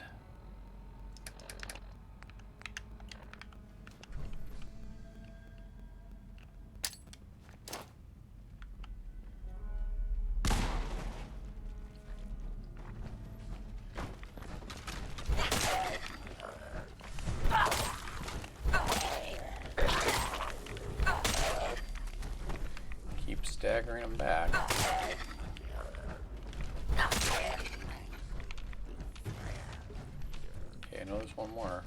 more.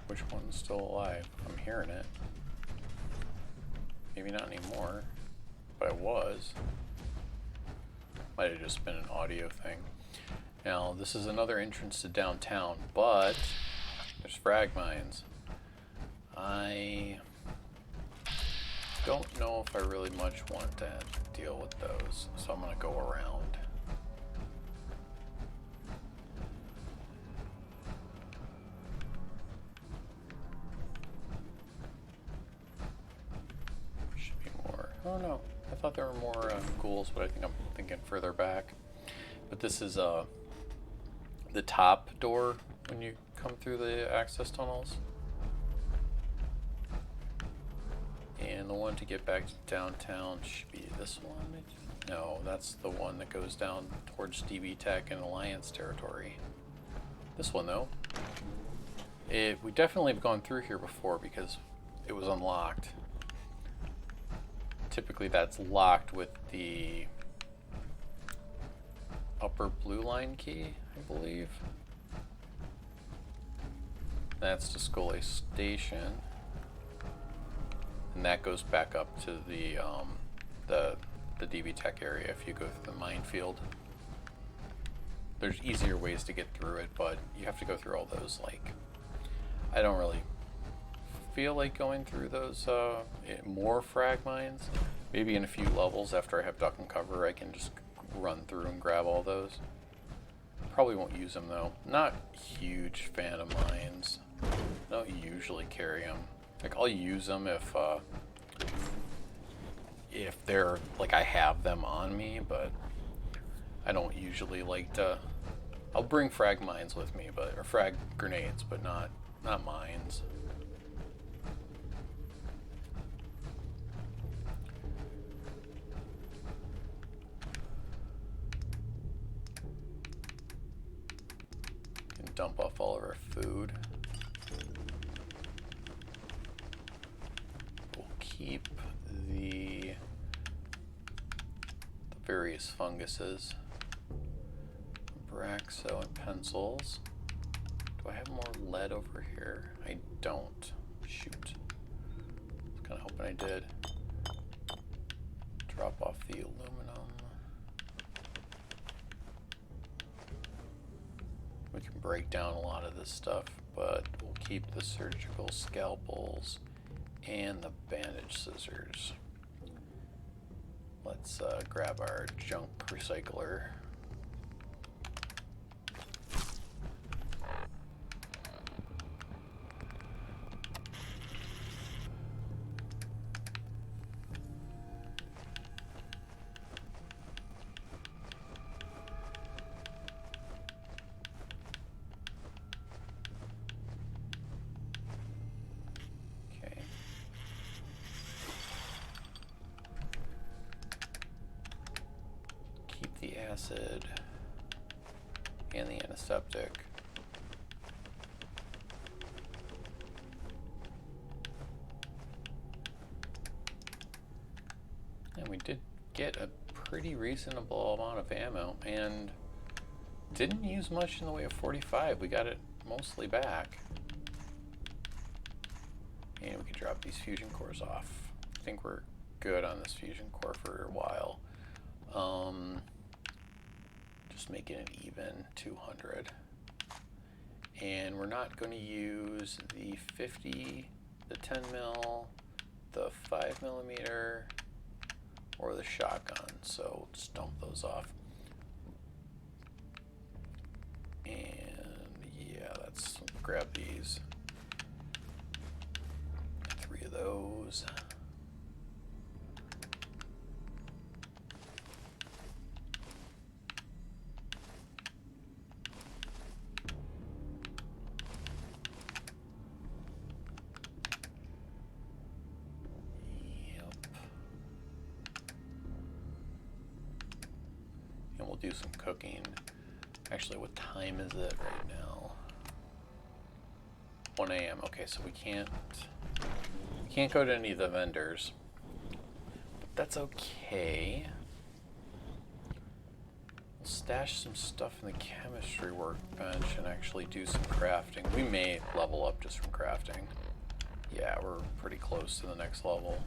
Which one's still alive? I'm hearing it. Maybe not anymore, but I was. Might have just been an audio thing. Now, this is another entrance to downtown, but there's frag mines. I don't know if I really much want to deal with those, so I'm going to go around. Should be more. Oh no, I thought there were more ghouls, but I think I'm thinking further back. But this is the top door when you come through the access tunnels. And the one to get back to downtown should be this one. No, that's the one that goes down towards DB Tech and Alliance territory. This one though. We definitely have gone through here before because it was unlocked. Typically that's locked with the upper blue line key, I believe. That's to Scully Station. And that goes back up to the DB Tech area if you go through the minefield. There's easier ways to get through it, but you have to go through all those. Like, I don't really feel like going through those more frag mines. Maybe in a few levels after I have duck and cover, I can just run through and grab all those. Probably won't use them though. Not huge fan of mines. Don't usually carry them. Like, I'll use them if they're like I have them on me, but I don't usually like to. I'll bring frag mines with me, or frag grenades, but not mines. Can dump off all of our food. Keep the various funguses, Braxo and pencils. Do I have more lead over here? I don't. Shoot. I was kind of hoping I did. Drop off the aluminum. We can break down a lot of this stuff, but we'll keep the surgical scalpels and the bandage scissors. Let's grab our junk recycler. The acid and the antiseptic. And we did get a pretty reasonable amount of ammo and didn't use much in the way of 45. We got it mostly back. And we can drop these fusion cores off. I think we're good on this fusion core for a while. Just making it even 200. And we're not going to use the 50, the 10 mil, the 5mm, or the shotgun. So we'll just dump those off. And yeah, let's grab these. 3 of those. We'll do some cooking. Actually, what time is it right now? 1 a.m. Okay, so we can't go to any of the vendors. But that's okay. We'll stash some stuff in the chemistry workbench and actually do some crafting. We may level up just from crafting. Yeah, we're pretty close to the next level.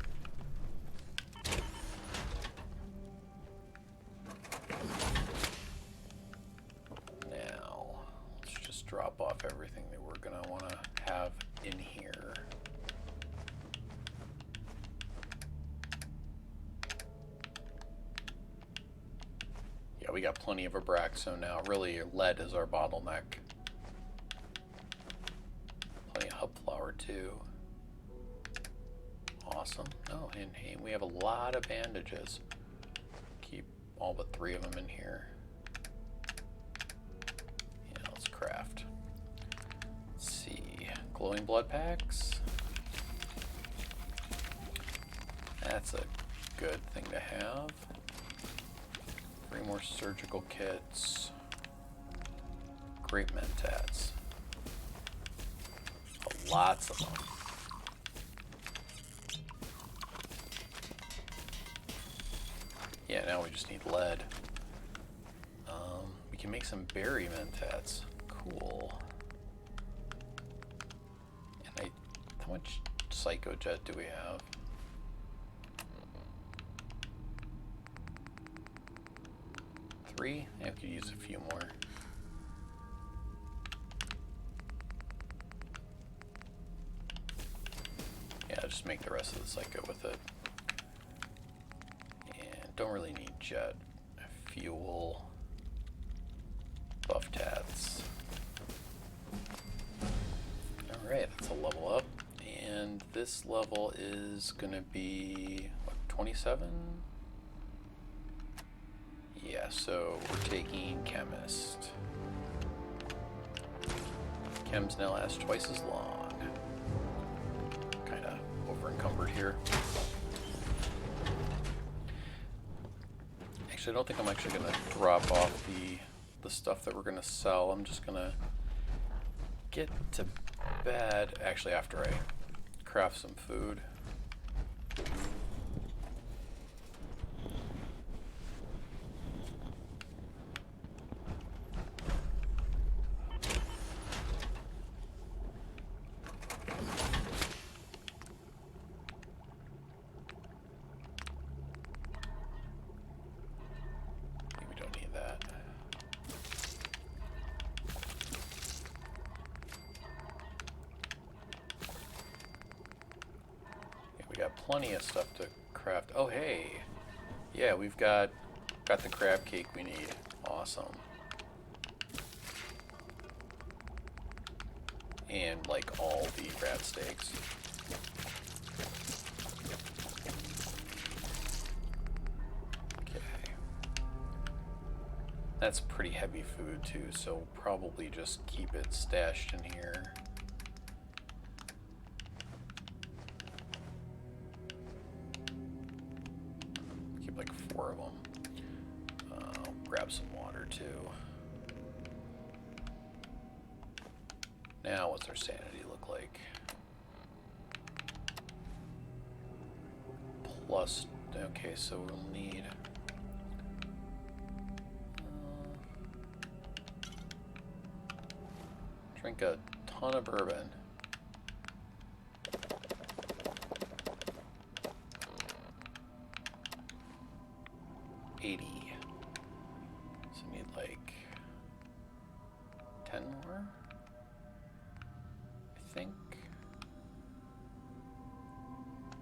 Now, let's just drop off everything that we're gonna want to have in here. Yeah, we got plenty of abraxo now. Really, lead is our bottleneck. Plenty of hub flour too. Awesome. Oh, and hey, we have a lot of bandages. Keep all but 3 of them in here. Yeah, let's craft. Let's see. Glowing blood packs. That's a good thing to have. 3 more surgical kits. Great mentats. Lots of them. Yeah, now we just need lead. We can make some berry mentats. Cool. And how much psychojet do we have? Three? Yeah, we could use a few more. Yeah, just make the rest of the psycho with it. And don't really need jet. Fuel. Buff tats. Alright, that's a level up. And this level is gonna be, what, 27? Yeah, so we're taking chemist. Chems now lasts twice as long. Kinda over encumbered here. Actually, I don't think I'm actually gonna drop off the stuff that we're gonna sell. I'm just gonna get to bed, actually after I craft some food. We don't need that. We got plenty of stuff to craft. Oh, hey. Yeah, we've got the crab cake we need. Awesome. And, like, all the rat steaks. Okay. That's pretty heavy food, too, so probably just keep it stashed in here. Like 4 of them. I'll grab some water too. Now, what's our sanity look like? Plus, okay, so we'll need. Drink a ton of bourbon. 80. So we need like 10 more, I think.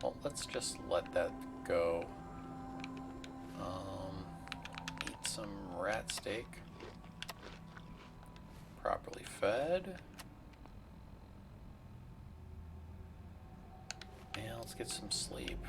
Well, let's just let that go. Eat some rat steak. Properly fed. And let's get some sleep.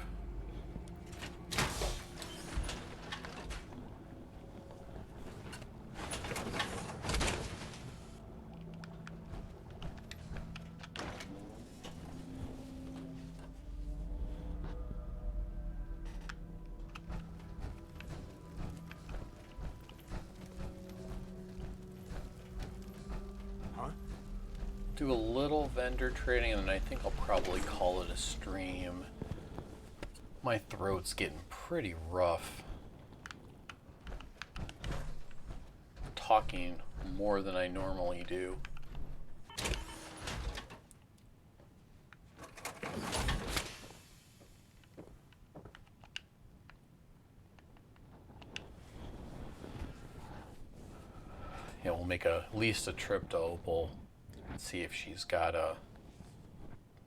Do a little vendor trading, and then I think I'll probably call it a stream. My throat's getting pretty rough. talking more than I normally do. Yeah, we'll make at least a trip to Opal and see if she's got a...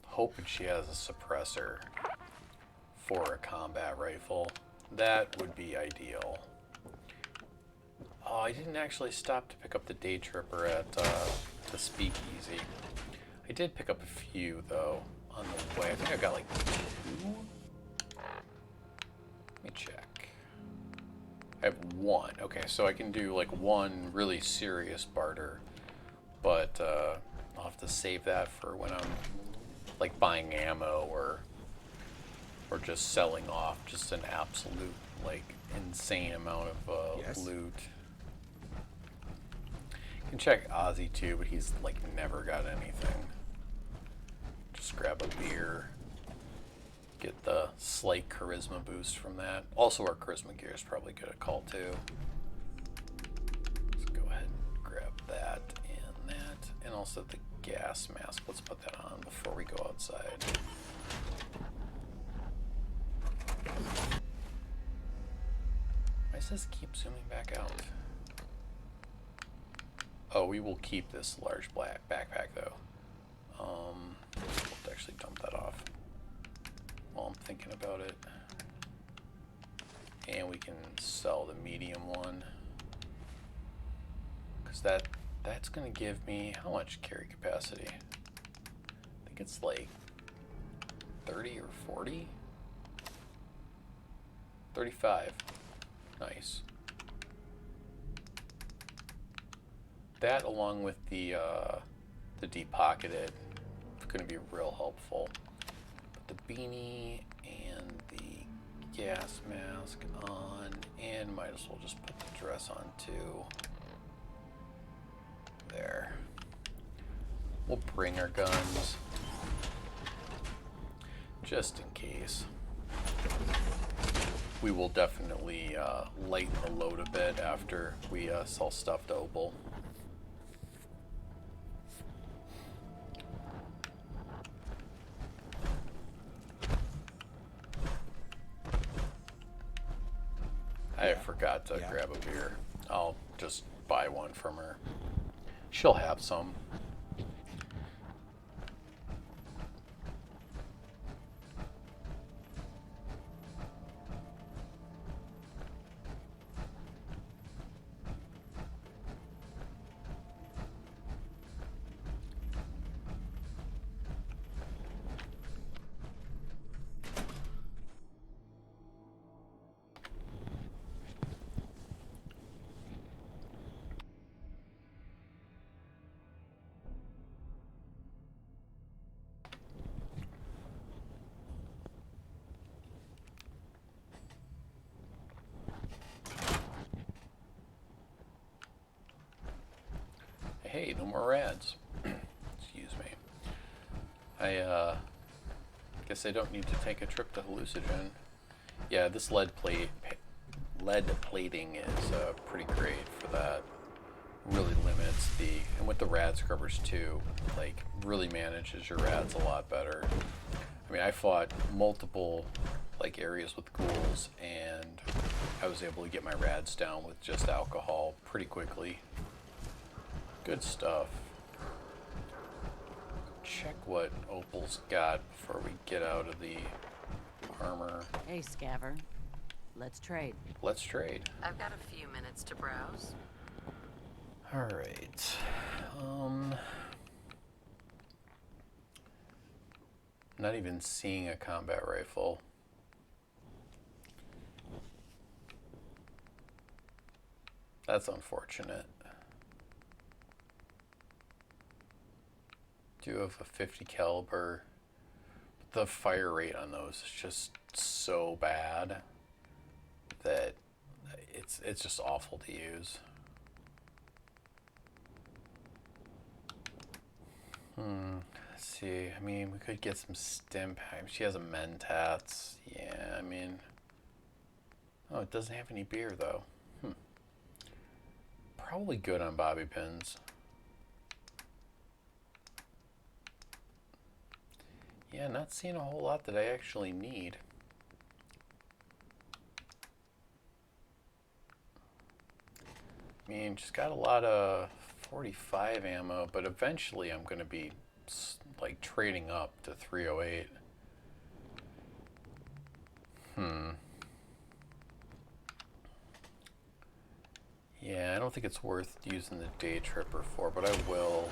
Hoping she has a suppressor for a combat rifle. That would be ideal. Oh, I didn't actually stop to pick up the day tripper at the speakeasy. I did pick up a few, though, on the way. I think I got like 2. Let me check. I have 1. Okay, so I can do like 1 really serious barter, but I'll have to save that for when I'm like buying ammo or just selling off just an absolute like insane amount of Yes? loot. You can check Ozzy too, but he's like never got anything. Just grab a beer. Get the slight charisma boost from that. Also, our charisma gear is probably good at call too. Let's go ahead and grab that and that. And also the gas mask. Let's put that on before we go outside. Why does this keep zooming back out? Oh, we will keep this large black backpack though. We'll actually dump that off while I'm thinking about it. And we can sell the medium one. Because that's going to give me, how much carry capacity? I think it's like 30 or 40? 35. Nice. That along with the depocketed is going to be real helpful. Put the beanie and the gas mask on, and might as well just put the dress on too. There. We'll bring our guns just in case. We will definitely lighten the load a bit after we sell stuff to Opal. I forgot to grab a beer. I'll just buy one from her. She'll have some. Hey, no more rads. Excuse me. I guess I don't need to take a trip to Hallucinogen. Yeah, this lead plating is pretty great for that. Really limits and with the rad scrubbers too, like really manages your rads a lot better. I mean, I fought multiple like areas with ghouls, and I was able to get my rads down with just alcohol pretty quickly. Good stuff. Check what Opal's got before we get out of the armor. Hey, Scaver. Let's trade. Let's trade. I've got a few minutes to browse. Alright. Not even seeing a combat rifle. That's unfortunate. Do have a 50 caliber. The fire rate on those is just so bad that it's just awful to use. Let's see. I mean, we could get some stim packs. She has a Mentats. Yeah, I mean. Oh, it doesn't have any beer though. probably good on bobby pins. Yeah, not seeing a whole lot that I actually need. I mean, just got a lot of 45 ammo, but eventually I'm going to be like trading up to 308. Yeah, I don't think it's worth using the day tripper for, but I will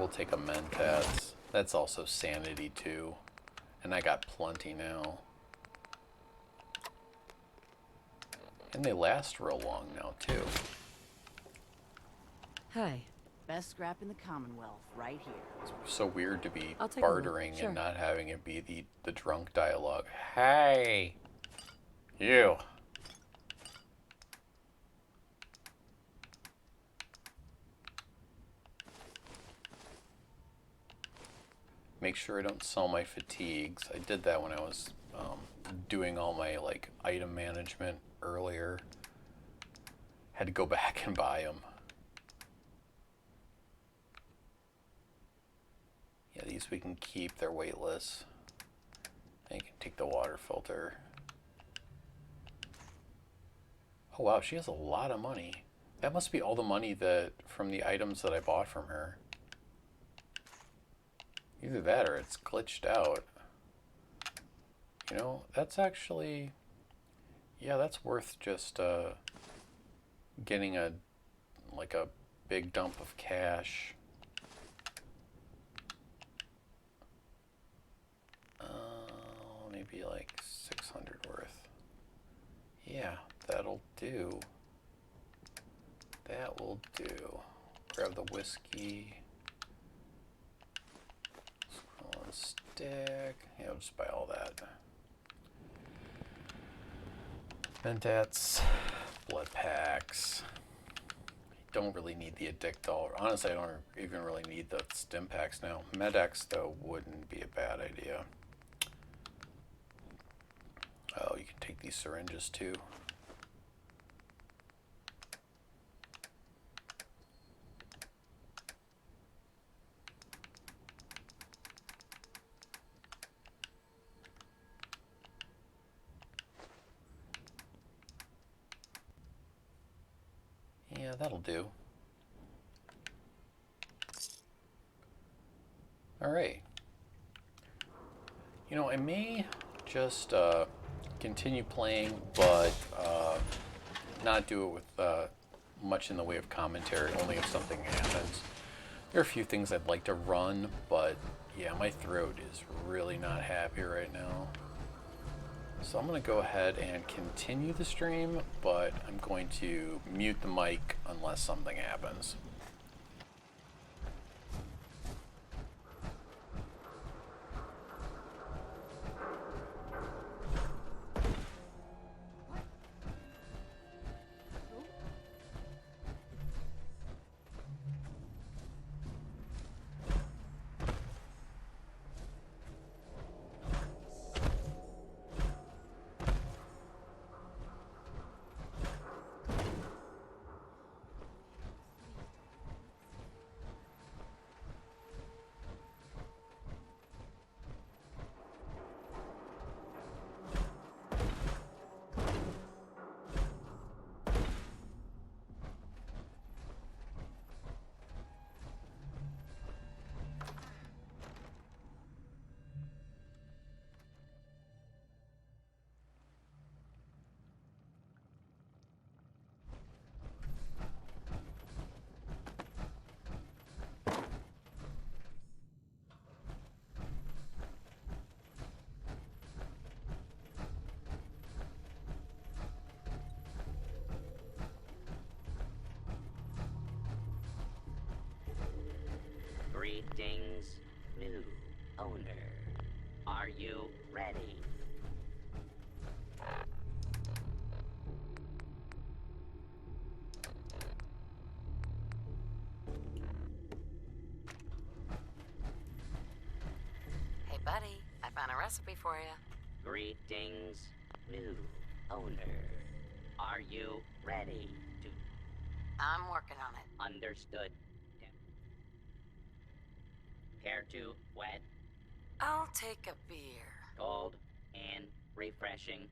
take a mentats. That's also sanity too, and I got plenty now. And they last real long now too. Hey, best scrap in the Commonwealth, right here. It's so weird to be I'll take a look, bartering sure. and not having it be the drunk dialogue. Hey, you. Make sure I don't sell my fatigues. I did that when I was doing all my like item management earlier. Had to go back and buy them. Yeah, these we can keep. They're weightless. And you can take the water filter. Oh wow, she has a lot of money. That must be all the money that from the items that I bought from her. Either that or it's glitched out. You know, that's actually, yeah, that's worth just getting a big dump of cash. Maybe like 600 worth. Yeah, that'll do. That will do. Grab the whiskey. One stick. Yeah, I'll just buy all that. Mentats, blood packs. Don't really need the addict all. Honestly, I don't even really need the stim packs now. Med-X though wouldn't be a bad idea. Oh, you can take these syringes too. Yeah, that'll do. All right. You know, I may just continue playing, but not do it with much in the way of commentary, only if something happens. There are a few things I'd like to run, but yeah, my throat is really not happy right now. So I'm going to go ahead and continue the stream, but I'm going to mute the mic unless something happens. Greetings, new owner. Are you ready? Hey, buddy, I found a recipe for you. Greetings, new owner. Are you ready to I'm working on it. Understood. Care to wet, I'll take a beer. cold, and refreshing?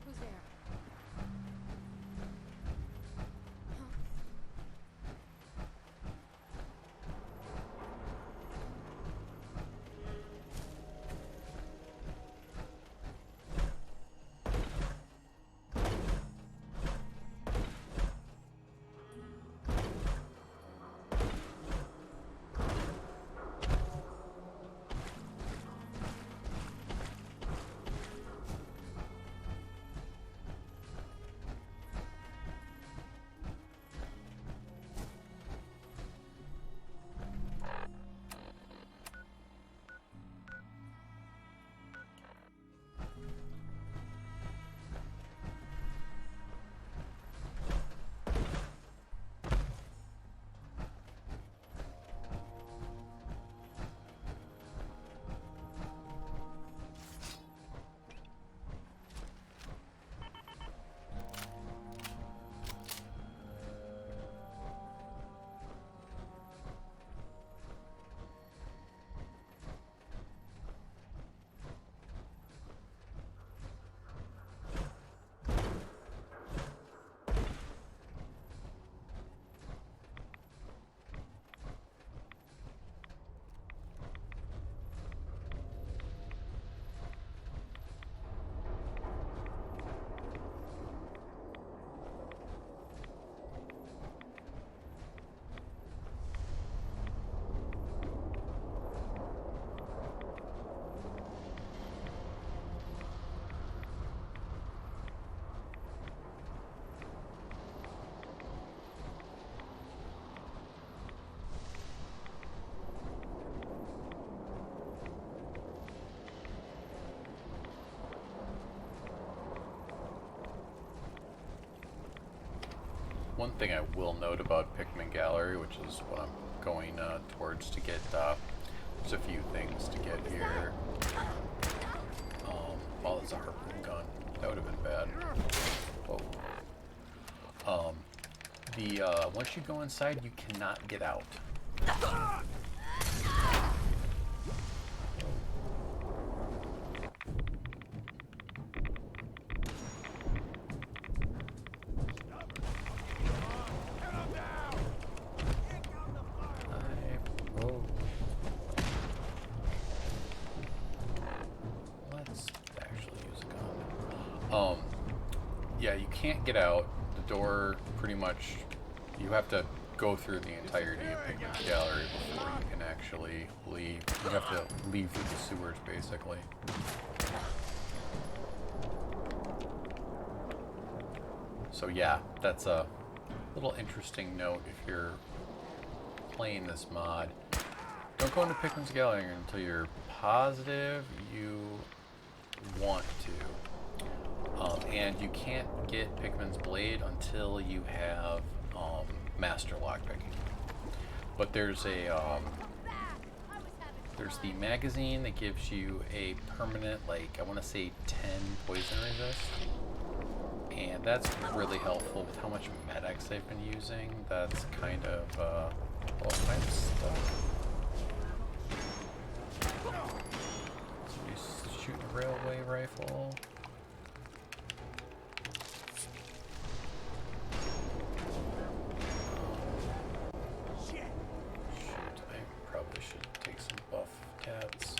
Who's there? One thing I will note about Pikmin Gallery, which is what I'm going towards to get, there's a few things to get here. Oh, there's a harpoon gun. That would have been bad. Oh. Once you go inside, you cannot get out. Um, yeah, you can't get out. The door pretty much, you have to go through the entirety of Pigman's Gallery before you can actually leave. You have to leave through the sewers, basically. So yeah, that's a little interesting note if you're playing this mod. Don't go into Pigman's Gallery until you're positive you want to. And you can't get Pigman's Blade until you have Master Lockpicking. But there's there's the magazine that gives you a permanent, like, I want to say 10 poison resist. And that's really helpful with how much Med-X I've been using. That's kind of, well, I'm stuck. Somebody's shooting a railway rifle. Shoot, I probably should take some buff tabs.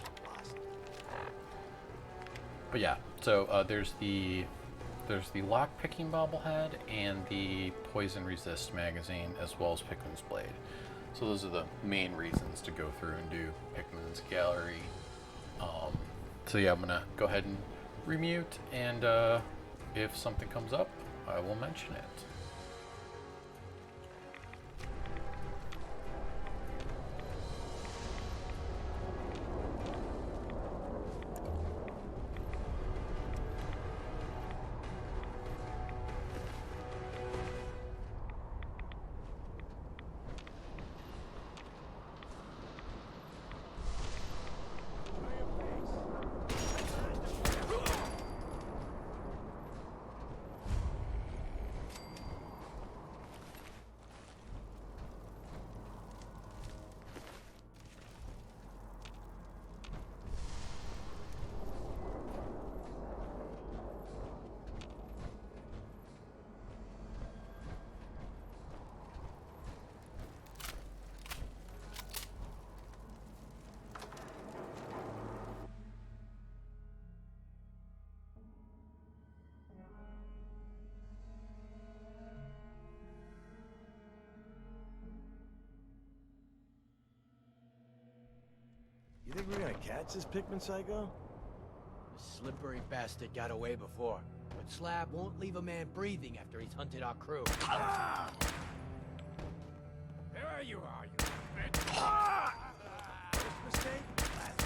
But yeah, so there's the lock-picking bobblehead and the poison resist magazine, as well as Pigman's Blade. So those are the main reasons to go through and do Pigman's Gallery. So yeah, I'm gonna go ahead and remute, and if something comes up, I will mention it. You think we're gonna catch this Pikmin psycho? The slippery bastard got away before, but Slab won't leave a man breathing after he's hunted our crew. Ah! There you are, you bitch! Ah! First mistake, last.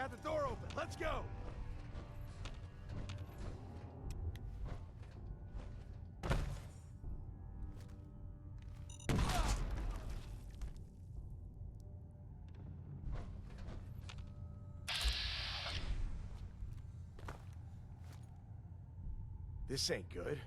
got the door open. Let's go. This ain't good.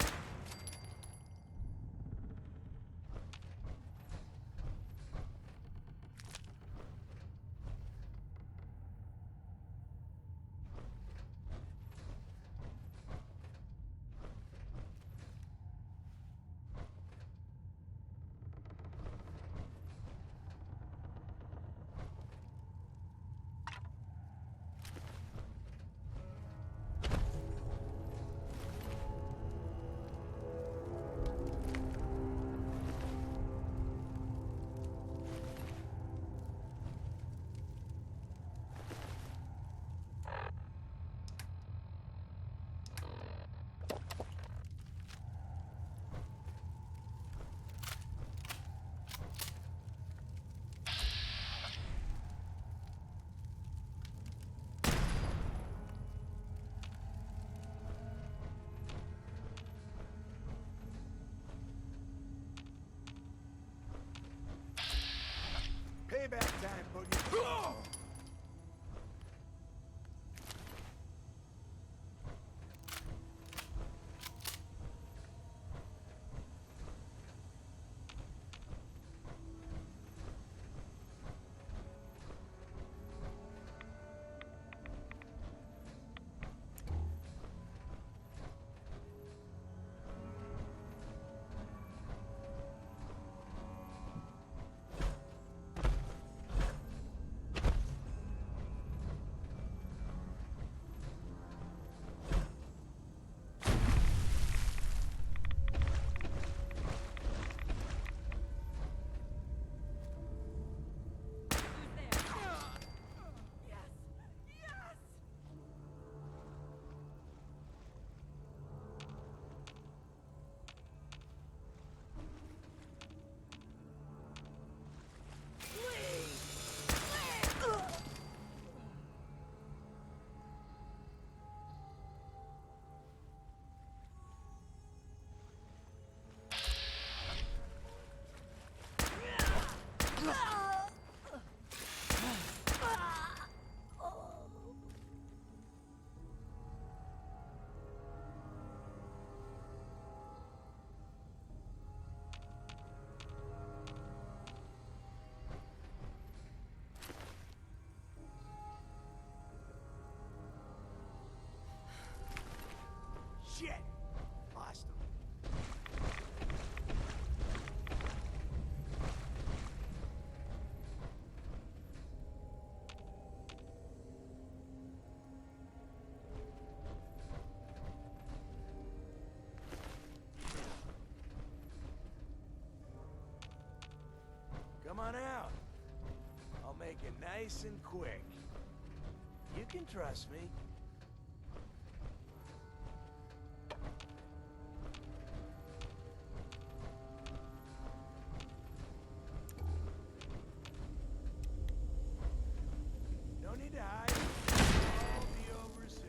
Payback time, boogie. Shit! Lost him. Come on out. I'll make it nice and quick. You can trust me. No need to hide. I'll be over soon.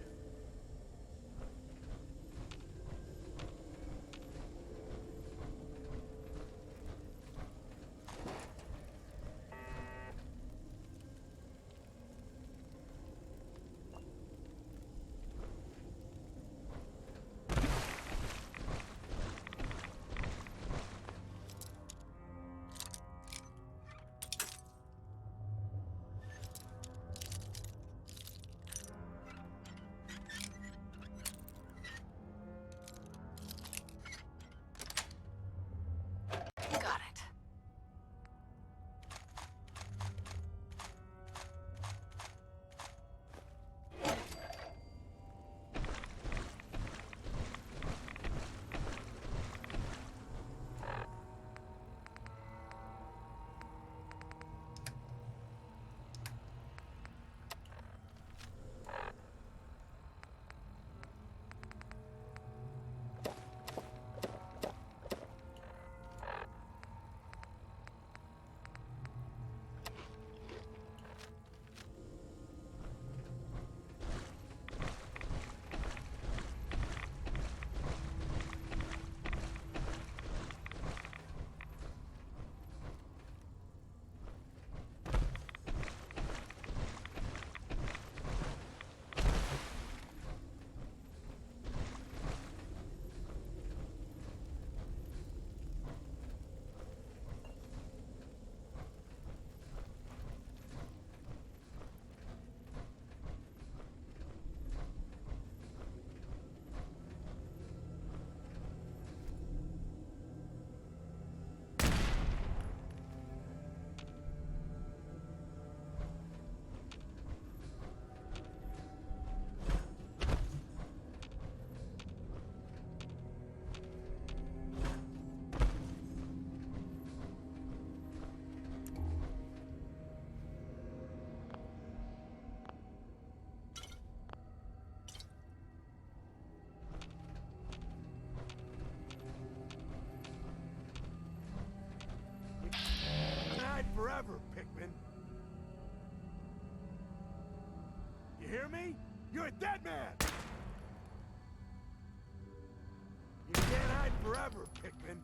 Pikmin. You hear me? You're a dead man! You can't hide forever, Pikmin.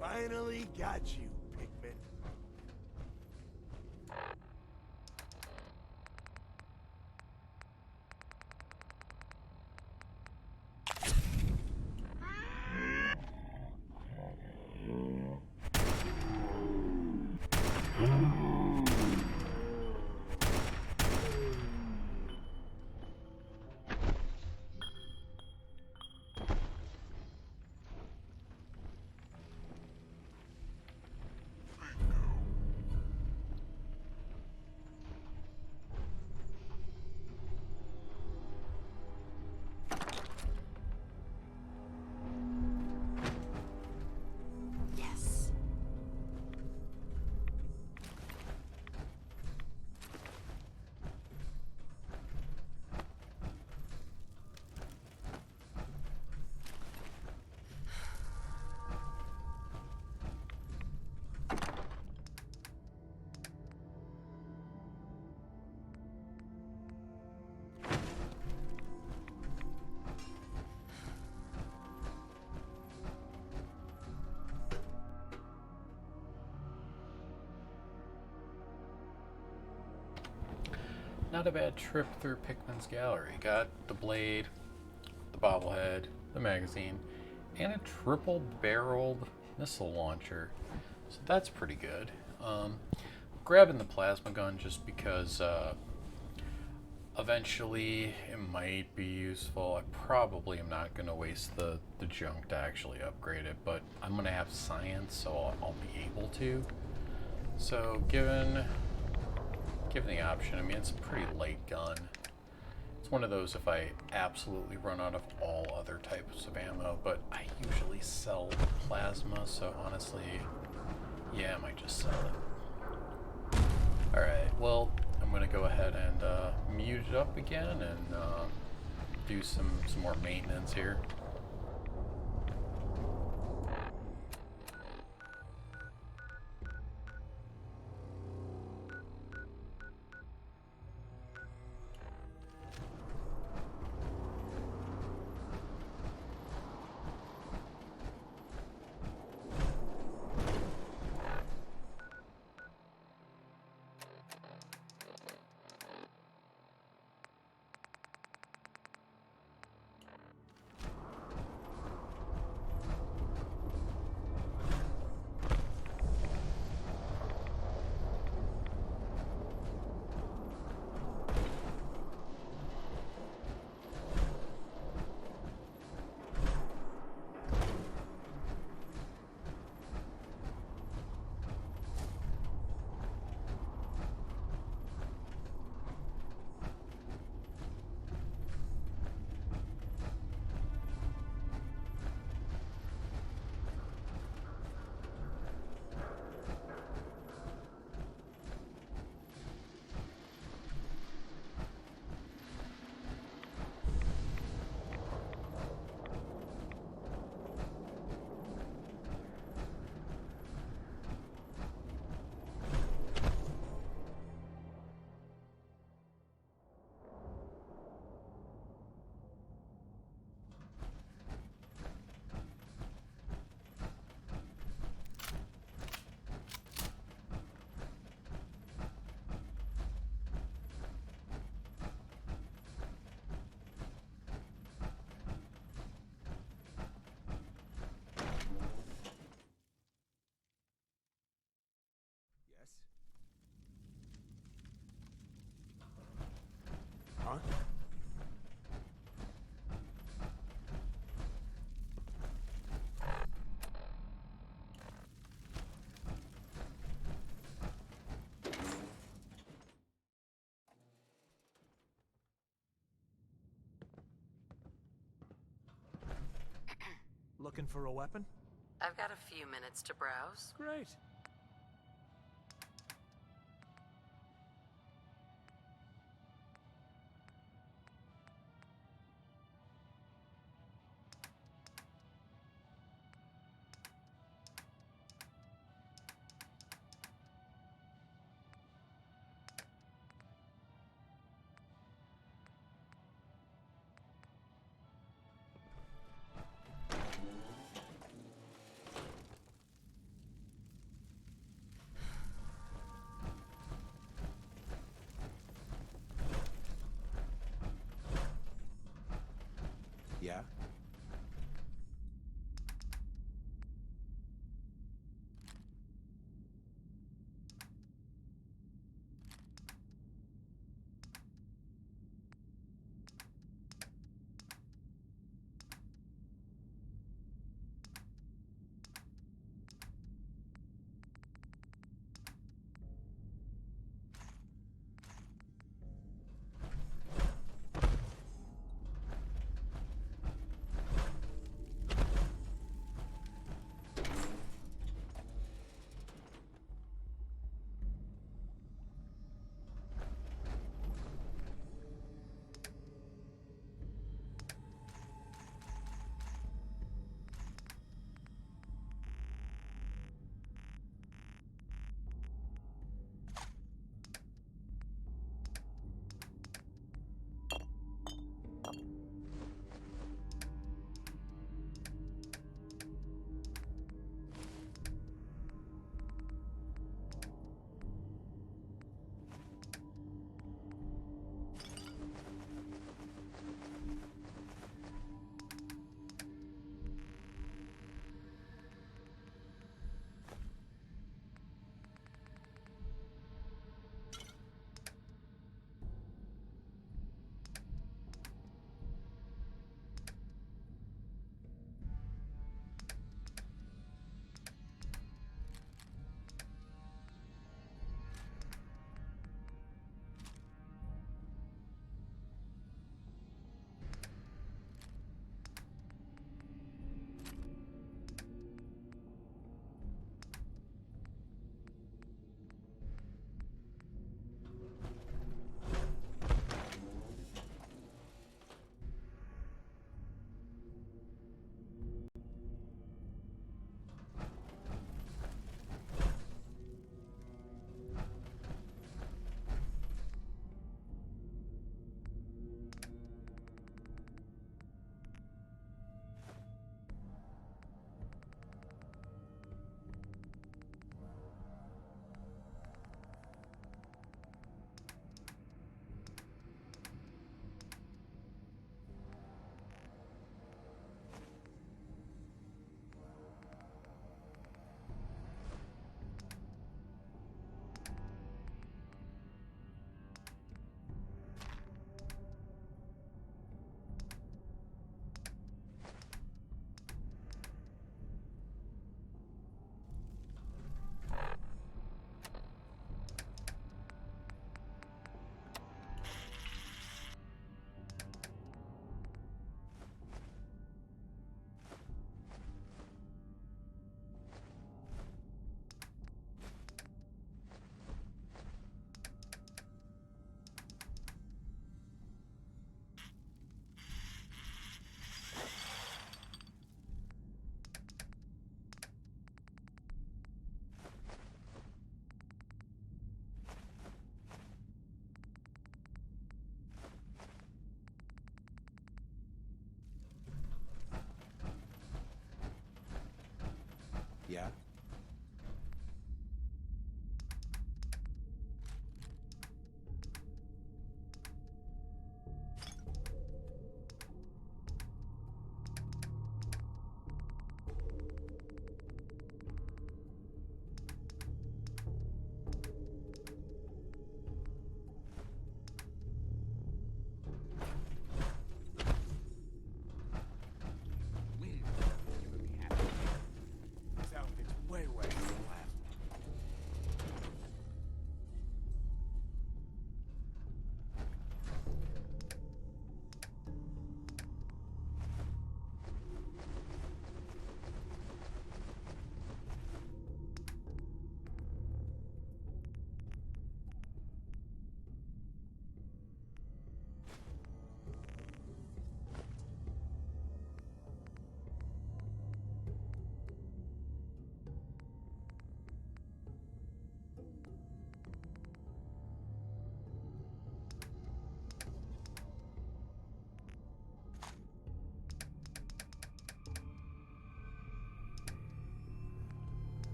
Finally got you, Pikmin. Yes. Not a bad trip through Pikmin's gallery. Got the blade, the bobblehead, the magazine, and a triple-barreled missile launcher. So that's pretty good. Grabbing the plasma gun just because eventually it might be useful. I probably am not going to waste the junk to actually upgrade it, but I'm going to have science, so I'll be able to. So given the option, I mean, it's a pretty light gun. It's one of those if I absolutely run out of all other types of ammo, but I usually sell plasma, so honestly, yeah, I might just sell it. Alright, well, I'm going to go ahead and mute it up again and do some more maintenance here. Looking for a weapon? I've got a few minutes to browse. Great.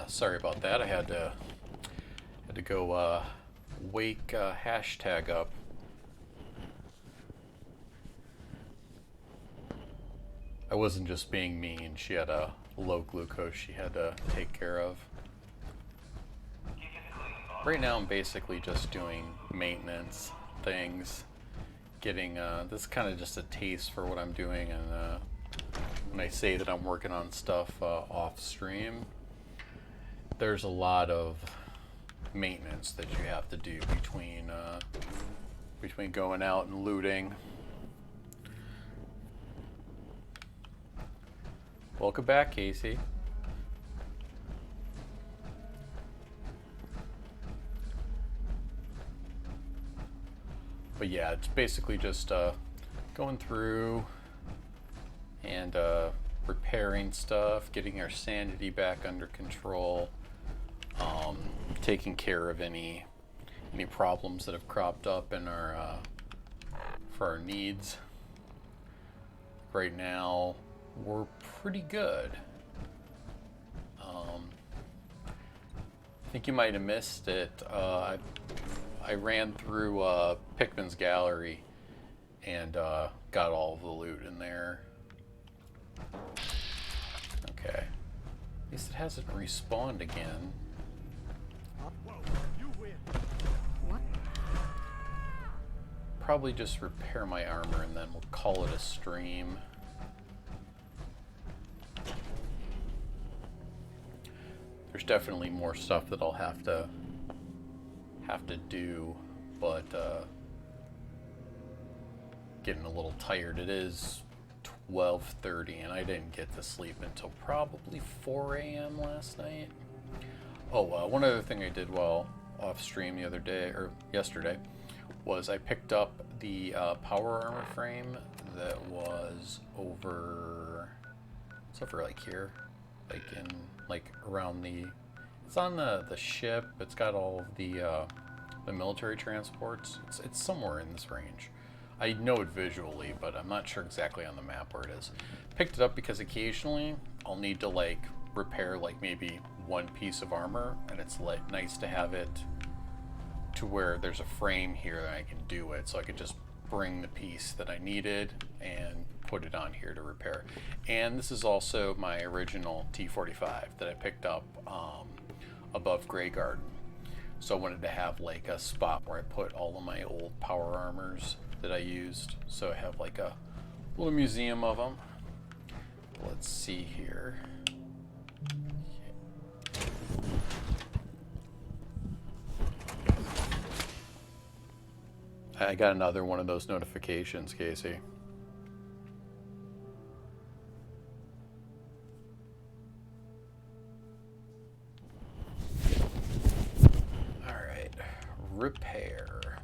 Yeah, sorry about that. I had to go wake hashtag up. I wasn't just being mean. She had a low glucose she had to take care of. Right now I'm basically just doing maintenance things. Getting, this is kind of just a taste for what I'm doing, and when I say that I'm working on stuff off stream, there's a lot of maintenance that you have to do between going out and looting. Welcome back, Casey. But yeah, it's basically just going through and repairing stuff, getting our sanity back under control, taking care of any problems that have cropped up in our for our needs. Right now, we're pretty good. I think you might have missed it. I ran through Pickman's Gallery and got all of the loot in there. Okay. At least it hasn't respawned again. Probably just repair my armor and then we'll call it a stream. There's definitely more stuff that I'll have to do, but getting a little tired. It is 12:30 and I didn't get to sleep until probably 4 a.m. last night. Oh, one other thing I did while off stream the other day, or yesterday, was I picked up the power armor frame that was over, it's over like here, like around the, it's on the ship. It's got all of the military transports. It's somewhere in this range. I know it visually, but I'm not sure exactly on the map where it is. Picked it up because occasionally I'll need to like repair like maybe one piece of armor, and it's like nice to have it to where there's a frame here that I can do it, so I could just bring the piece that I needed and put it on here to repair. And this is also my original T45 that I picked up above Grey Garden. So I wanted to have like a spot where I put all of my old power armors that I used. So I have like a little museum of them. Let's see here. I got another one of those notifications, Casey. All right, repair.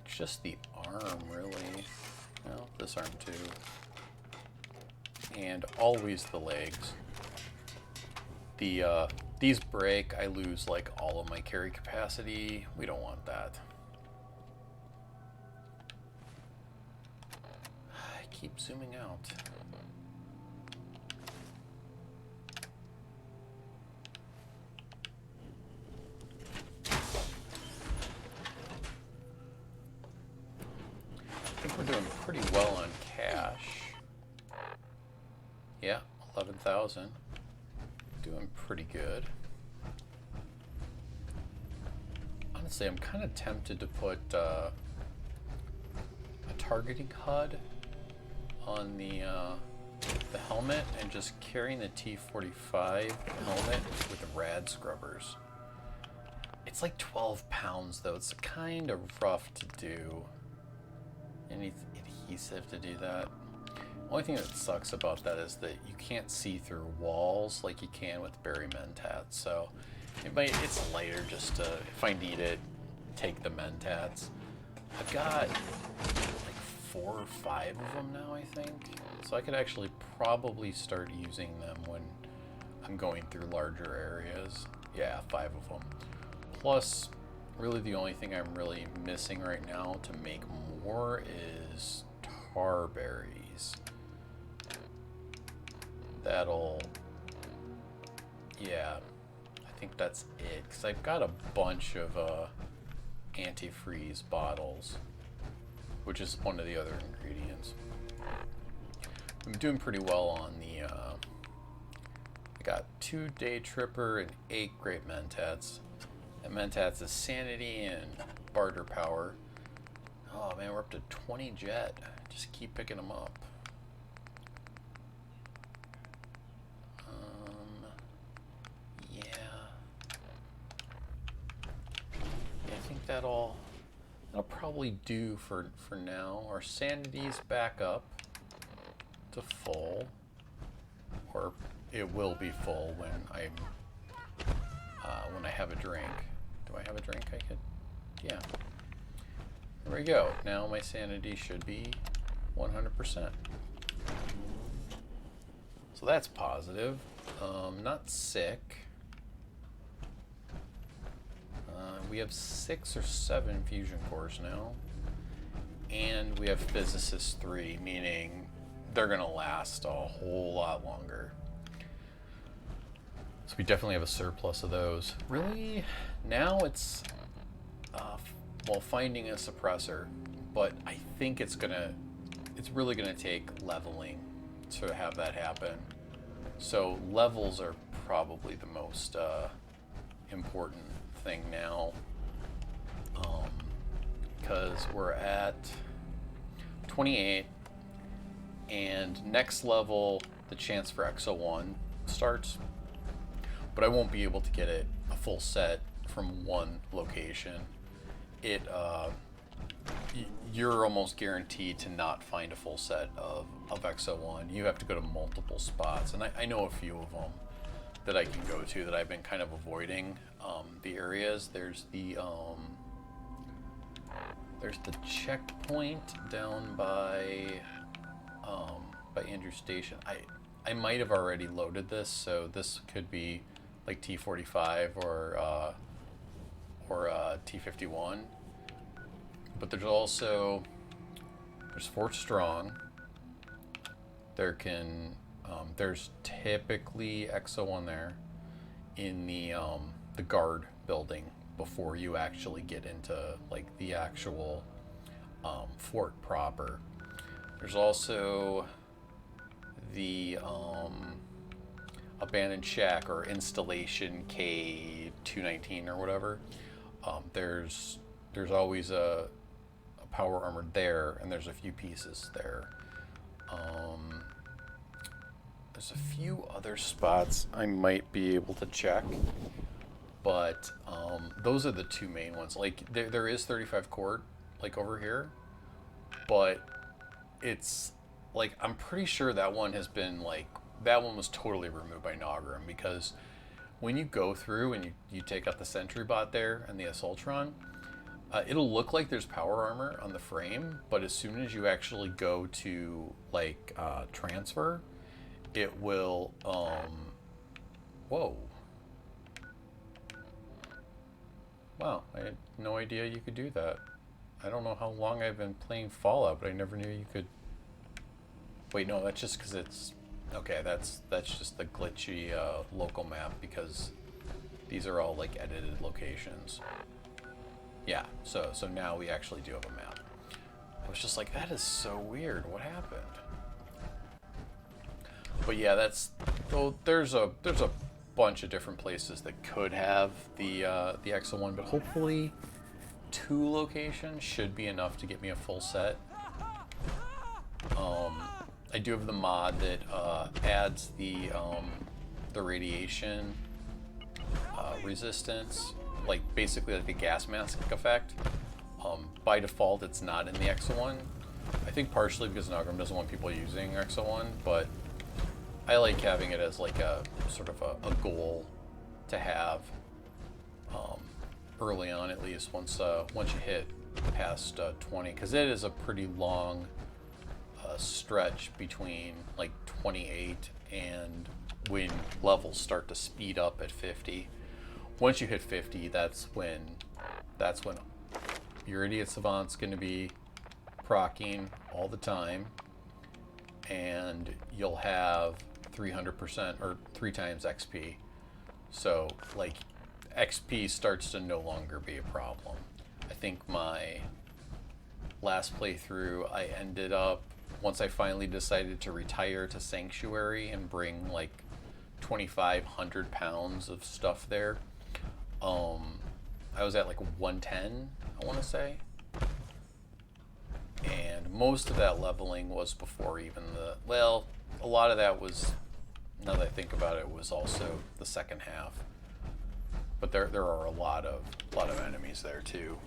Just the arm, really. Well, this arm too. And always the legs. These break, I lose like all of my carry capacity. We don't want that. I keep zooming out. I think we're doing pretty well on cash. Yeah, 11,000. Doing pretty good. Honestly, I'm kind of tempted to put a targeting HUD on the helmet and just carrying the T45 helmet with the rad scrubbers. It's like 12 pounds though. It's kind of rough to do. Any adhesive to do that. Only thing that sucks about that is that you can't see through walls like you can with Berry Mentats. So it's lighter just to, if I need it, take the Mentats. I've got like 4 or 5 of them now, I think. So I could actually probably start using them when I'm going through larger areas. Yeah, 5 of them. Plus, really the only thing I'm really missing right now to make more is tar berries. That'll Yeah, I think that's it. Because I've got a bunch of antifreeze bottles, which is one of the other ingredients. I'm doing pretty well on the. I got 2 day tripper and 8 great mentats. And mentats is sanity and barter power. Oh man, we're up to 20 jet. Just keep picking them up. Yeah. I think that'll probably do for now. Our sanity's back up to full, or it will be full when I have a drink. Do I have a drink I could? Yeah. There we go. Now my sanity should be 100%. So that's positive. Not sick. We have 6 or 7 fusion cores now. And we have physicist 3, meaning they're gonna last a whole lot longer. So we definitely have a surplus of those. Really, now it's well, finding a suppressor, but I think it's really gonna take leveling to have that happen. So levels are probably the most important thing now, because we're at 28, and next level the chance for XO1 starts, but I won't be able to get it a full set from one location. You're almost guaranteed to not find a full set of XO1. You have to go to multiple spots, and I know a few of them that I can go to that I've been kind of avoiding. The areas, there's the checkpoint down by Andrew Station. I might have already loaded this, so this could be like T45 or T51. But there's also Fort Strong. There's typically XO1 there in the guard building before you actually get into like the actual fort proper. There's also the abandoned shack or installation K219 or whatever. There's always a power armor there, and there's a few pieces there. There's a few other spots I might be able to check, but those are the 2 main ones. Like there is 35 Court like over here, but it's like I'm pretty sure that one has been that one was totally removed by Nagram, because when you go through and you take out the sentry bot there and the assaultron, it'll look like there's power armor on the frame, but as soon as you actually go to transfer, it will whoa. Wow, I had no idea you could do that. I don't know how long I've been playing Fallout, but I never knew you could. Wait, no, that's just because it's okay. That's just the glitchy local map, because these are all like edited locations. Yeah, so now we actually do have a map. I was just like, that is so weird. What happened? But yeah, there's a bunch of different places that could have the XO1, but hopefully 2 locations should be enough to get me a full set. I do have the mod that adds the radiation resistance, like basically like the gas mask effect. By default, it's not in the XO1. I think partially because Nagram doesn't want people using XO1, but I like having it as like a sort of a goal to have early on, at least once you hit past 20, because it is a pretty long stretch between like 28 and when levels start to speed up at 50. Once you hit 50, that's when your idiot savant's going to be proccing all the time, and you'll have 300% or 3 times XP. So, like, XP starts to no longer be a problem. I think my last playthrough, I ended up, once I finally decided to retire to Sanctuary and bring like 2,500 pounds of stuff there, I was at like 110, I want to say. And most of that leveling was before even the, well, a lot of that was, now that I think about it, was also the second half. But there are a lot of enemies there too.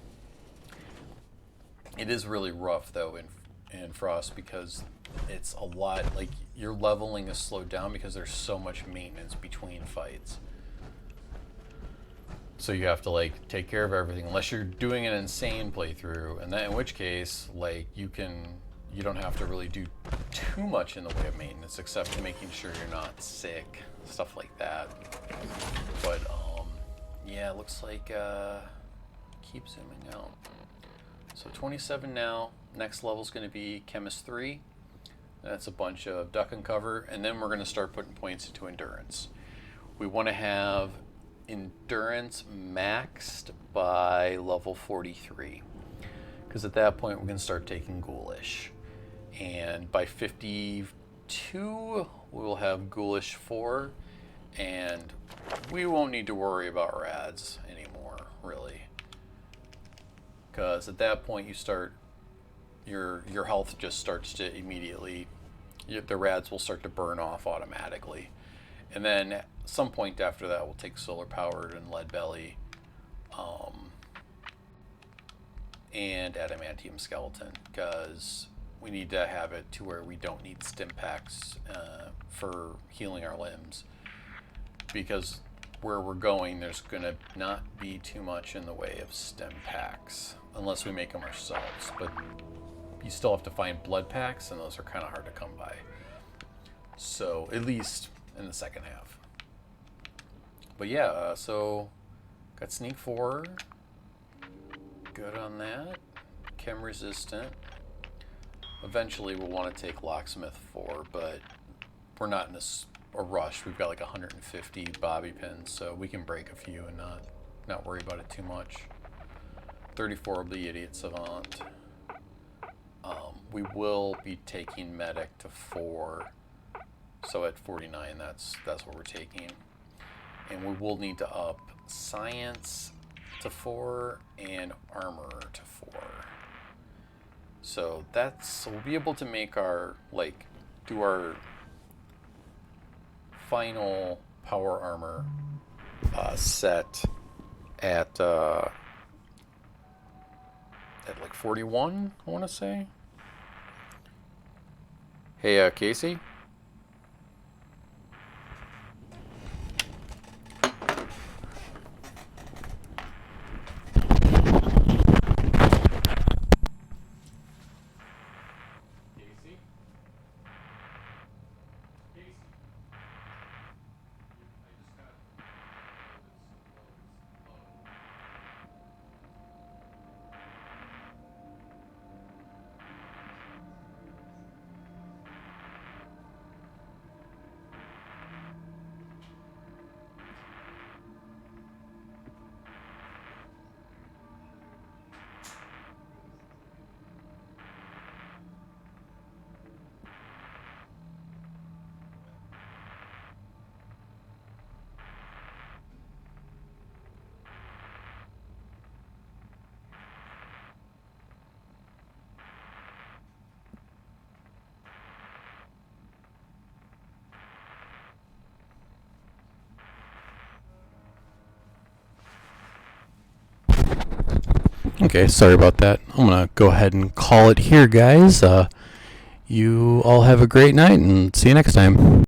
It is really rough though in Frost, because it's a lot, like, your leveling is slowed down because there's so much maintenance between fights. So you have to like take care of everything, unless you're doing an insane playthrough, and then in which case, like, you don't have to really do too much in the way of maintenance, except making sure you're not sick, stuff like that. But yeah, it looks like keep zooming out. So 27 now. Next level is going to be Chemist 3. That's a bunch of duck and cover, and then we're going to start putting points into endurance. We want to have endurance maxed by level 43, because at that point we can start taking ghoulish, and by 52 we'll have ghoulish 4, and we won't need to worry about rads anymore, really, because at that point you start, your health just starts to immediately, the rads will start to burn off automatically. And then at some point after that, we'll take solar powered and lead belly, and adamantium skeleton, because we need to have it to where we don't need stim packs for healing our limbs, because where we're going, there's gonna not be too much in the way of stim packs unless we make them ourselves. But you still have to find blood packs, and those are kind of hard to come by. So at least in the second half. But yeah, so got sneak 4, good on that. Chem resistant. Eventually we'll want to take locksmith 4, but we're not in a rush. We've got like 150 bobby pins, so we can break a few and not worry about it too much. 34 of the idiot savant. We will be taking medic to 4. So at 49, that's what we're taking. And we will need to up science to 4 and armor to 4. So we'll be able to make our, like, do our final power armor set at like 41, I want to say. Hey, Casey? Okay, sorry about that. I'm going to go ahead and call it here, guys. You all have a great night, and see you next time.